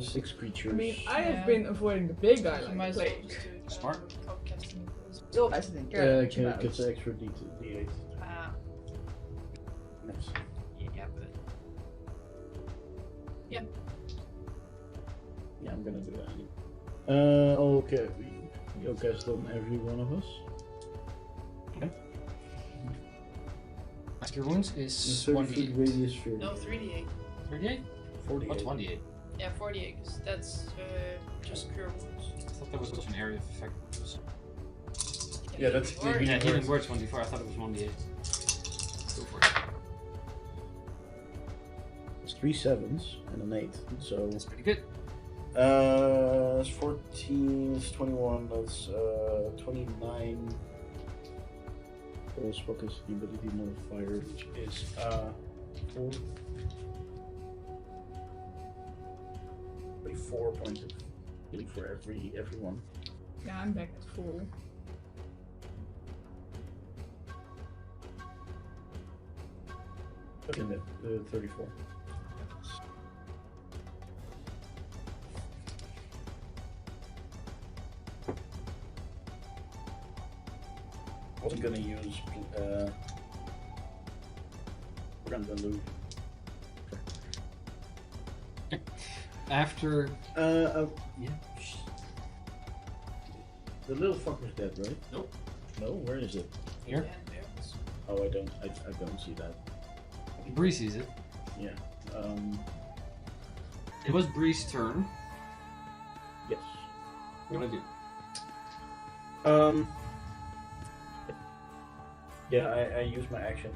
6 creatures. I mean, I Yeah. have been avoiding the big guy You like might the as well plague. just do it. Smart. Casting those. Still, I didn't care much can about gets it. an extra D8. Ah, Nice. Yeah, but Yeah, I'm gonna do that. Okay. You cast on every one of us. Mask Your Wounds is 30 feet 1d8. radius 30. no, 3d8. 38? 48. What's 1d8? Yeah, 48, because that's just cure wounds. I thought that was just an area of effect. Yeah, that's Or- the Yeah, healing words 1d4. I thought it was 1d8. Go for it. It's 3 7s and an 8. So That's pretty good. it's 14, it's 21, that's 29. Plus what is the ability modifier, which is 4. 4 points of healing for everyone. Yeah, I'm back at full. In it, 34. I wasn't gonna use Random Loop. After Yeah. yeah, The little fucker's dead, right? Nope. No, where is it? here, Oh, I don't see that. Bree sees it. Yeah. It was Bree's turn. Yes. What do you wanna do? Yeah, I used my action.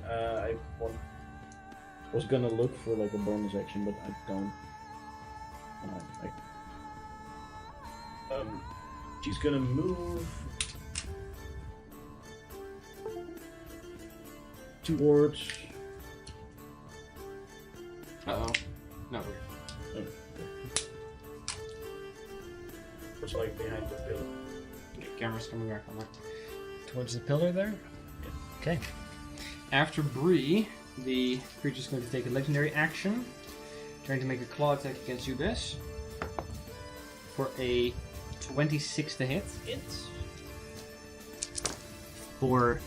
Was gonna look for like a bonus action, but I don't. She's gonna move towards. Uh-oh. Not weird. Oh, okay. It's like behind the pillar. Okay, camera's coming back on that. Towards the pillar there? Okay. After Bree, the creature's going to take a legendary action, trying to make a claw attack against you, Bess, for a 26 to hit. Hits. For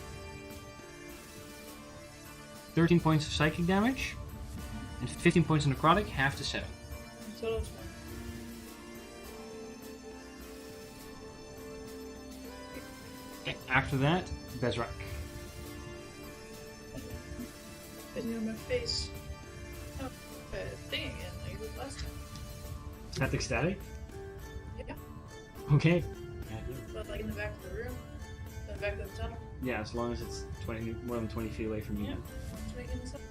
13 points of psychic damage and 15 points of necrotic, half to 7. So that's fine. Okay, after that, Bezrak. Busy on my face. Oh, thing again, like the last time. Static static? Yeah, Okay. but like in the back of the room, in the back of the tunnel. Yeah, as long as it's 20, more than 20 feet away from you. Yeah. Let's make it inside.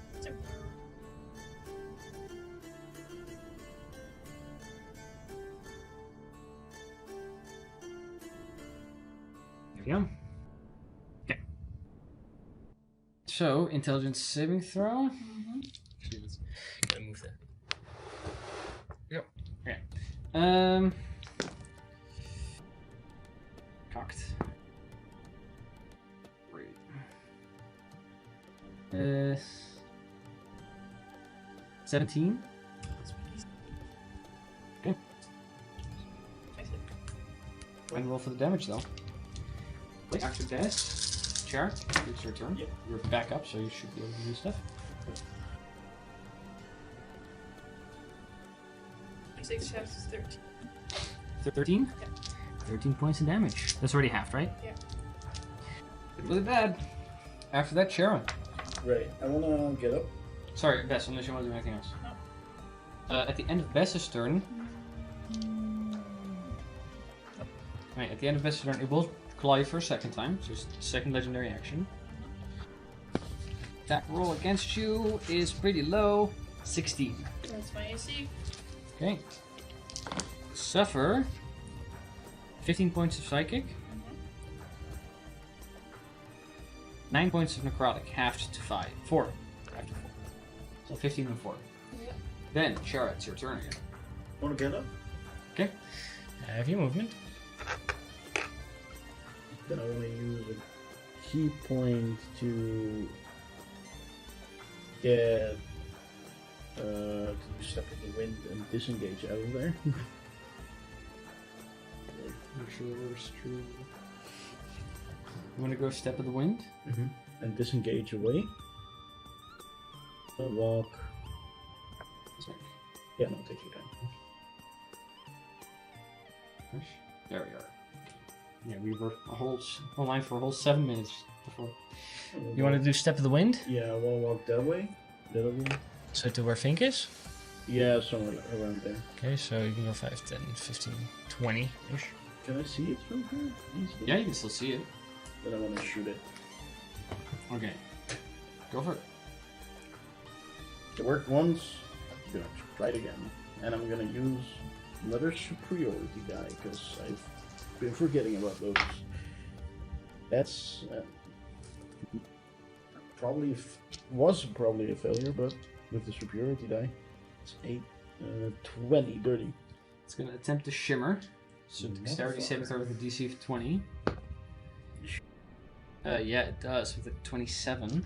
There we go. Okay. So, intelligence saving throw. Actually, let's gotta move that. Cocked. Great. 17. Okay. And roll for the damage though. After Bess, Char, it's your turn. Yep. You're back up, so you should be able to do stuff. 6 half is 13. 13? Yeah. 13 points of damage. That's already half, right? Yeah. Really bad. After that, Sharon. Right. I wanna get up. Sorry, Bess, unless you want to do anything else. At the end of Bess's turn. Right, at the end of Bess's turn, it will claw you for a second time, so it's second legendary action. That roll against you is pretty low, 16. That's my AC. Okay. Suffer 15 points of psychic, 9 points of necrotic, halved to 4. Halved to 4. So 15 and 4. Yep. Then, Shara, it's your turn again. Wanna get up? Okay. Have your movement. Then I wanna use a key point to get to step in the wind and disengage out of there. Make sure the word's true. You want to go step of the wind? And disengage away. Walk. Sorry. Yeah, no, take your time. Push. There we are. Yeah, we were online for a whole 7 minutes before. You want to do Step of the Wind? Yeah, I wanna walk that way. Little bit. So to where Fink is? Yeah, somewhere around there. Okay, so you can go 5, 10, 15, 20-ish. Can I see it from here? Easily? Yeah, you can still see it. Then I wanna shoot it. Okay. Go for it. It worked once. I'm gonna try it again. And I'm gonna use another superiority die, because I've been forgetting about those. That's was probably a failure, but with the superiority die, it's 8, 20, dirty. It's going to attempt to shimmer. So dexterity saving throw with a DC of 20. Yeah, it does with a 27.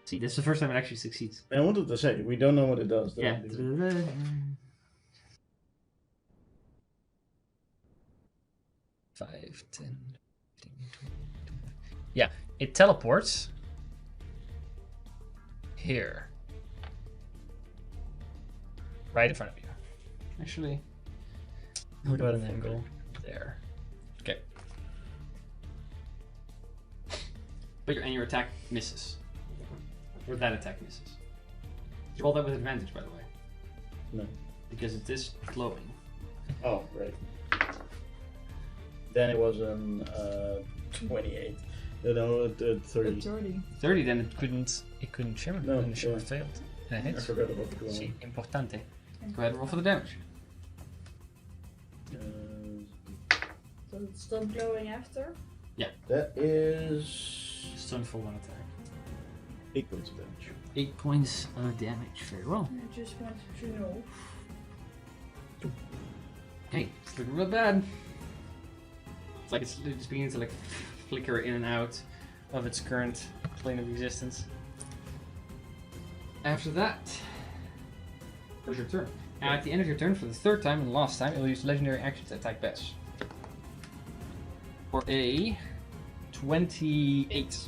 See, this is the first time it actually succeeds. I wanted to say, we don't know what it does. Yeah. 5, 10, 15, 20. Yeah, it teleports here. Right in front of you. Actually, How about an angle? There. Okay. but your attack misses. Or that attack misses. Roll that with advantage, by the way. No. Because it is glowing. Oh, right. Then it was an 28. No, 30. 30. 30, then it It couldn't shimmer. No, and the shimmer yeah. failed. And it I hits. forgot about the glowing. Sí, importante. Go ahead and roll for the damage. Does it stop glowing after? That is Stun for one attack. 8 points of damage. 8 points of damage. Very well. I just wanted to know. Hey, it's looking real bad. It's like it's beginning to like flicker in and out of its current plane of existence. After that, it was your turn. At the end of your turn, for the third time and last time, it will use legendary action to attack Bess. For a 28.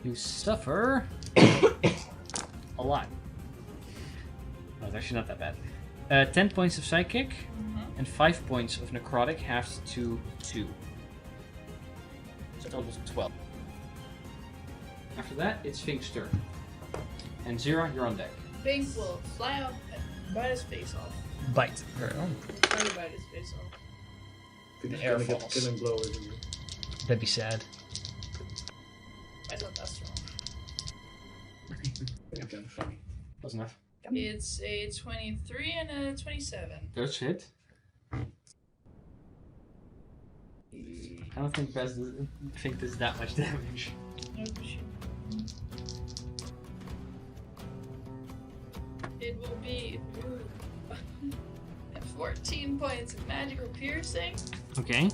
You suffer a lot. Oh, it's actually not that bad. 10 points of psychic and 5 points of necrotic, halved to 2. So total is 12. After that, it's Fink's turn. And Zira, you're on deck. Bink will fly up and bite his face off. Bite. Very well. Try to bite his face off. You're just air gonna get falls. the killing blow, isn't it? That'd be sad. I thought that's wrong. Okay, fine. That's enough. It's a 23 and a 27. Those hit. I don't think Bess does that much damage. Nope, shoot. It will be 14 points of magical piercing Okay.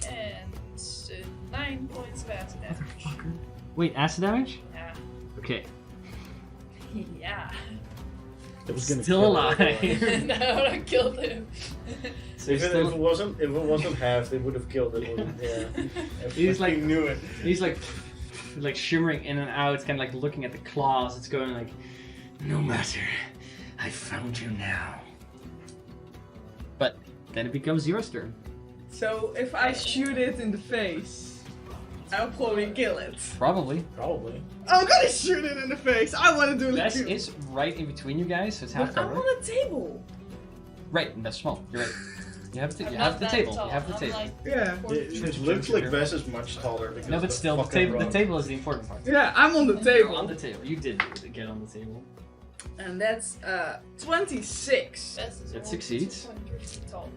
and 9 points of acid damage. Wait, acid damage? Yeah. Okay. Yeah. It was gonna Still kill alive. everyone. No, I killed him. So If he's it wasn't half, they would have killed it. Yeah. He's like- knew it. He's like shimmering in and out, kind of like looking at the claws. It's going like, no matter, I found you now. But then it becomes your turn. So if I shoot it in the face, I'll probably kill it. Probably. Probably. I'm gonna shoot it in the face. I want to do it Bess too. is right in between you guys, so it's half But I'm cover. on a table. Right, and that's small. You're right. You have, I'm you not have the that table. tall. You have the I'm table. like Yeah. 4 feet. It looks like Bess is much taller. Because No, but the still, the fucking table. The rock. table is the important part. Yeah, I'm on the You're table. on the table. You did get on the table. And that's 26. Bess is That only succeeds. 2.3 feet tall.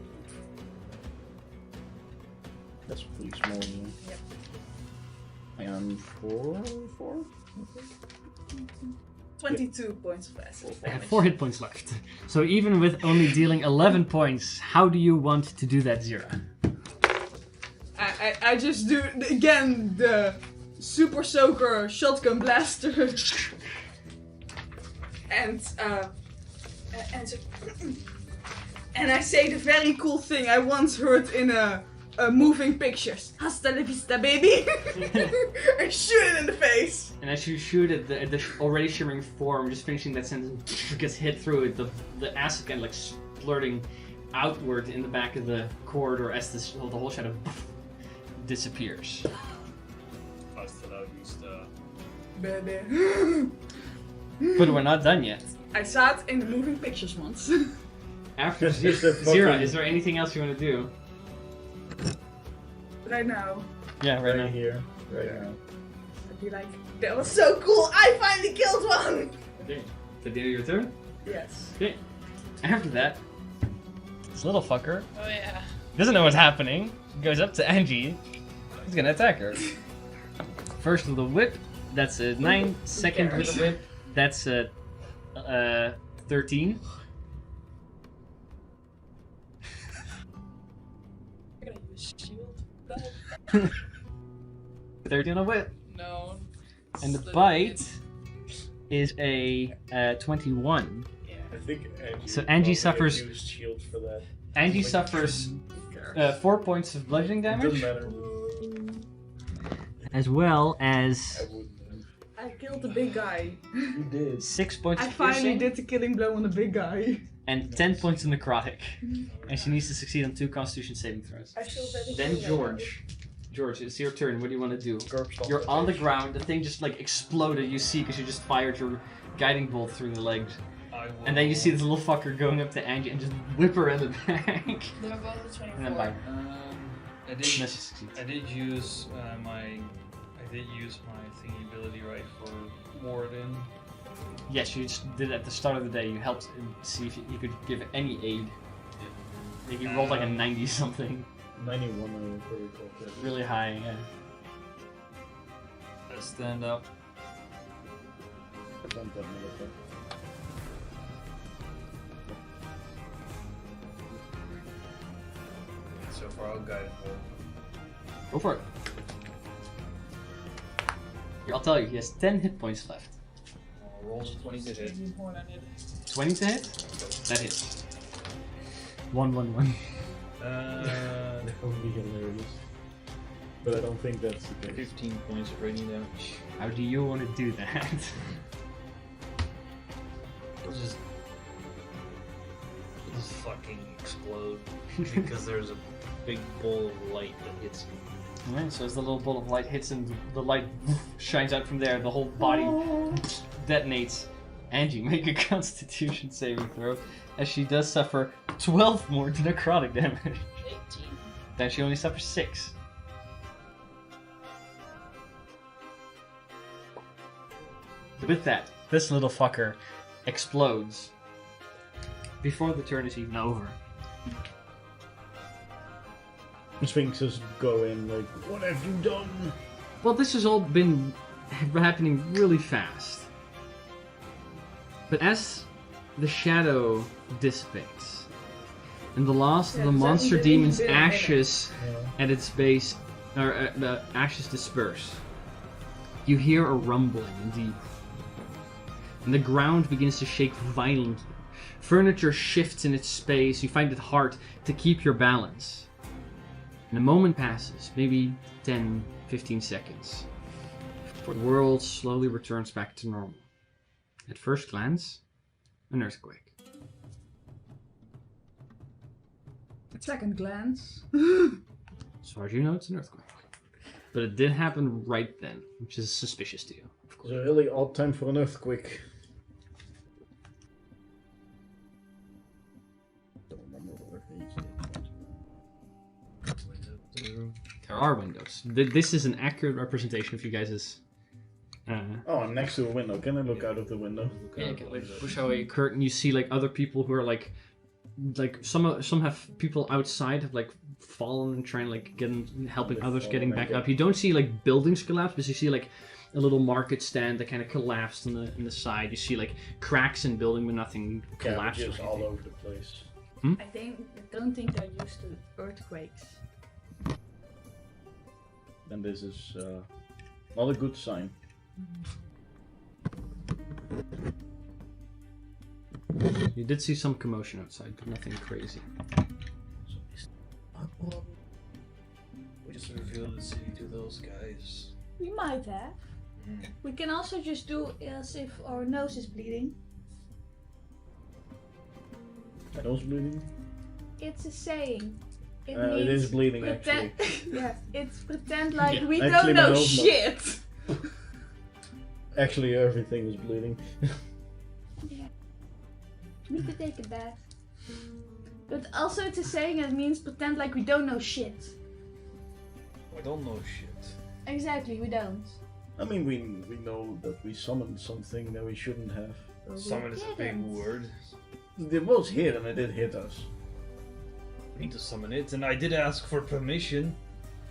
That's pretty small. Yeah. Yep. I am 4. 22 points of acid. I have 4 hit points left. So even with only dealing 11 points, how do you want to do that, Zira? I just do again the super soaker shotgun blaster. and I say the very cool thing I once heard in a moving pictures. Hasta la vista, baby. And shoot it in the face. And as you shoot at the already shimmering form, just finishing that sentence, gets hit through it, the acid kind of like splurting outward in the back of the corridor as the whole shadow disappears. Hasta la vista. Baby. But we're not done yet. I saw it in the moving pictures once. After It's just a Zira, fucking- is there anything else you want to do? Right now. Yeah, Right here. Right now. I'd be like, that was so cool, I finally killed one! Okay. Is that the end of your turn? Yes. Okay. After that, This little fucker Oh yeah. doesn't know what's happening. Goes up to Angie. He's gonna attack her. first with a whip, that's a 9. Second with a whip, that's a 13. 30 on a whip. No. And the Slip bite it. is a 21. Yeah. I think Angie. So would Angie probably suffers- have used shield for that. Angie Like, suffers 4 points of bludgeoning It doesn't damage, matter. as well I as wouldn't have. I killed the big guy. You did. 6 points I of finally piercing, did the killing blow on the big guy. and 10 points of necrotic. And she needs to succeed on 2 Constitution saving throws. I feel very Then good. George, it's your turn. What do you want to do? Corpse stomp You're on the bitch. ground. The thing just like exploded. You see, because you just fired your guiding bolt through the legs, I will... and then you see this little fucker going up to Angie and just whip her in the back, They're both the 24. and then bite. I Unless did. she succeeds. I did use my thingy ability right for Warden. Yes, you just did it at the start of the day. You helped him see if you could give any aid. Like, you rolled like a 90 something, 91, I would recall that. really high. Yeah. Let's stand up. Don't tell me that. So far, I'll guide him. Go for it. Here, I'll tell you, he has 10 hit points left. Rolls a 20 to hit. More than it. 20 to hit? That hits. 1, 1, 1. That would be hilarious. But I don't think that's the case. 15 points of radiant damage. How do you want to do that? It'll just fucking explode because there's a big ball of light that hits him. Alright, so as the little ball of light hits and the light shines out from there, the whole body detonates. Angie, make a Constitution saving throw, as she does suffer 12 more necrotic damage. 18. Then she only suffers 6. With that, this little fucker explodes before the turn is even over. Sphinxes go in like, what have you done? Well, this has all been happening really fast. But as the shadow dissipates, and the last of Yeah, the that monster didn't demon's do it. ashes at its base, or the ashes disperse, you hear a rumbling indeed. And the ground begins to shake violently. Furniture shifts in its space. You find it hard to keep your balance. And a moment passes, maybe 10, 15 seconds. The world slowly returns back to normal. At first glance, an earthquake. At second glance. As far as you know, it's an earthquake. But it did happen right then, which is suspicious to you, of It's course. a really odd time for an earthquake. Don't remember what There are windows. This is an accurate representation of you guys' Oh, I'm next to a window. Can I look out of the window? yeah, you can like push away a curtain. You see like other people who are like some have people outside have like fallen and trying like helping They've others fallen, getting back okay. up. You don't see like buildings collapse, but you see like a little market stand that kind of collapsed in the side. You see like cracks in building, but nothing Yeah, collapsed. just or all anything. over the place. I don't think they're used to earthquakes. Then this is not a good sign. You did see some commotion outside, but nothing crazy. We just revealed the city to those guys. We might have. We can also just do as if our nose is bleeding. My nose bleeding? It's a saying. It It is bleeding pretend. actually. Yeah, it's pretend like we Actually, don't my know nose mo- shit. Actually, everything is bleeding. Yeah. We could take a bath. But also it's a saying that means pretend like we don't know shit. I don't know shit. Exactly, we don't. I mean, we know that we summoned something that we shouldn't have. But we Summon is a big didn't. word. It was hit and it did hit us. I need to summon it, and I did ask for permission.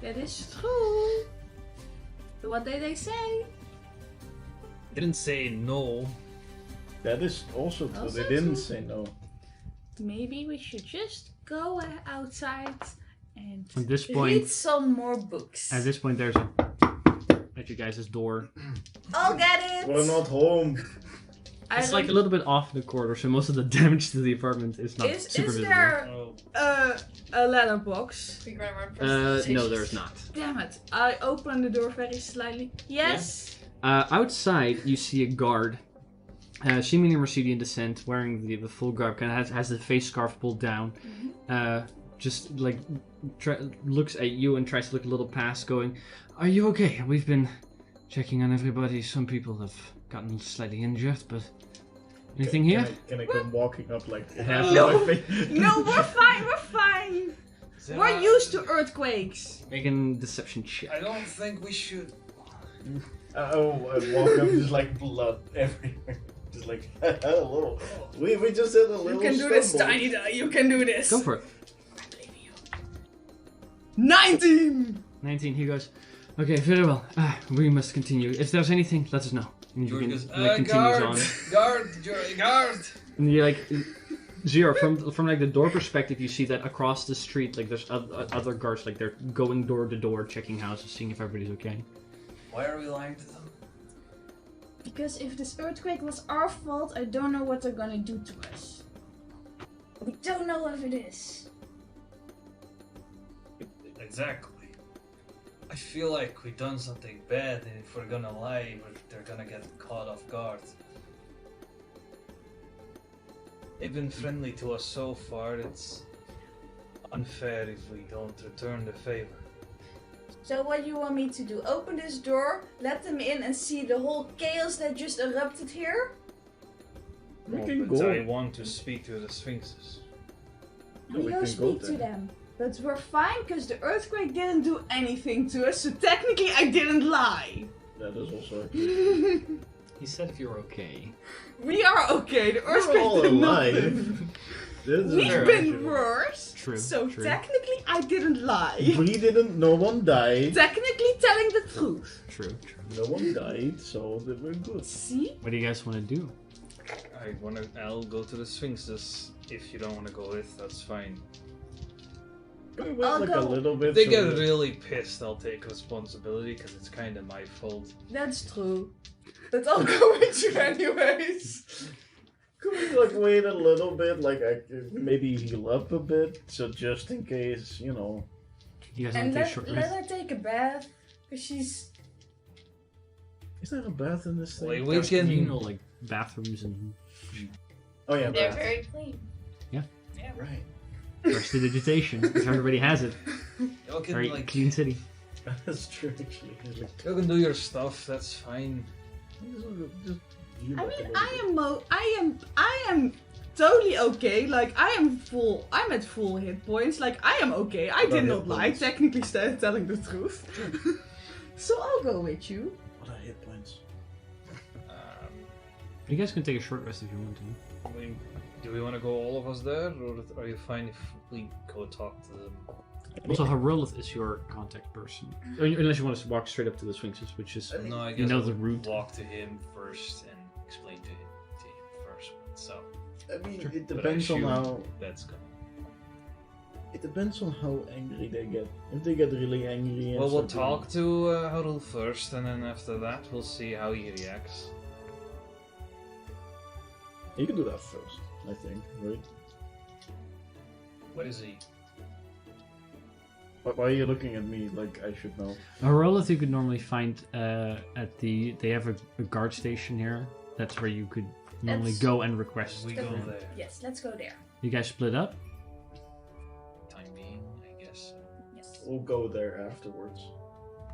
That is true. But what did they say? Didn't say no. That is also true. Also They didn't true. say no. Maybe we should just go outside And At this point, read some more books. there's a at you guys' door. I'll get it! We're not home. It's like a little bit off the corridor, so most of the damage to the apartment is not Is super visible. there Oh, a letterbox? We gotta run for No, there's not. Damn it. I open the door very slightly. Yes? Outside, you see a guard, seemingly Mercedian descent, wearing the full garb, kind of has the face scarf pulled down, just like looks at you and tries to look a little past, going, "Are you okay? We've been checking on everybody. Some people have gotten slightly injured, but anything here?" Can I come walking up like half No. my face? No, we're fine, we're fine. We're used to earthquakes. Make a deception check. I don't think we should. I walk up, just like blood everywhere. Just like, hello. We just had a little You can do this, stumble. Tiny Die. You can do this. Go for it. 19! 19. He goes, "Okay, very well. We must continue. If there's anything, let us know." And you George can, goes, continues on. guard. And you like Zero from like the door perspective, you see that across the street, like there's other guards, like they're going door to door, checking houses, seeing if everybody's okay. Why are we lying to them? Because if this earthquake was our fault, I don't know what they're gonna do to us. We don't know if it is. Exactly. I feel like we've done something bad, and if we're gonna lie, they're gonna get caught off guard. They've been friendly to us so far, it's unfair if we don't return the favor. So what do you want me to do? Open this door, let them in and see the whole chaos that just erupted here? We Oh, can but go. I want to speak to the Sphinxes. No, We we go can go speak to there. them. But we're fine because the earthquake didn't do anything to us, so technically I didn't lie. That is also. He said if you're okay. We are okay, the We're earthquake all did alive. nothing. This is We've fair, been actually. worse, True, so true. technically I didn't lie. We didn't. No one died. Technically telling the truth. True. No one died, so we're good. See? What do you guys want to do? I'll go to the Sphinxes. If you don't want to go with, that's fine. Can we wait I'll like go. a little bit? If they so get that- really pissed, I'll take responsibility because it's kind of my fault. That's true. But I'll go with you anyways. Could we like wait a little bit, like maybe heal up a bit, so just in case, you know. You guys want And to take a short let rest? her take a bath. Because she's... Is there a bath in this thing? Like, we There's can. communal like bathrooms and Oh yeah, They're bath. very clean. Yeah. Yeah. Right. prestidigitation, because everybody has it. Y'all can Very like. clean city. That's true, actually. It's like, You can do your stuff. That's fine. just heal I up a mean, little I am totally okay. Like, I'm at full hit points. Like, I am okay. I What are did hit not lie, points? technically telling the truth. So I'll go with you. bit. What are hit points? You guys can take a short rest if you want to. Do we want to go all of us there, or are you fine if we go talk to them? Also, Harolith is your contact person. Unless you want us to walk straight up to the Sphinxes, which is... No, I guess You know I'll the route. Walk to him first and explain to him first. So I mean, it but I depends on assume how. that's going. It depends on how angry they get. If they get really angry. And Well, we'll start talk to Harul first, and then after that, we'll see how he reacts. You can do that first, I think, right? What is he? Why are you looking at me like I should know? Harolith you could normally find at the... They have a guard station here. That's where you could normally That's- go and request. We go Okay. there. Yes, let's go there. You guys split up? Time being, I guess. Yes. We'll go there afterwards.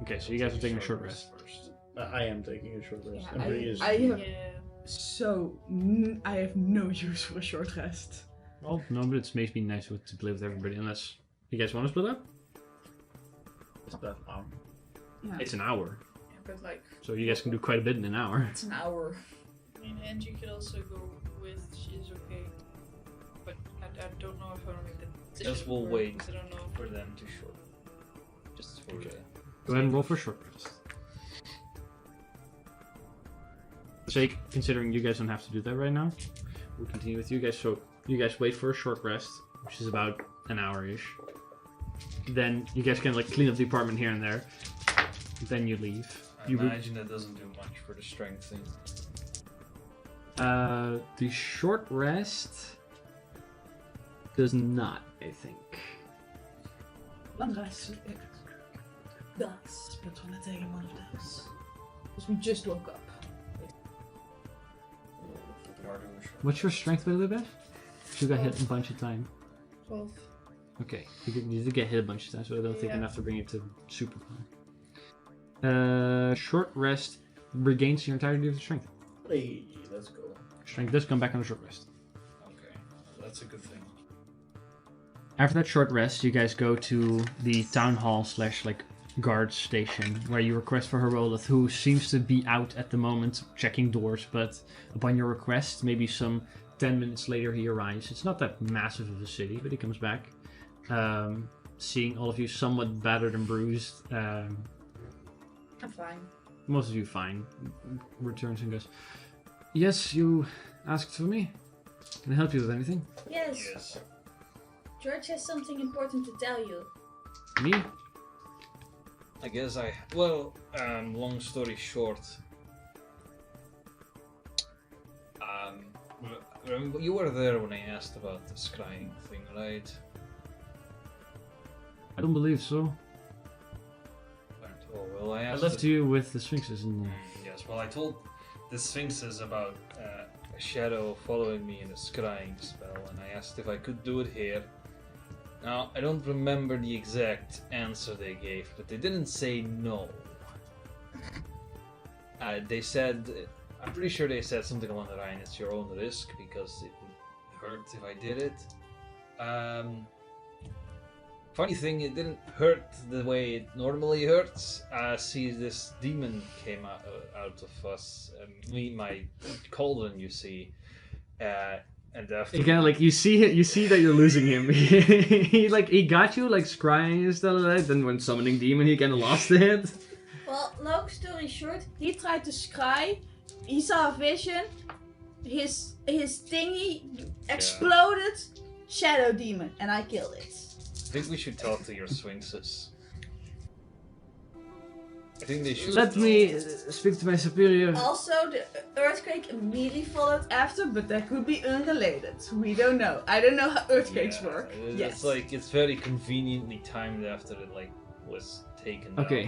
Okay, so you guys are taking a short rest. first. I am taking a short rest. Yeah, and Bree is. I have Yeah. I have no use for a short rest. Well, no, but it's maybe nice to play with everybody, unless... You guys want to split up? It's that long. Yeah. It's an hour. Yeah, but like, So you guys can do quite a bit in an hour. It's an hour. I mean, Angie could also go with. She's okay. But I don't know if I want to make the decision. Guess we'll for her, wait 'cause I don't know for them to short. Just for Okay. Go ahead and roll for short rest. Jake, considering you guys don't have to do that right now, we'll continue with you guys. So you guys wait for a short rest, which is about an hour-ish. then you guys can like clean up the apartment here and there. Then you leave. I imagine that doesn't do much for the strength thing. The short rest does not, I think. Lang rest does, but we're not taking one of those. Because we just woke up. What's your strength with Elizabeth? You got hit a bunch of times. 12. Okay, you did get hit a bunch of times, so I don't think Yeah. enough to bring it to super high. Short rest regains your entirety of the strength. Hey, let's go. Strength does come back on a short rest. Okay, that's a good thing. After that short rest, you guys go to the town hall / like guard station where you request for Herolith, who seems to be out at the moment checking doors, but upon your request, maybe some 10 minutes later he arrives. It's not that massive of a city, but he comes back. Seeing all of you somewhat battered and bruised, I'm fine. most of you fine, returns and goes, "Yes, you asked for me. Can I help you with anything?" Yes. Yes. George has something important to tell you. Me? I guess well, long story short, remember you were there when I asked about the scrying thing, right? I don't believe so. Oh, well, I I asked. left you with the Sphinxes and Yes, well, I told the Sphinxes about a shadow following me in a scrying spell, and I asked if I could do it here. Now, I don't remember the exact answer they gave, but they didn't say no. They said, I'm pretty sure they said something along the line, it's your own risk, because it would hurt if I did it. Funny thing, it didn't hurt the way it normally hurts. See, this demon came out of us, my cauldron, you see, and after. again, like you see that you're losing him. he got you like scrying and stuff like that. Then when summoning demon, he kind of lost it. Well, long story short, he tried to scry. He saw a vision. His thingy exploded. Shadow demon, and I killed it. I think we should talk to your Sphinxes. I think they should. Let me speak to my superior. Also, the earthquake immediately followed after, but that could be unrelated. We don't know. I don't know how earthquakes work. It's Yes. like it's very conveniently timed after it like was taken down. Okay.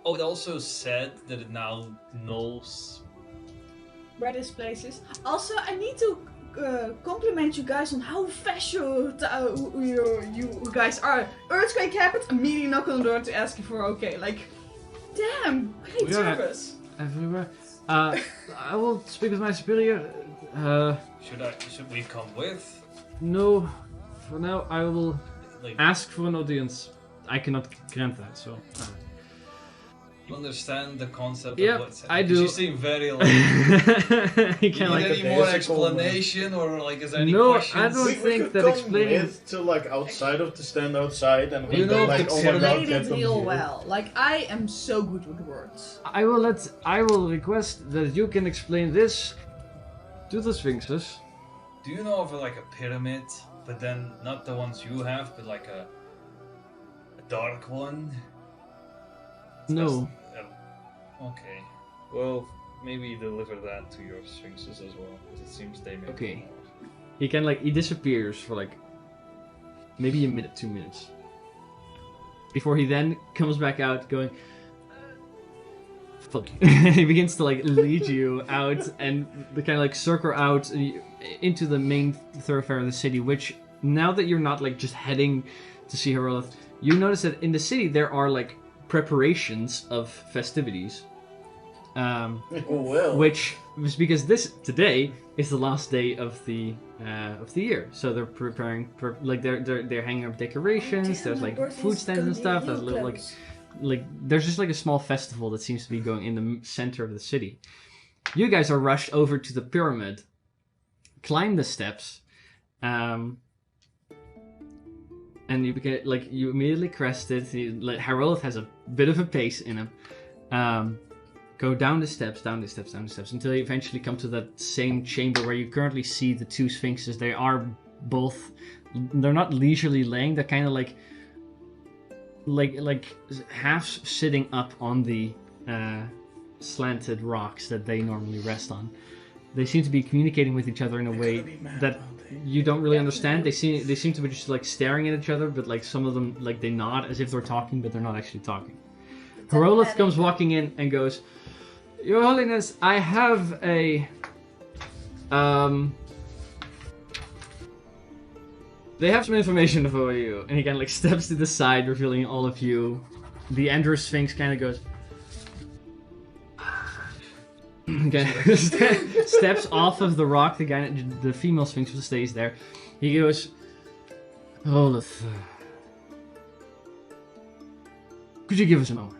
Oh, it also said that it now knows. Where this place is. Also, I need to compliment you guys on how fast you guys are. Earthquake happened, immediately knock on the door to ask you for okay. Like, damn, great We are service. everywhere. I will speak with my superior. Should we come with? No, for now I will Like, ask for an audience. I cannot grant that, so. you understand the concept Yep, of what's I because do. You seem very like. He You can need like. any more physical, explanation or like is there any No, I questions? don't We think could that come explaining- with to like outside of the stand outside and You we know can, like, the oh my god, Explain get it them real here. well. Like, I am so good with words. I will request that you can explain this to the Sphinxes. Do you know of like a pyramid, but then not the ones you have, but like a dark one? No. Okay. Well, maybe deliver that to your Sphinxes as well, because it seems they make. Okay. He disappears for like maybe a minute, 2 minutes. Before he then comes back out going, fuck you. He begins to like lead you out and the kind of like circle out into the main thoroughfare of the city, which now that you're not like just heading to see Herolith, you notice that in the city there are like preparations of festivities. Oh well. Which was because today is the last day of the year, so they're preparing for like they're hanging up decorations. There's like food stands and stuff. There's little like there's just like a small festival that seems to be going in the center of the city. You guys are rushed over to the pyramid, climb the steps, and you get like you immediately crest it. Herolith has a bit of a pace in him. Go down the steps until you eventually come to that same chamber where you currently see the two sphinxes. They are both they're not leisurely laying. They're kind of like half sitting up on the slanted rocks that they normally rest on. They seem to be communicating with each other in a way that you don't really understand. They seem to be just like staring at each other, but like some of them like they nod as if they're talking, but they're not actually talking. Herolith comes walking in and goes, "Your Holiness, I have a they have some information for you." And he kind of like steps to the side, revealing all of you. The Andrew Sphinx kind of goes, steps off of the rock. The female Sphinx stays there. He goes, "Herolith, could you give us a moment?"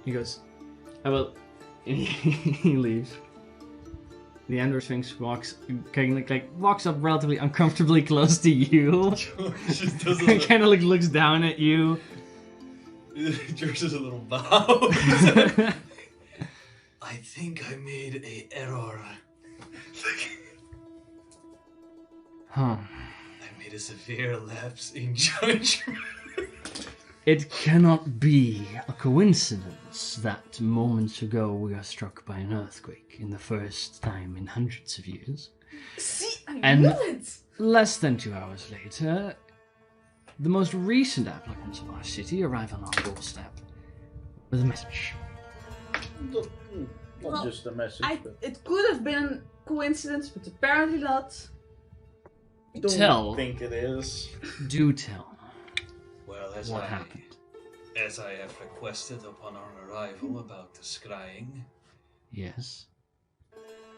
He goes, "I will." And he leaves. The Andor Sphinx walks up relatively uncomfortably close to you. And kind of like looks down at you. George is a little bow. I think I made an error. Huh. I made a severe lapse in judgment. It cannot be a coincidence that moments ago we are struck by an earthquake in the first time in hundreds of years. See, I And knew it! less than 2 hours later, the most recent applicants of our city arrive on our doorstep with a message. Not Well, just a message, but It could have been a coincidence, but apparently not. I don't Tell. think it is. Do tell. Well, What happened? as I have requested upon our arrival about the scrying, Yes.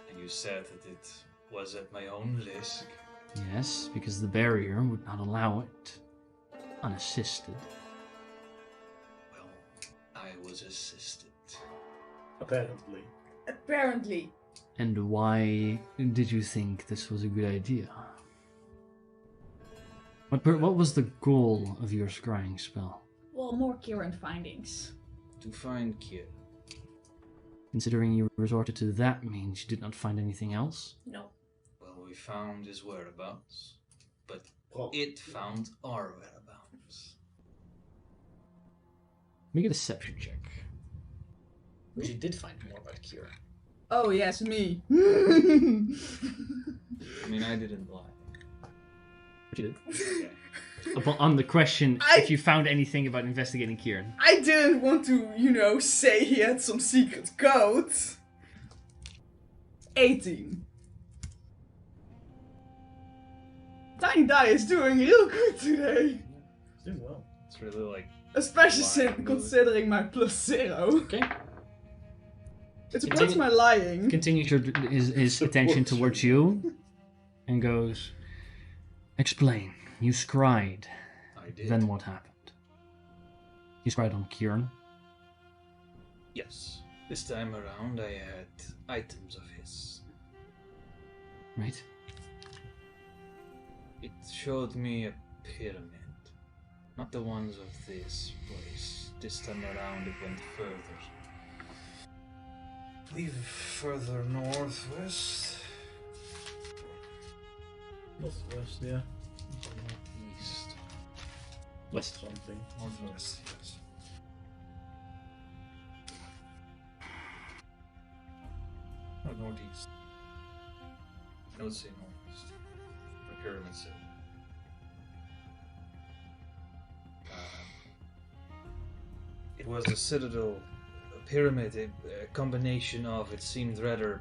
and you said that it was at my own risk. Yes, because the barrier would not allow it unassisted. Well, I was assisted. Apparently. Apparently. And why did you think this was a good idea? What was the goal of your scrying spell? Well, more Kieran findings. To find Kier. Considering you resorted to that means you did not find anything else? No. Well, we found his whereabouts, but Oh. it found our whereabouts. Make a deception check. But you did find more about Kira. Oh, yes, me. I mean, I didn't lie. You did. Okay. On the question I- if you found anything about investigating Kieran. I didn't want to, say he had some secret code. 18. Tiny Die is doing real good today. It's doing well. It's really like Especially Lying. considering my +0. Okay. It supports Continue. my lying. Continues his attention towards you and goes, "Explain. You scryed. I did. Then what happened? You scryed on Kieran? Yes. This time around, I had items of his. Right? It showed me a pyramid. Not the ones of this place. This time around, it went further. I believe further northwest. Northwest, yeah. East. West. Something. Northwest, yes. Or northeast. I would say northeast. The pyramid city. It was a citadel, a pyramid, a combination of, it seemed rather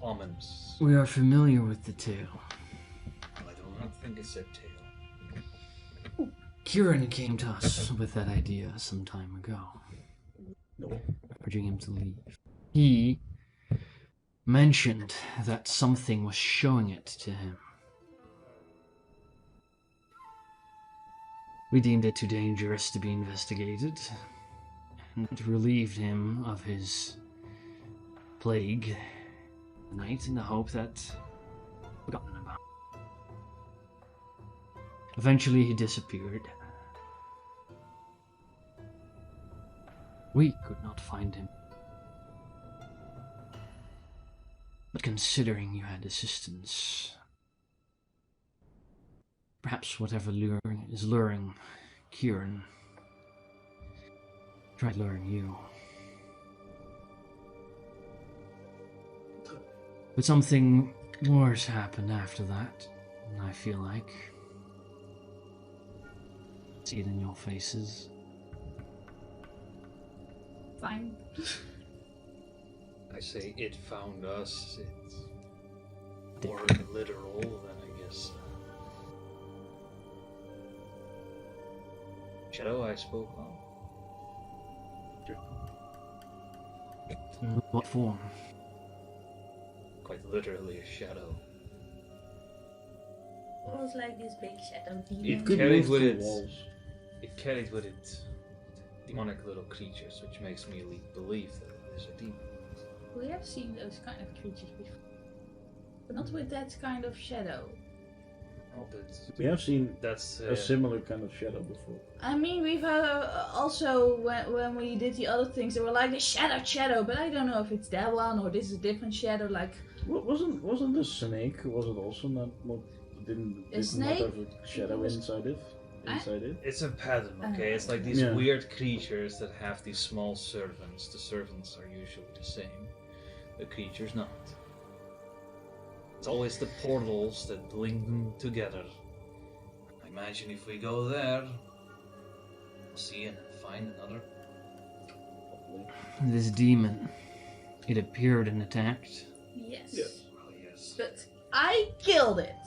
ominous. We are familiar with the tale. I do not think it's a tale. Kieran came to us with that idea some time ago, No. urging him to leave. He mentioned that something was showing it to him. We deemed it too dangerous to be investigated, and it relieved him of his plague at night in the hope that forgotten about. Eventually he disappeared. We could not find him. But considering you had assistance, Perhaps whatever is luring Kieran tried luring you. But something worse happened after that, and I feel like. See it in your faces. Fine. I say it found us. It's more literal than I guess. Shadow I spoke of. In what form? Quite literally a shadow. It was like this big shadow demon. It Could carried move with through it. walls. It carried with it demonic little creatures, which makes me believe that it is a demon. We have seen those kind of creatures before. But not with that kind of shadow. Oh, but We have seen that's a similar kind of shadow before. I mean, we've also, when we did the other things, they were like the shadow, but I don't know if it's that one or this is a different shadow, like... Wasn't the snake, was it also not did snake? not have a shadow inside it? It's a pattern, okay? It's like these weird creatures that have these small servants. The servants are usually the same. The creatures not. It's always the portals that link them together. I imagine if we go there, we'll see and find another. This demon. It appeared and attacked. Yes. Well, yes. But I killed it.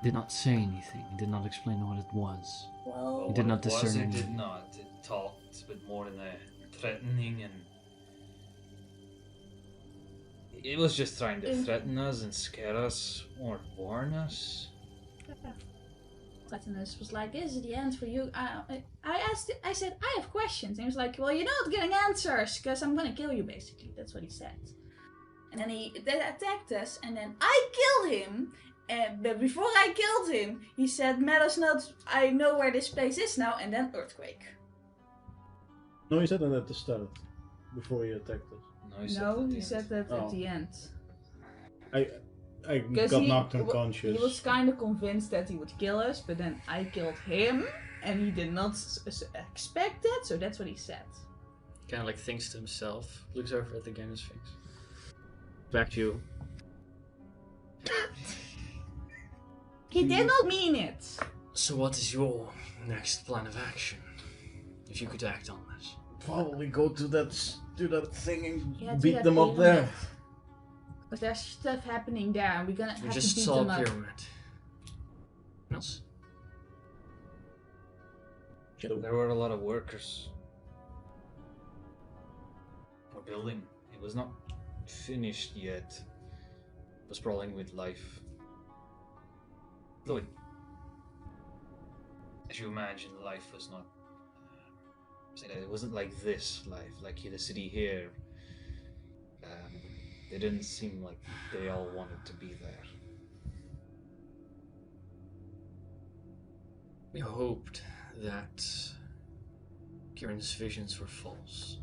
Did not say anything. It did not explain what it was. Well, It did not What it was, discern it any. did not. It talked, but more in a threatening and... It was just trying to threaten us and scare us or warn us. Platinus was like, "This is the end for you." I asked. I said, "I have questions." And he was like, "Well, you're not getting answers because I'm gonna kill you." Basically, that's what he said. And then they attacked us, and then I killed him. But before I killed him, he said, "Matters not. I know where this place is now." And then earthquake. No, he said that at the start, before he attacked us. He said that at the end. I got knocked unconscious. He was kind of convinced that he would kill us, but then I killed him, and he did not expect it, so that's what he said. Kind of like thinks to himself, looks over at the game and thinks. Back to you. He did not mean it. So what is your next plan of action? If you could act on this. Probably go to that thing and Yeah, to beat that them up pyramid. there. Because there's stuff happening there, and we're gonna have We to just beat saw them a up. pyramid. What else? There were a lot of workers. Or building. It was not finished yet. It was sprawling with life. Though it, as you imagine, life was not... it wasn't like this life, like the city here. They didn't seem like they all wanted to be there. We hoped that Kieran's visions were false.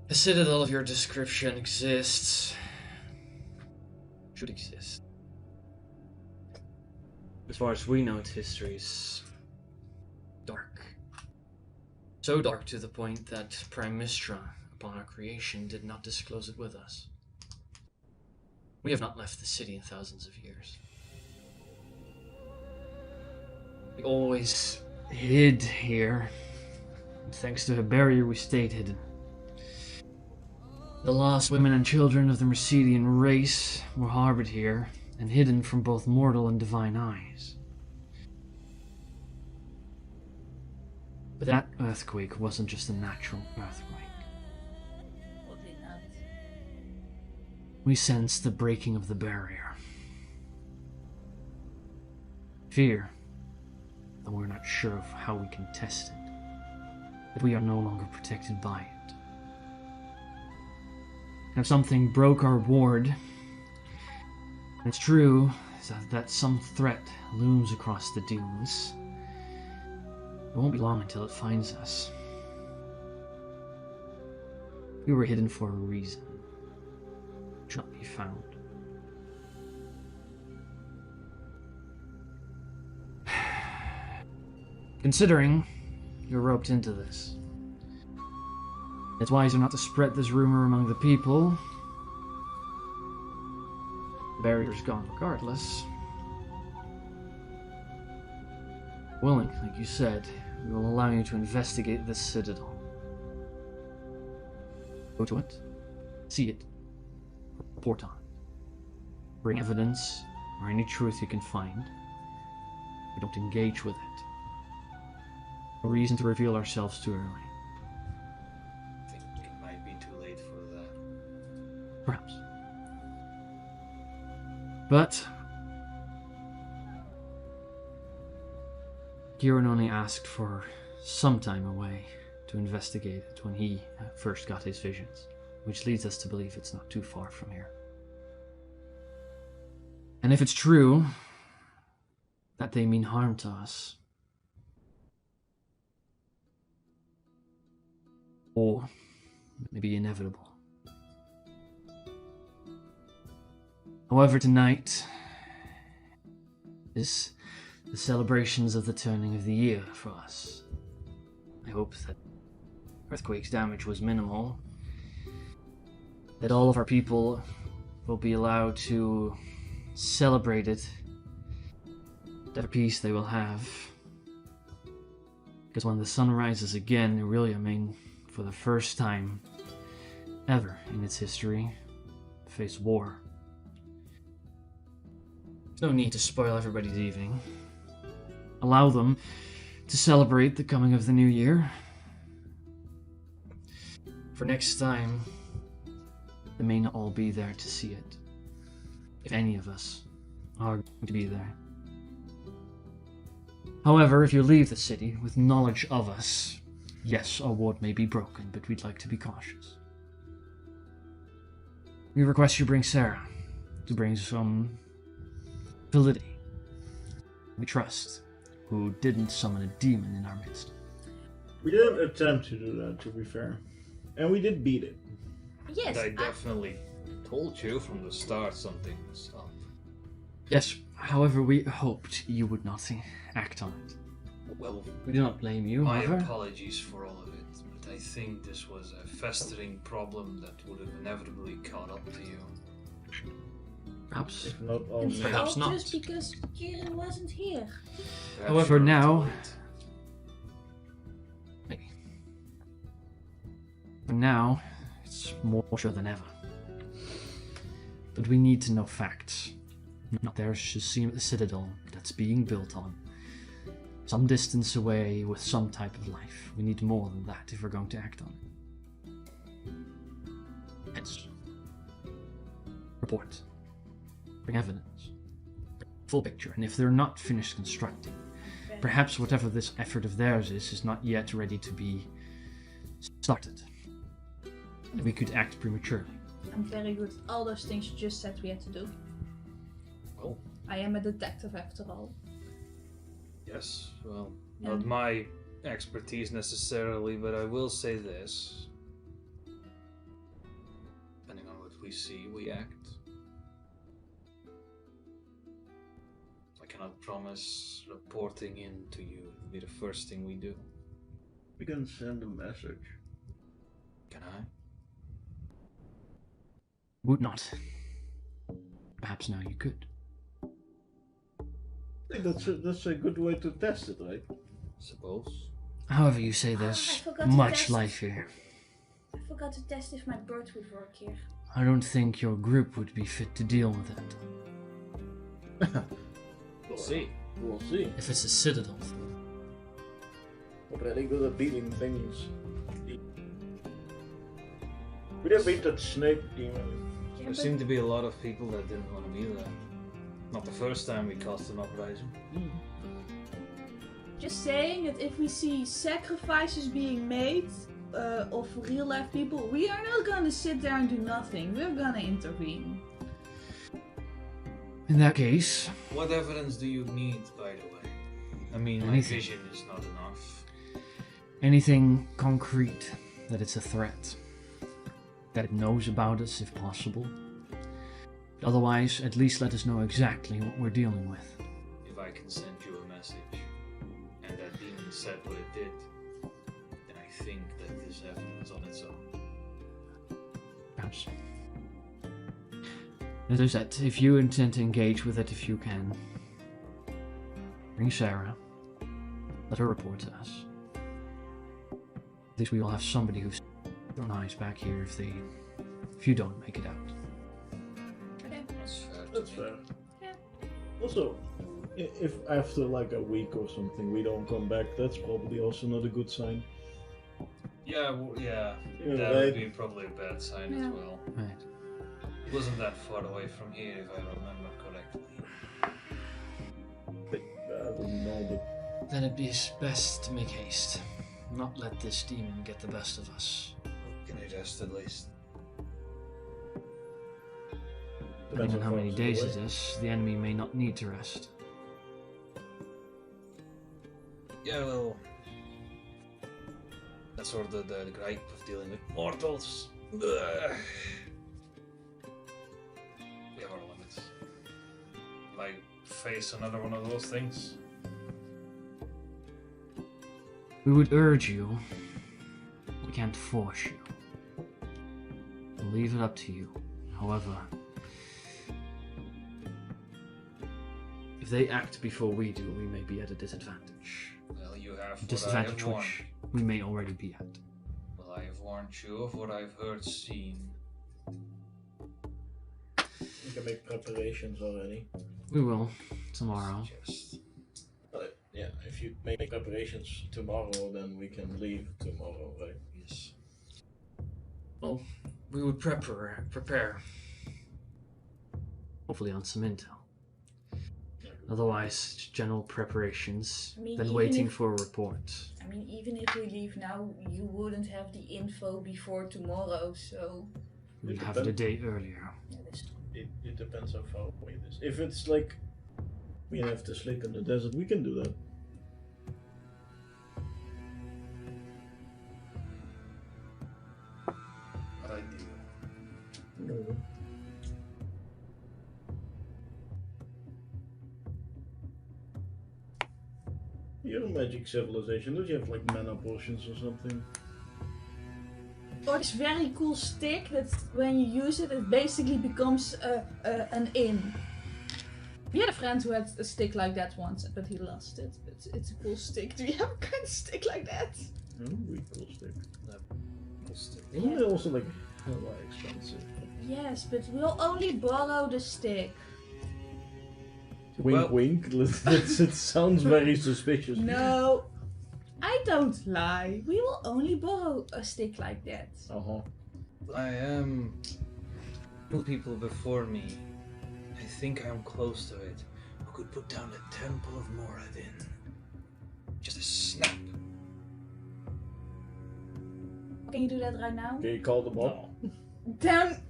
The citadel of your description exists. Should exist. As far as we know, its history is dark. So dark to the point that Prime Mistra, upon our creation, did not disclose it with us. We have not left the city in thousands of years. We always hid here. Thanks to a barrier, we stayed hidden. The lost women and children of the Mercedian race were harbored here and hidden from both mortal and divine eyes. But that earthquake wasn't just a natural earthquake. Was it not? We sensed the breaking of the barrier. Fear, though we're not sure of how we can test it, that we are no longer protected by it. And if something broke our ward, and it's true that some threat looms across the dunes, it won't be long until it finds us. We were hidden for a reason. It should not be found. Considering you're roped into this, it's wiser not to spread this rumor among the people. The barrier's gone regardless. Willing, like you said, we will allow you to investigate this citadel. Go to it, see it, report on it. Bring evidence or any truth you can find. We don't engage with it. No reason to reveal ourselves too early. I think it might be too late for that. Perhaps. But Kieran only asked for some time away to investigate it when he first got his visions, which leads us to believe it's not too far from here. And if it's true that they mean harm to us, or maybe inevitable. However, tonight is the celebrations of the turning of the year for us. I hope that Earthquake's damage was minimal, that all of our people will be allowed to celebrate it, whatever peace they will have. Because when the sun rises again, it really, for the first time ever in its history, face war. There's no need to spoil everybody's evening. Allow them to celebrate the coming of the new year. For next time, they may not all be there to see it, if any of us are going to be there. However, if you leave the city with knowledge of us, yes, our ward may be broken, but we'd like to be cautious. We request you bring Sarah to bring some validity. We trust, who didn't summon a demon in our midst. We didn't attempt to do that, to be fair. And we did beat it. Yes. I definitely told you from the start something was up. Yes, however, we hoped you would not act on it. Well, We do not blame you, my however. apologies for all of it, but I think this was a festering problem that would have inevitably caught up to you. Perhaps. If not all. And Perhaps all not. just because Kieran wasn't here. Perhaps However, you're now- too late. Maybe. For now, it's more sure than ever. But we need to know facts. Not there should seem a citadel that's being built on some distance away with some type of life. We need more than that if we're going to act on it. Hence, report. Bring evidence. Full picture. And if they're not finished constructing, perhaps whatever this effort of theirs is not yet ready to be started. And we could act prematurely. I'm very good at all those things you just said we had to do. Well, I am a detective after all. yes, well, not my expertise necessarily, but I will say this. Depending on what we see, we act. I cannot promise reporting in to you will be the first thing we do. We can send a message. Can I? Would not. Perhaps now you could. I think that's a good way to test it, right? Suppose. However you say, I there's forgot to much test. life here. I forgot to test if my bird would work here. I don't think your group would be fit to deal with it. We'll see. We'll see. If it's a citadel. We're very good at beating things. We did beat that snake demon. Yeah, There but seemed to be a lot of people that didn't want to be there. Not the first time we caused an uprising. just saying that if we see sacrifices being made of real life people, we are not gonna sit there and do nothing. We're gonna intervene. In that case, What evidence do you need, by the way? I mean, my Anything. vision is not enough. anything concrete that it's a threat. That it knows about us if possible. Otherwise, at least let us know exactly what we're dealing with. If I can send you a message, and that demon did, then I think that this happens on its own. Perhaps. As I said, if you intend to engage with it, if you can, bring Sarah. Let her report to us. At least we will have somebody who's their eyes back here if you don't make it out. Okay. That's fair. That's fair. Yeah. Also, if after like a week or something we don't come back, that's probably also not a good sign. Yeah, well, yeah. Yeah, That right. would be probably a bad sign Yeah. as well. Right. It wasn't that far away from here, if I remember correctly. I wouldn't know, but Then it be best to make haste. Not let this demon get the best of us. Can I rest at least? Depending on how far many it's days away. it is, the enemy may not need to rest. Yeah, well, that's sort of the gripe of dealing with mortals. Ugh. We have our limits. Might face another one of those things. We would urge you. We can't force you. We'll leave it up to you. However, if they act before we do, we may be at a disadvantage. Well, you have what I Disadvantage have warned. which we may already be at. Well, I have warned you of what I've heard, seen. we can make preparations already. We will, tomorrow. Just But yeah, if you make preparations tomorrow, then we can leave tomorrow, right? yes. Well, we would prepare. Hopefully on some intel. Otherwise, it's general preparations, I mean, then even waiting if- for a report. I mean, even if we leave now, you wouldn't have the info before tomorrow, so We'd have it a day earlier. yeah, that's true. It depends how far away it is. If it's like we have to sleep in the desert, we can do that. Ideal. No. You're a magic civilization. Don't you have like mana potions or something? Or this very cool stick that when you use it, it basically becomes an inn. We had a friend who had a stick like that once, but he lost it. But it's a cool stick. Do you have a kind of stick like that? Really cool stick. Cool stick. Isn't it also like hella expensive? Yes, but we'll only borrow the stick. Wink, Well- wink. It sounds very suspicious. No, I don't lie. We will only borrow a stick like that. Uh huh. I am. People before me. I think I'm close to it. Who could put down the Temple of Moradin? Just a snap. Can you do that right now? Can you call them up? Then,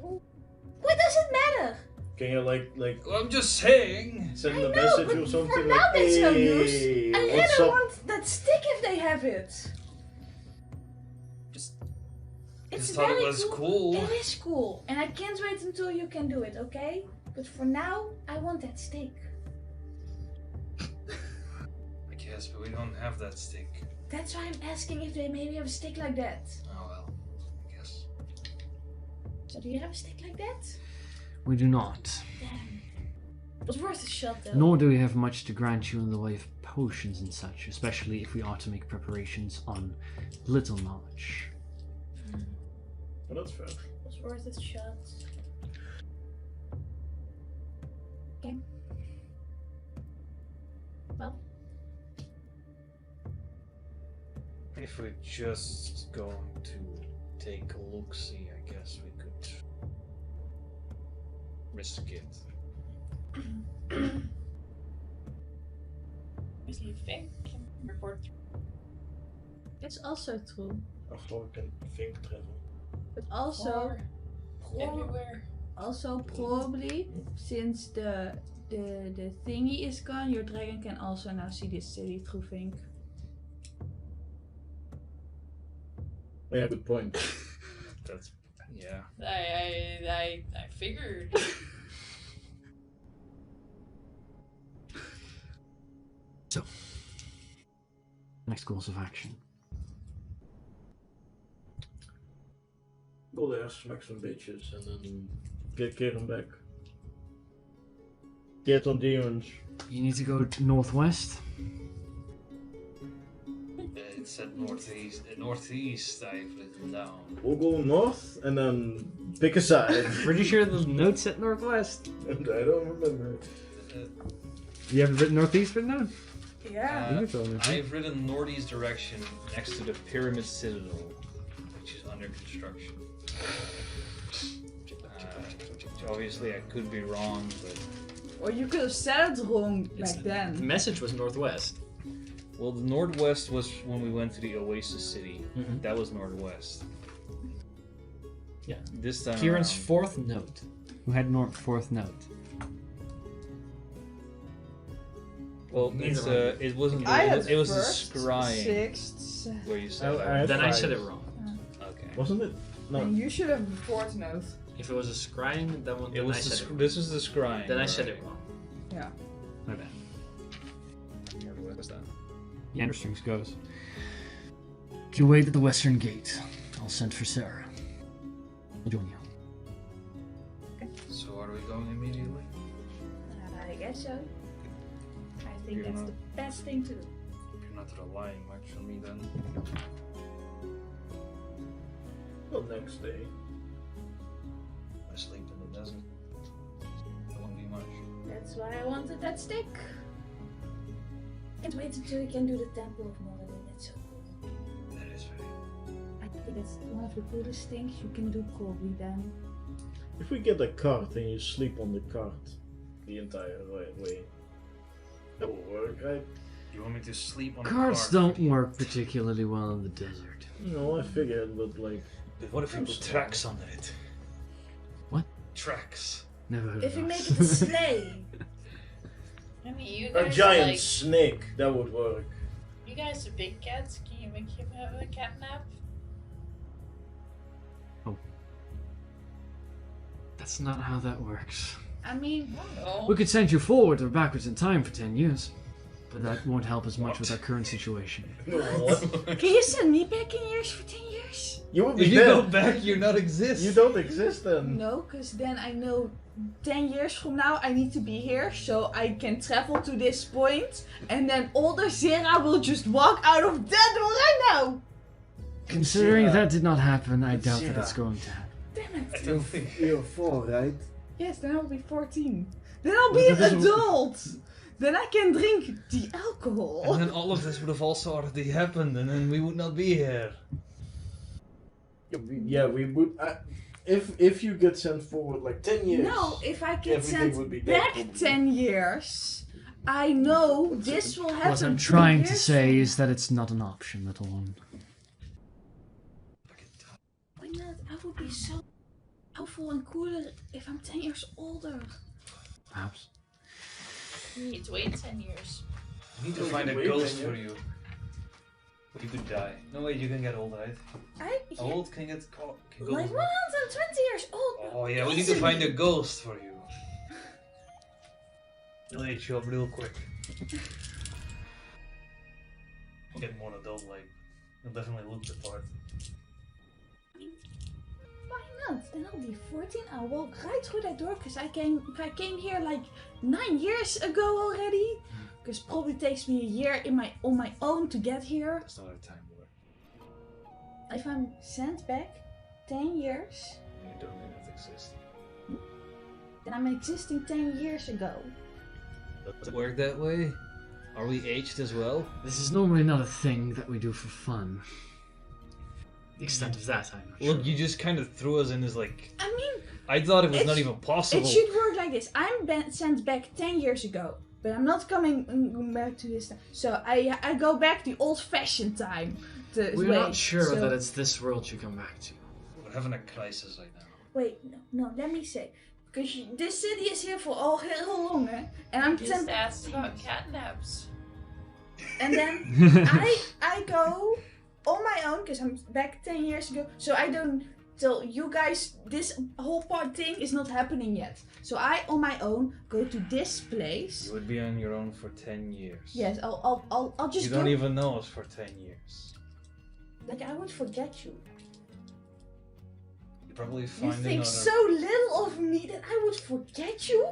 what does it matter? Can you like Well, I'm just saying. send I a know, message but or something for like, now that's no hey, use. I what's rather up? want that stick if they have it. Just It's thought it very was cool. cool. It is cool, and I can't wait until you can do it. Okay? But for now, I want that stick. I guess, but we don't have that stick. That's why I'm asking if they maybe have a stick like that. Oh well. I guess. So do you have a stick like that? We do not. Damn. It was worth a shot though. Nor do we have much to grant you in the way of potions and such, especially if we are to make preparations on little knowledge. Well, that's fair. It was worth a shot. Okay. Well, If we're just going to take a look-see, I guess we could risk it. Obviously, you think can report. it's also true. After can think travel. But also, Everywhere. probably since the thingy is gone, your dragon can also now see this city through Think. Yeah, good point. That's yeah. I figured. Next course of action. Go there, smack some bitches, and then get them back. Get on demons. You need to go northwest. It said northeast. Northeast, I've written down. We'll go north and then pick a side. Pretty sure the note said northwest. And I don't remember. You haven't written northeast written down? Yeah. You told me. I've written northeast direction next to the Pyramid Citadel, which is under construction. Obviously, I could be wrong, but Or you could have said it wrong It's- back The then. message was northwest. well, the northwest was when we went to the Oasis City. Mhm. That was northwest. Yeah. This time Kieran's around, fourth note. Who had fourth note? well, Neither it's it wasn't. I had It was the first, scrying sixth, seventh. where you said. I had Then I five. said it wrong. Okay. Wasn't it? No. And you should have the fourth note. If it was a scrying, then It I was said it wrong. this was the scrying. Then I said right? it wrong. Yeah. My bad. Yeah, what was that? Yanderstrings goes. You wait at the western gate. I'll send for Sarah. I'll join you. So are we going immediately? I guess so. I think You're that's not- the best thing to do. You're not relying much on me then. Well, next day. I sleep in the desert. That won't be much. That's why I wanted that stick. Can't wait until we can do the Temple of Moradin. That's so cool. That is very. I think that's one of the coolest things you can do probably then. If we get a cart and you sleep on the cart the entire way, that will work, right? You want me to sleep on Carts the cart? don't work particularly well in the desert. No, I figured, but like, But what if we put tracks under it? What? Tracks. Never heard If of you those. make it a sleigh. I mean, you a guys giant are like, snake, that would work. you guys are big cats. Can you make him have a cat nap? That's not how that works. I mean, No. We could send you forward or backwards in time for 10 years. But that won't help as much with our current situation. What? can you send me back in years for 10 years? You would be If you dead. go back, you not exist. You don't exist then. No, because then I know 10 years from now I need to be here so I can travel to this point and then older Zera will just walk out of that door right now. Considering Zira. that did not happen, I It's doubt that Zira. it's going to happen. Damn it. I don't think. You're 4, right? Yes, then I'll be 14. Then I'll be an adult. Then I can drink the alcohol. And then all of this would have also already happened, and then we would not be here. Yeah, we would. If you get sent forward like 10 years. No, if I get Everything would be sent dead, back probably. 10 years, I know this will happen. What I'm 10 trying to years say from is that it's not an option, little one. Why not? I would be so helpful and cooler if I'm 10 years older. Perhaps. You need to wait 10 years. We need to Oh, find a wait, ghost then, for you. But you could die. No wait, you can get old, right? How old can get can like ghosts? 120 years old. Oh yeah, we need to find a ghost for you. He'll age you up real quick. Get more adult like. You'll definitely look the part. Why not? Then I'll be 14. I'll walk right through that door because I came here like 9 years ago already. Because probably takes me a year on my own to get here. That's not a time war. If I'm sent back 10 years, You don't even exist. then I'm existing 10 years ago. Does it work that way? Are we aged as well? This is normally not a thing that we do for fun. The extent of that, I'm not sure. Look, you just kind of threw us in as like. I mean, I thought it was It's- not even possible. it should work like this. I'm sent back 10 years ago, but I'm not coming back to this time. So I go back the old-fashioned time. We're not sure so, that it's this world you come back to. We're having a crisis right now. Wait, no, let me say. Because this city is here for all heel long, eh? And I'm Just sent asked about cat naps. and then I go on my own because I'm back 10 years ago. So I don't till you guys, this whole part thing is not happening yet. So I, on my own, go to this place. You would be on your own for 10 years. Yes, I'll just You go. don't even know us for 10 years. Like, I won't forget you. You probably You find think another... so little of me that I would forget you?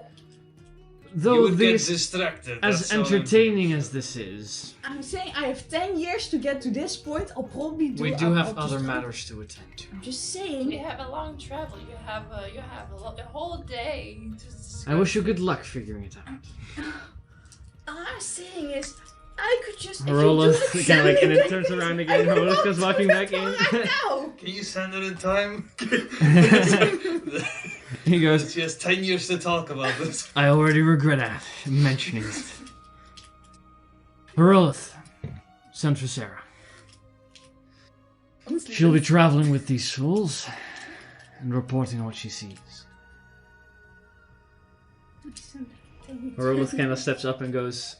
Though you would get this, distracted. as that's all I'm entertaining saying. as this is, I'm saying I have 10 years to get to this point. I'll probably do. We do I'll have just other go. matters to attend to. I'm just You saying. have a long travel. You have a whole day. I wish you good luck figuring it out. All I'm saying is, I could just. Rolla if you do kind of like, and it examine turns it, around I again. will Rolla not goes walking do back it in. right now. Can you send it in time? He goes, She has 10 years to talk about this. I already regret mentioning it. Herolith, send for Sarah. Honestly, She'll be traveling with these fools and reporting on what she sees. Herolith kind of steps up and goes,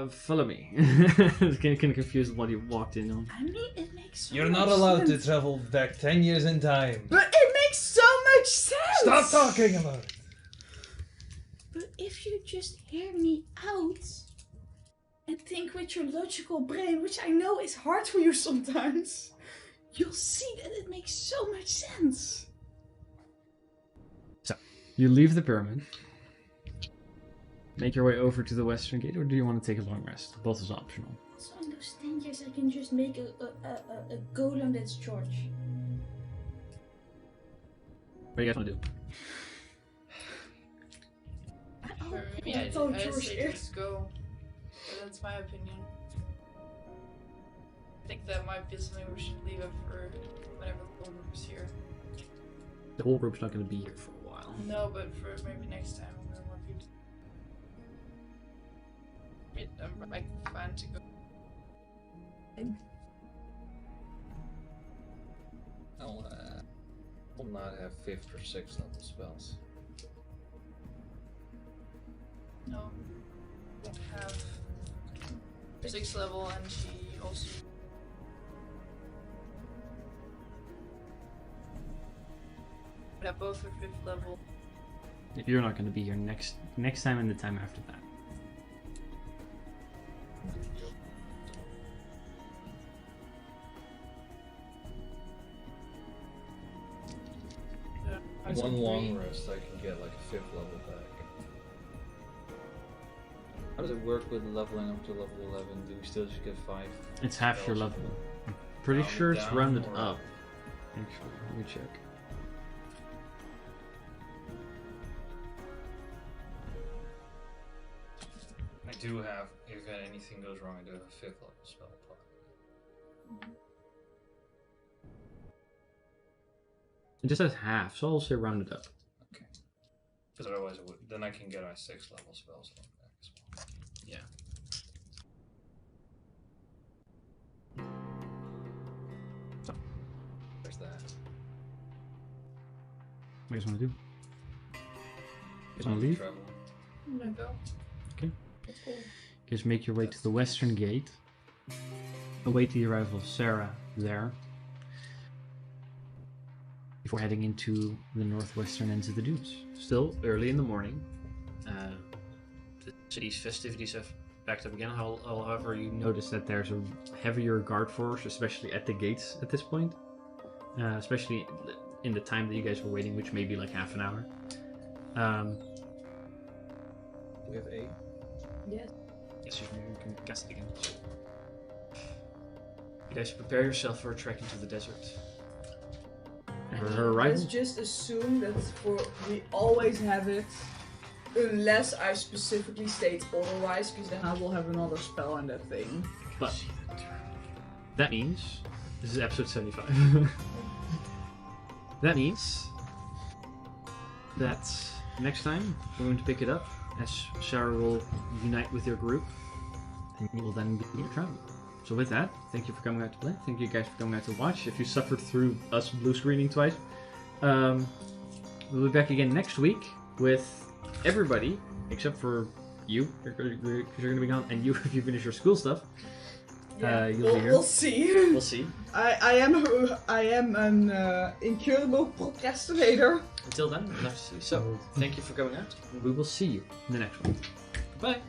follow me. Kind of confused what he walked in on. I mean, it makes so You're not much allowed to sense. travel back 10 years in time. But it makes so much sense! Stop talking about it. But if you just hear me out and think with your logical brain, which I know is hard for you sometimes, you'll see that it makes so much sense. So, you leave the pyramid, make your way over to the western gate, or do you want to take a long rest? Both is optional. So in those 10 years I can just make a golem that's George. What do you guys want to do? For me, I thought say George is. just go. But that's my opinion. I think that might be something we should leave up for whenever the whole group is here. The whole group's not going to be here for a while. No, but for maybe next time when there are more people. I'm like fine to go. I'll not have 5th or 6th level spells. No. Won't have 6th level and she also would have both her 5th level. You're not going to be here next time and the time after that. One long rest, I can get like a 5th level back. How does it work with leveling up to level 11? Do we still just get 5? It's half your spells? level. I'm pretty Rounded sure it's down rounded or up. Actually, let me check. I do have, if anything goes wrong, I do have a 5th level spell probably. It just says half, so I'll say rounded up. Okay. Because otherwise it would, then I can get my 6th level spells back as well. Yeah. So, There's that. what do you guys want to do? You guys want to leave? Travel. I'm gonna go. Okay. You guys make your way to the western gate. Await the arrival of Sarah there. Before heading into the northwestern ends of the dunes. Still early in the morning. The city's festivities have backed up again. However, you notice that there's a heavier guard force, especially at the gates at this point. Especially in the time that you guys were waiting, which may be like half an hour. We have 8. Yes. Yes, you can cast it again. You guys prepare yourself for a trek into the desert. For her arrival? Let's just assume that we always have it, unless I specifically state otherwise, because then I will have another spell on that thing. But that means this is episode 75. That means that next time we're going to pick it up as Sarah will unite with your group, and you will then begin your travel. So with that, thank you for coming out to play. Thank you guys for coming out to watch. If you suffered through us blue screening twice, we'll be back again next week with everybody except for you, because you're going to be gone, and you if you finish your school stuff. you'll be here. We'll see. We'll see. I am an incurable procrastinator. Until then, we'll have to see. So, thank you for coming out. We will see you in the next one. Bye.